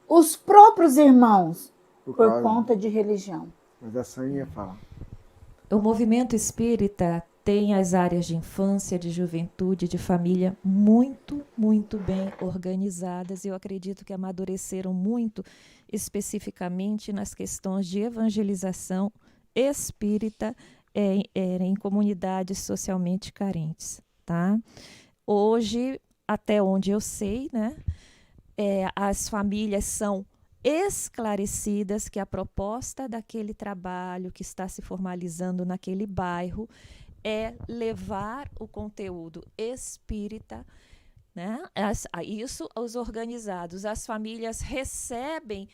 os próprios irmãos, por conta de religião.
Mas a Sam ia falar.
O movimento espírita tem as áreas de infância, de juventude, de família muito, muito bem organizadas. Eu acredito que amadureceram muito, especificamente nas questões de evangelização espírita em comunidades socialmente carentes, tá? Hoje, até onde eu sei, né, as famílias são esclarecidas que a proposta daquele trabalho que está se formalizando naquele bairro é levar o conteúdo espírita, né? Isso os organizados. As famílias recebem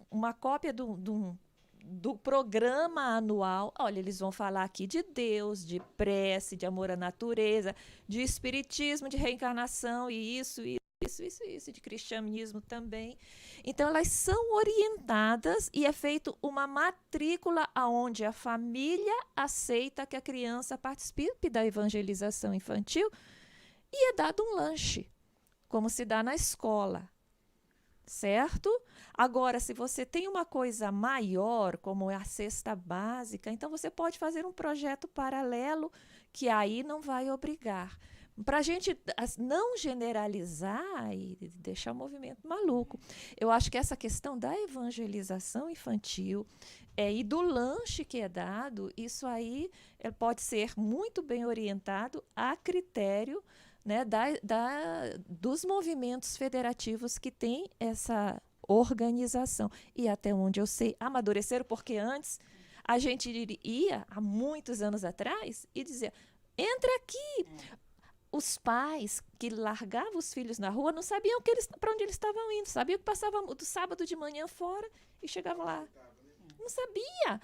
uma cópia do programa anual. Olha, eles vão falar aqui de Deus, de prece, de amor à natureza, de espiritismo, de reencarnação e isso, de cristianismo também. Então, elas são orientadas e é feita uma matrícula onde a família aceita que a criança participe da evangelização infantil e é dado um lanche, como se dá na escola, certo? Agora, se você tem uma coisa maior, como é a cesta básica, então você pode fazer um projeto paralelo que aí não vai obrigar. Para a gente não generalizar e deixar o movimento maluco. Eu acho que essa questão da evangelização infantil e do lanche que é dado, isso aí pode ser muito bem orientado a critério, né, dos movimentos federativos que têm essa organização. E até onde eu sei, amadureceram, porque antes a gente ia, há muitos anos atrás, e dizia, entra aqui. Os pais que largavam os filhos na rua não sabiam para onde eles estavam indo. Sabiam que passavam do sábado de manhã fora e chegavam lá. Não sabia.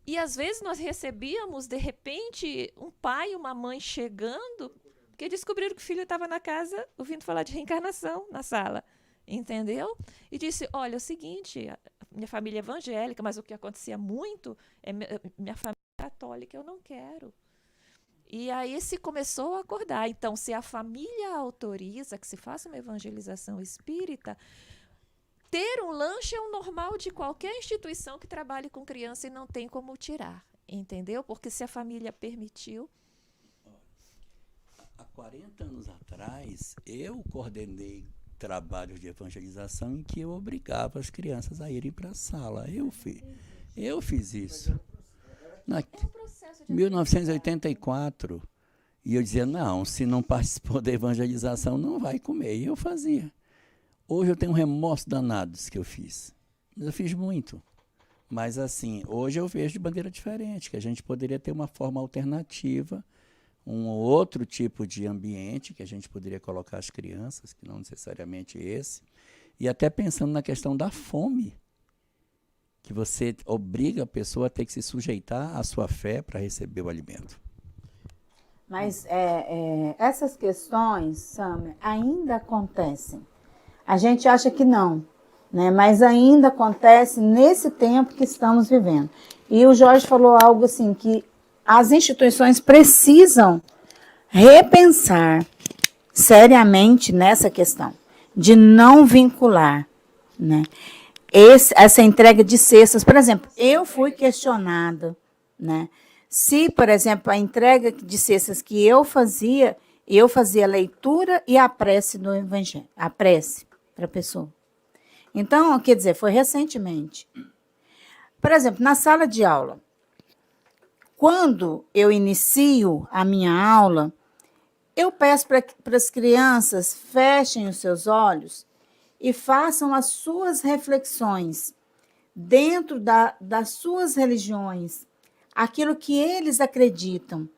E às vezes nós recebíamos, de repente, um pai e uma mãe chegando, porque descobriram que o filho estava na casa ouvindo falar de reencarnação na sala. Entendeu? E disse, olha, é o seguinte, minha família é evangélica, mas o que acontecia muito é minha família é católica, eu não quero. E aí se começou a acordar. Então, se a família autoriza que se faça uma evangelização espírita, ter um lanche é o normal de qualquer instituição que trabalhe com criança e não tem como tirar, entendeu? Porque se a família permitiu...
Há 40 anos atrás, eu coordenei trabalhos de evangelização em que eu obrigava as crianças a irem para a sala. Eu fiz isso. Em 1984, e eu dizia, não, se não participou da evangelização, não vai comer. E eu fazia. Hoje eu tenho um remorso danado disso que eu fiz. Mas eu fiz muito. Mas assim, hoje eu vejo de maneira diferente, que a gente poderia ter uma forma alternativa, um outro tipo de ambiente que a gente poderia colocar as crianças, que não necessariamente esse, e até pensando na questão da fome, que você obriga a pessoa a ter que se sujeitar à sua fé para receber o alimento.
Mas essas questões, Sâmia, ainda acontecem. A gente acha que não, né? Mas ainda acontece nesse tempo que estamos vivendo. E o Jorge falou algo assim, que as instituições precisam repensar seriamente nessa questão de não vincular, né? essa entrega de cestas, por exemplo, eu fui questionada, né? Se, por exemplo, a entrega de cestas que eu fazia a leitura e a prece do Evangelho, a prece para a pessoa. Então, quer dizer, foi recentemente. Por exemplo, na sala de aula, quando eu inicio a minha aula, eu peço para as crianças fechem os seus olhos e façam as suas reflexões dentro das suas religiões, aquilo que eles acreditam.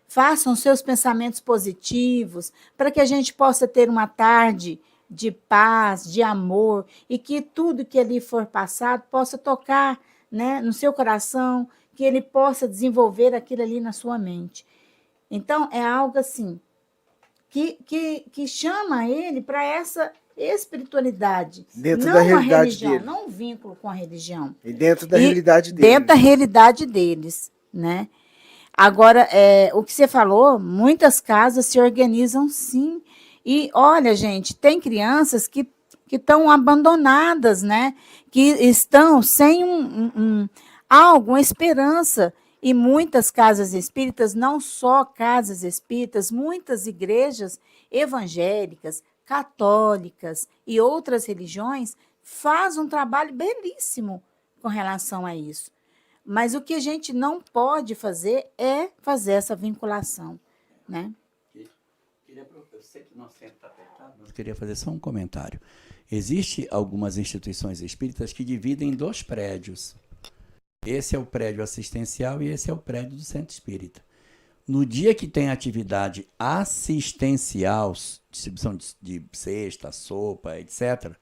Façam seus pensamentos positivos para que a gente possa ter uma tarde de paz, de amor, e que tudo que ali for passado possa tocar, né, no seu coração, que ele possa desenvolver aquilo ali na sua mente. Então, é algo assim que chama ele para essa espiritualidade.
Dentro
não
da
a
realidade
religião,
dele.
não um vínculo com a religião.
E dentro da realidade deles.
Dentro da realidade deles, né? Agora, o que você falou, muitas casas se organizam sim. E, olha, gente, tem crianças que estão abandonadas, né? Que estão sem algo, uma esperança. E muitas casas espíritas, não só casas espíritas, muitas igrejas evangélicas, católicas e outras religiões fazem um trabalho belíssimo com relação a isso. Mas o que a gente não pode fazer é fazer essa vinculação, né?
Eu sei que nosso tempo está apertado, mas eu queria fazer só um comentário. Existem algumas instituições espíritas que dividem em 2 prédios. Esse é o prédio assistencial e esse é o prédio do centro espírita. No dia que tem atividade assistencial, distribuição de cesta, sopa, etc.,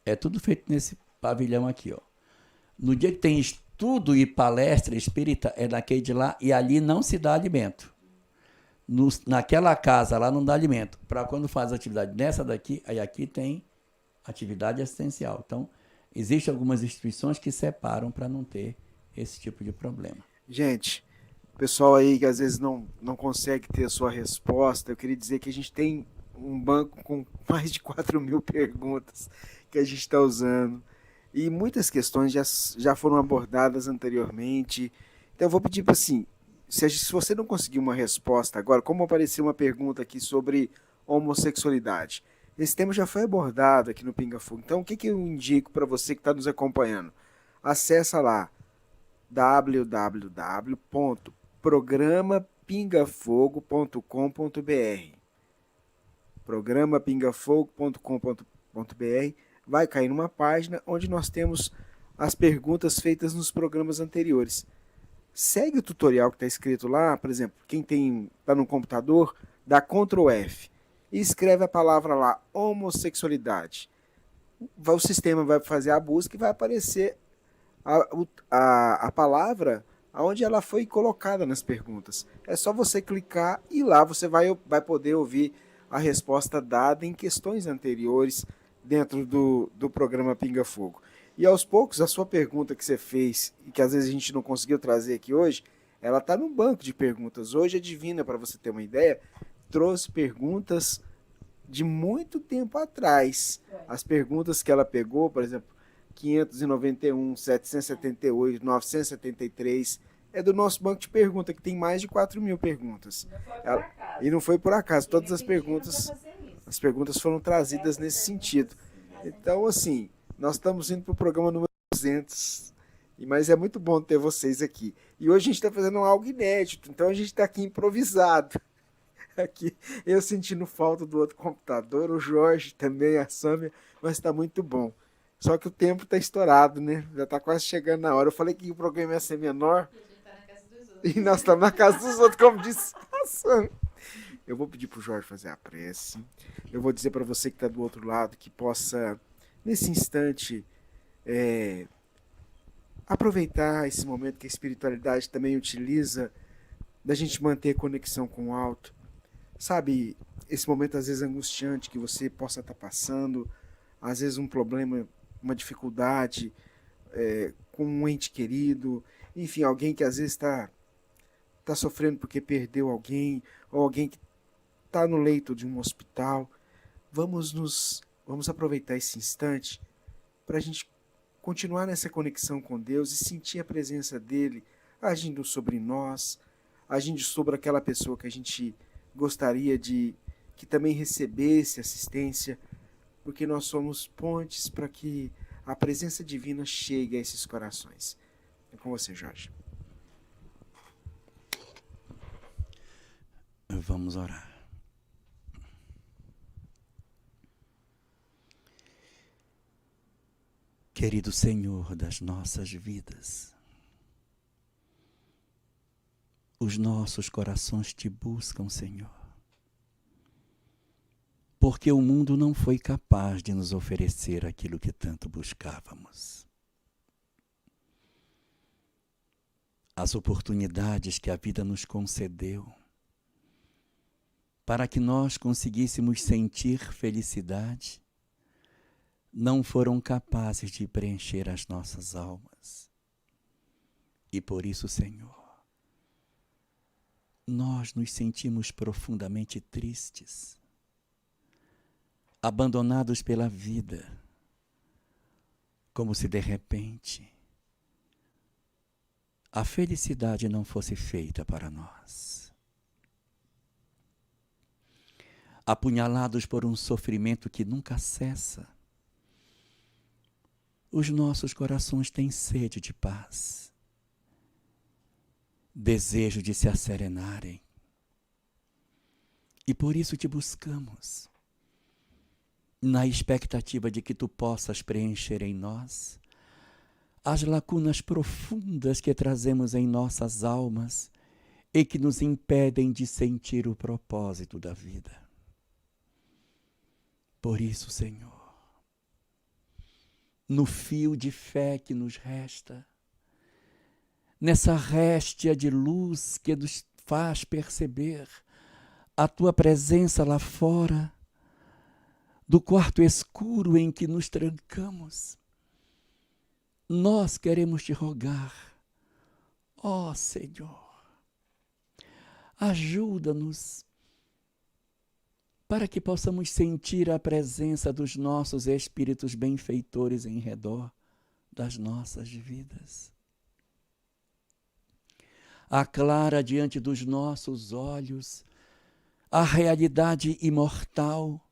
é tudo feito nesse pavilhão aqui, ó. No dia que tem estudo e palestra espírita, é naquele de lá, e ali não se dá alimento. Naquela casa lá não dá alimento. Para quando faz atividade nessa daqui, aí aqui tem atividade assistencial. Então, existem algumas instituições que separam para não ter esse tipo de problema.
Gente, pessoal aí que às vezes não consegue ter a sua resposta, eu queria dizer que a gente tem um banco com mais de 4.000 perguntas que a gente está usando. E muitas questões já foram abordadas anteriormente. Então eu vou pedir para assim, se você não conseguir uma resposta agora, como apareceu uma pergunta aqui sobre homossexualidade, esse tema já foi abordado aqui no Pinga Fogo. Então o que eu indico para você que está nos acompanhando? Acessa lá www.programapingafogo.com.br programapingafogo.com.br. Vai cair numa página onde nós temos as perguntas feitas nos programas anteriores. Segue o tutorial que está escrito lá, por exemplo, quem está no computador, dá Ctrl F e escreve a palavra lá, homossexualidade. O sistema vai fazer a busca e vai aparecer a palavra onde ela foi colocada nas perguntas. É só você clicar e lá você vai poder ouvir a resposta dada em questões anteriores dentro do programa Pinga Fogo. E aos poucos, a sua pergunta que você fez, e que às vezes a gente não conseguiu trazer aqui hoje, ela está no banco de perguntas. Hoje a Divina, para você ter uma ideia, trouxe perguntas de muito tempo atrás. As perguntas que ela pegou, por exemplo, 591, 778, 973, é do nosso banco de perguntas, que tem mais de 4.000 perguntas. E não foi por acaso. Todas as perguntas foram trazidas nesse sentido. Então, assim, nós estamos indo para o programa número 200, mas é muito bom ter vocês aqui. E hoje a gente está fazendo algo inédito, então a gente está aqui improvisado. Aqui, eu sentindo falta do outro computador, o Jorge também, a Sâmia, mas está muito bom. Só que o tempo está estourado, né? Já está quase chegando na hora. Eu falei que o programa ia ser menor. E nós estamos na casa dos outros, como disse a Sâmia. Eu vou pedir para o Jorge fazer a prece. Eu vou dizer para você que está do outro lado que possa, nesse instante, aproveitar esse momento que a espiritualidade também utiliza, da gente manter conexão com o alto. Sabe, esse momento às vezes angustiante que você possa estar passando, às vezes um problema, uma dificuldade com um ente querido, enfim, alguém que às vezes está sofrendo porque perdeu alguém, ou alguém que está no leito de um hospital. Vamos aproveitar esse instante para a gente continuar nessa conexão com Deus e sentir a presença dele agindo sobre nós, agindo sobre aquela pessoa que a gente gostaria de que também recebesse assistência, porque nós somos pontes para que a presença divina chegue a esses corações. É com você, Jorge.
Vamos orar. Querido Senhor das nossas vidas, os nossos corações te buscam, Senhor, porque o mundo não foi capaz de nos oferecer aquilo que tanto buscávamos. As oportunidades que a vida nos concedeu para que nós conseguíssemos sentir felicidade não foram capazes de preencher as nossas almas. E por isso, Senhor, nós nos sentimos profundamente tristes, abandonados pela vida, como se de repente a felicidade não fosse feita para nós. Apunhalados por um sofrimento que nunca cessa, os nossos corações têm sede de paz, desejo de se asserenarem. E por isso te buscamos, na expectativa de que tu possas preencher em nós as lacunas profundas que trazemos em nossas almas e que nos impedem de sentir o propósito da vida. Por isso, Senhor, no fio de fé que nos resta, nessa réstia de luz que nos faz perceber a tua presença lá fora, do quarto escuro em que nos trancamos, nós queremos te rogar, ó Senhor, ajuda-nos para que possamos sentir a presença dos nossos espíritos benfeitores em redor das nossas vidas. Aclara diante dos nossos olhos a realidade imortal,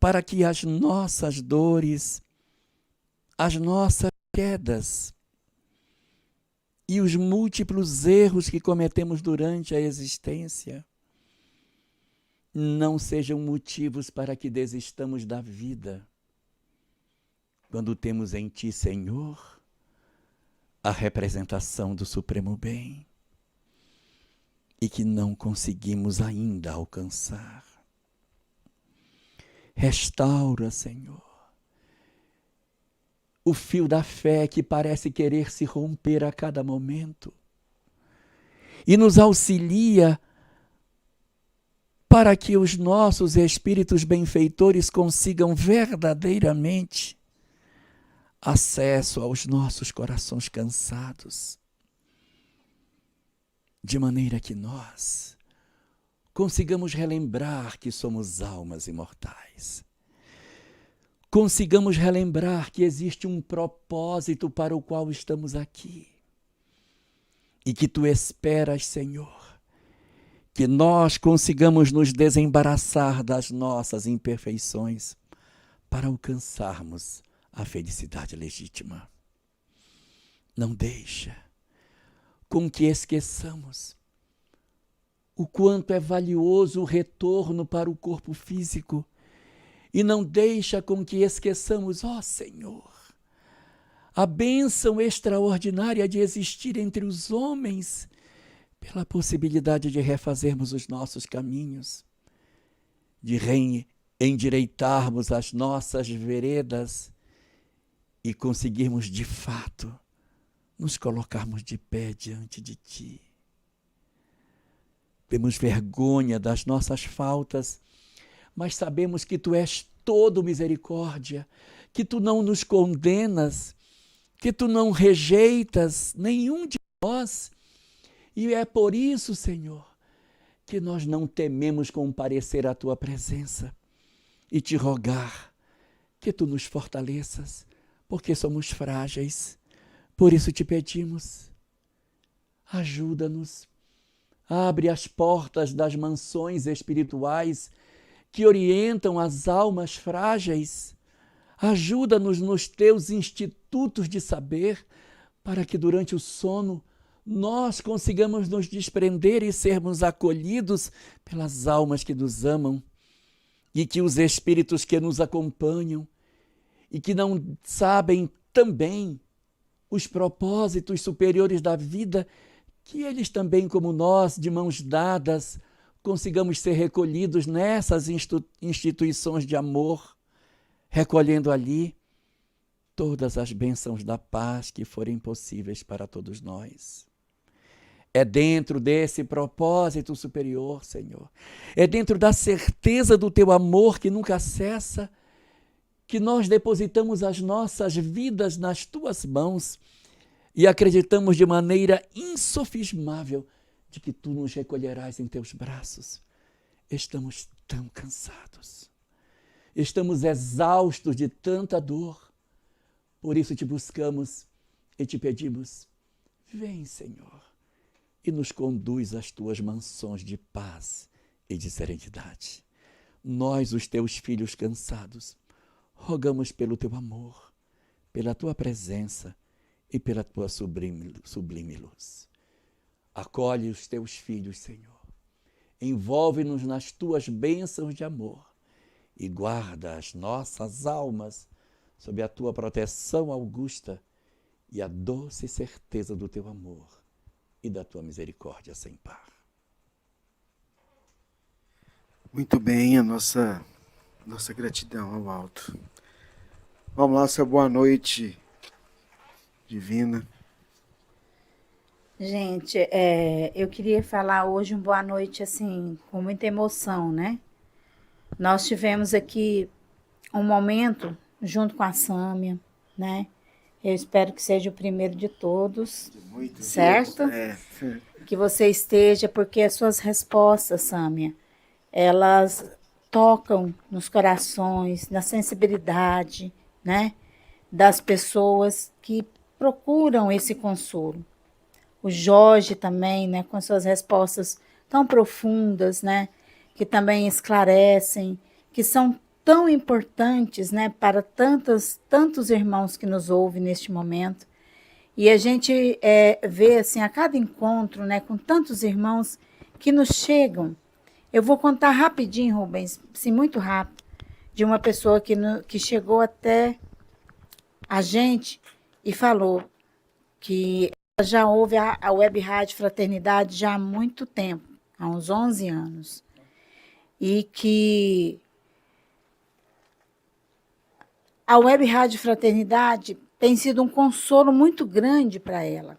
para que as nossas dores, as nossas quedas e os múltiplos erros que cometemos durante a existência não sejam motivos para que desistamos da vida, quando temos em Ti, Senhor, a representação do Supremo Bem e que não conseguimos ainda alcançar. Restaura, Senhor, o fio da fé que parece querer se romper a cada momento e nos auxilia para que os nossos espíritos benfeitores consigam verdadeiramente acesso aos nossos corações cansados, de maneira que nós consigamos relembrar que somos almas imortais, consigamos relembrar que existe um propósito para o qual estamos aqui e que Tu esperas, Senhor, que nós consigamos nos desembaraçar das nossas imperfeições para alcançarmos a felicidade legítima. Não deixa com que esqueçamos o quanto é valioso o retorno para o corpo físico e não deixa com que esqueçamos, ó Senhor, a bênção extraordinária de existir entre os homens pela possibilidade de refazermos os nossos caminhos, de endireitarmos as nossas veredas e conseguirmos de fato nos colocarmos de pé diante de Ti. Temos vergonha das nossas faltas, mas sabemos que Tu és todo misericórdia, que Tu não nos condenas, que Tu não rejeitas nenhum de nós. E é por isso, Senhor, que nós não tememos comparecer à Tua presença e Te rogar que Tu nos fortaleças porque somos frágeis. Por isso te pedimos, ajuda-nos, abre as portas das mansões espirituais que orientam as almas frágeis. Ajuda-nos nos teus institutos de saber, para que durante o sono nós consigamos nos desprender e sermos acolhidos pelas almas que nos amam, e que os espíritos que nos acompanham e que não sabem também os propósitos superiores da vida, que eles também, como nós, de mãos dadas, consigamos ser recolhidos nessas instituições de amor, recolhendo ali todas as bênçãos da paz que forem possíveis para todos nós. É dentro desse propósito superior, Senhor, é dentro da certeza do teu amor que nunca cessa, que nós depositamos as nossas vidas nas tuas mãos e acreditamos de maneira insofismável de que tu nos recolherás em teus braços. Estamos tão cansados, estamos exaustos de tanta dor, por isso te buscamos e te pedimos, vem, Senhor, e nos conduz às tuas mansões de paz e de serenidade. Nós, os teus filhos cansados, rogamos pelo teu amor, pela tua presença e pela tua sublime luz. Acolhe os teus filhos, Senhor. Envolve-nos nas tuas bênçãos de amor e guarda as nossas almas sob a tua proteção augusta e a doce certeza do teu amor e da tua misericórdia sem par.
Muito bem, a nossa gratidão ao alto. Vamos lá, sua boa noite, Divina.
Gente, eu queria falar hoje uma boa noite, assim, com muita emoção, né? Nós tivemos aqui um momento junto com a Sâmia, né? Eu espero que seja o primeiro de todos,
Muito
certo? Que você esteja, porque as suas respostas, Sâmia, elas tocam nos corações, na sensibilidade, né? Das pessoas que procuram esse consolo. O Jorge também, né? Com suas respostas tão profundas, né? Que também esclarecem, que são tão importantes, né, para tantos irmãos que nos ouvem neste momento. E a gente vê assim, a cada encontro, né, com tantos irmãos que nos chegam. Eu vou contar rapidinho, Rubens, assim, muito rápido, de uma pessoa que chegou até a gente e falou que ela já ouve a Web Rádio Fraternidade já há muito tempo, há uns 11 anos, e que a Web Rádio Fraternidade tem sido um consolo muito grande para ela,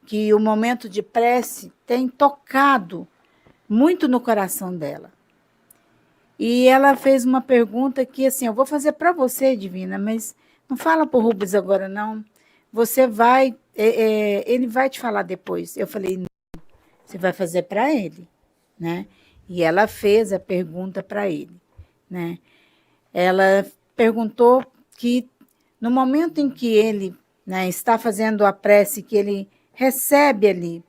que o momento de prece tem tocado muito no coração dela. E ela fez uma pergunta que, assim, eu vou fazer para você, Divina, mas não fala para o Rubens agora, não. Você vai, ele vai te falar depois. Eu falei, não, você vai fazer para ele, né? E ela fez a pergunta para ele, né? Ela perguntou que no momento em que ele, né, está fazendo a prece, que ele recebe ali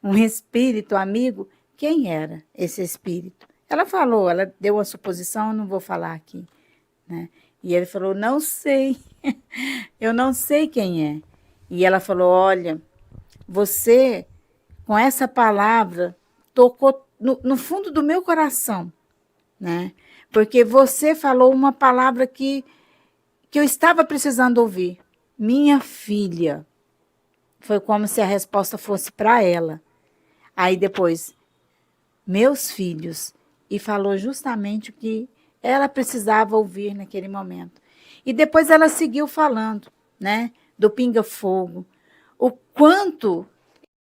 um espírito amigo, quem era esse espírito? Ela falou, ela deu uma suposição, eu não vou falar aqui, né? E ele falou, não sei, eu não sei quem é. E ela falou, olha, você, com essa palavra, tocou no fundo do meu coração, né? Porque você falou uma palavra que eu estava precisando ouvir. Minha filha. Foi como se a resposta fosse para ela. Aí depois, meus filhos. E falou justamente o que ela precisava ouvir naquele momento. E depois ela seguiu falando, né? Do Pinga Fogo. O quanto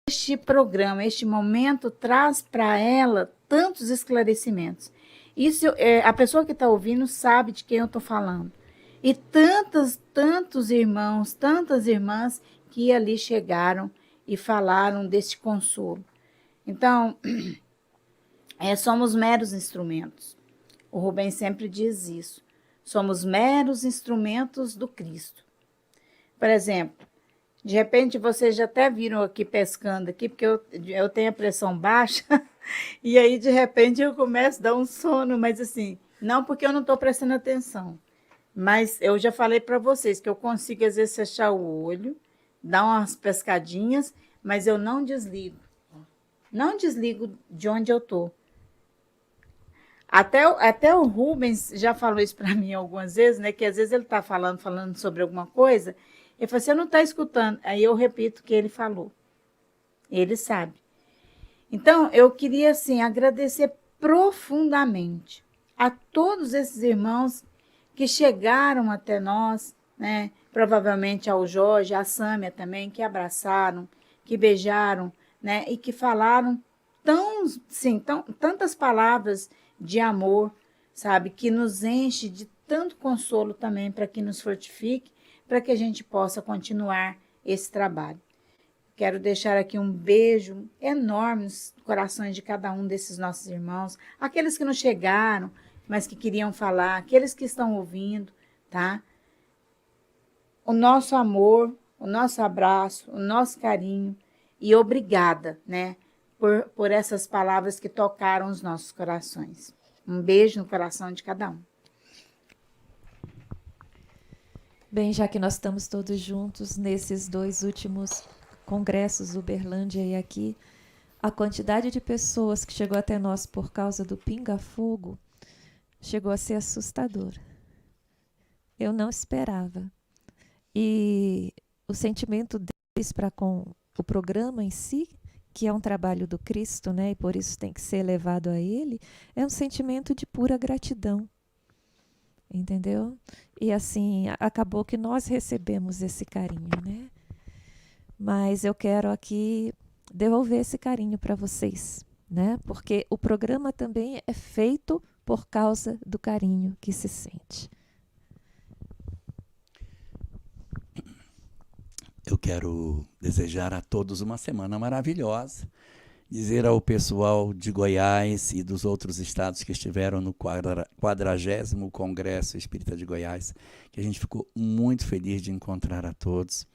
este programa, este momento, traz para ela tantos esclarecimentos. Isso, a pessoa que está ouvindo sabe de quem eu estou falando. E tantos irmãos, tantas irmãs que ali chegaram e falaram deste consolo. Então, somos meros instrumentos. O Rubens sempre diz isso. Somos meros instrumentos do Cristo. Por exemplo, de repente vocês já até viram aqui pescando aqui, porque eu tenho a pressão baixa, e aí de repente eu começo a dar um sono, mas assim, não porque eu não estou prestando atenção, mas eu já falei para vocês que eu consigo às vezes fechar o olho, dar umas pescadinhas, mas eu não desligo. Não desligo de onde eu estou. Até o Rubens já falou isso para mim algumas vezes, né? Que às vezes ele está falando sobre alguma coisa, ele falou, você não está escutando. Aí eu repito o que ele falou. Ele sabe. Então, eu queria, assim, agradecer profundamente a todos esses irmãos que chegaram até nós, né? Provavelmente ao Jorge, à Sâmia também, que abraçaram, que beijaram, né? E que falaram tantas palavras de amor, sabe? Que nos enche de tanto consolo também para que nos fortifique, para que a gente possa continuar esse trabalho. Quero deixar aqui um beijo enorme nos corações de cada um desses nossos irmãos, aqueles que não chegaram, mas que queriam falar, aqueles que estão ouvindo, tá? O nosso amor, o nosso abraço, o nosso carinho e obrigada, né, por essas palavras que tocaram os nossos corações. Um beijo no coração de cada um.
Bem, já que nós estamos todos juntos nesses 2 últimos congressos, Uberlândia e aqui, a quantidade de pessoas que chegou até nós por causa do pinga-fogo chegou a ser assustadora. Eu não esperava. E o sentimento deles para com o programa em si, que é um trabalho do Cristo, né, e por isso tem que ser levado a Ele, é um sentimento de pura gratidão. Entendeu? E assim, acabou que nós recebemos esse carinho, né? Mas eu quero aqui devolver esse carinho para vocês, né? Porque o programa também é feito por causa do carinho que se sente.
Eu quero desejar a todos uma semana maravilhosa. Dizer ao pessoal de Goiás e dos outros estados que estiveram no 40º Congresso Espírita de Goiás, que a gente ficou muito feliz de encontrar a todos.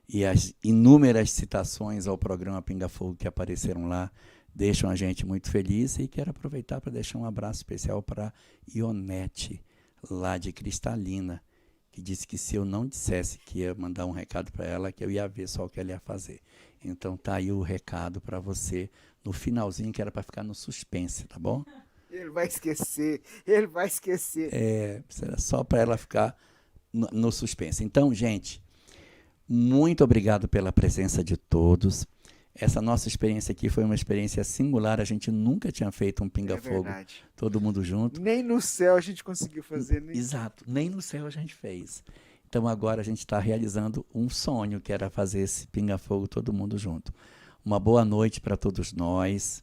E as inúmeras citações ao programa Pinga Fogo que apareceram lá deixam a gente muito feliz. E quero aproveitar para deixar um abraço especial para Ionete, lá de Cristalina, que disse que se eu não dissesse que ia mandar um recado para ela, que eu ia ver só o que ela ia fazer. Então tá aí o recado para você no finalzinho, que era para ficar no suspense, tá bom?
Ele vai esquecer, ele vai esquecer.
Era só para ela ficar no suspense. Então, gente, muito obrigado pela presença de todos. Essa nossa experiência aqui foi uma experiência singular, a gente nunca tinha feito um pinga-fogo, todo mundo junto.
Nem no céu a gente conseguiu fazer. Nem...
Exato, nem no céu a gente fez. Então agora a gente está realizando um sonho, que era fazer esse pinga-fogo todo mundo junto. Uma boa noite para todos nós,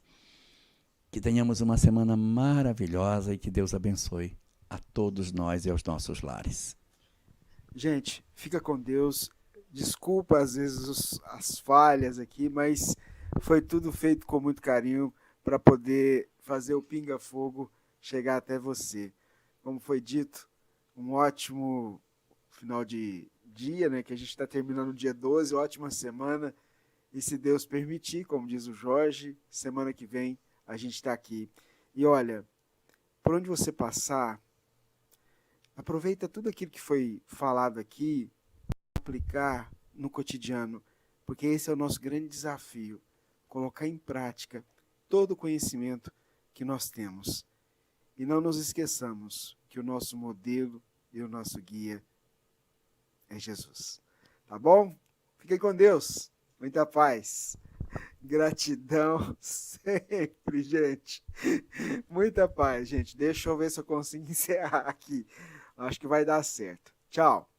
que tenhamos uma semana maravilhosa e que Deus abençoe a todos nós e aos nossos lares.
Gente, fica com Deus. Desculpa às vezes as falhas aqui, mas foi tudo feito com muito carinho para poder fazer o pinga-fogo chegar até você. Como foi dito, um ótimo final de dia, né, que a gente está terminando o dia 12, ótima semana, e se Deus permitir, como diz o Jorge, semana que vem a gente está aqui. E olha, por onde você passar, aproveita tudo aquilo que foi falado aqui, aplicar no cotidiano, porque esse é o nosso grande desafio, colocar em prática todo o conhecimento que nós temos. E não nos esqueçamos que o nosso modelo e o nosso guia é Jesus. Tá bom? Fiquem com Deus. Muita paz. Gratidão sempre, gente. Muita paz, gente. Deixa eu ver se eu consigo encerrar aqui. Acho que vai dar certo. Tchau.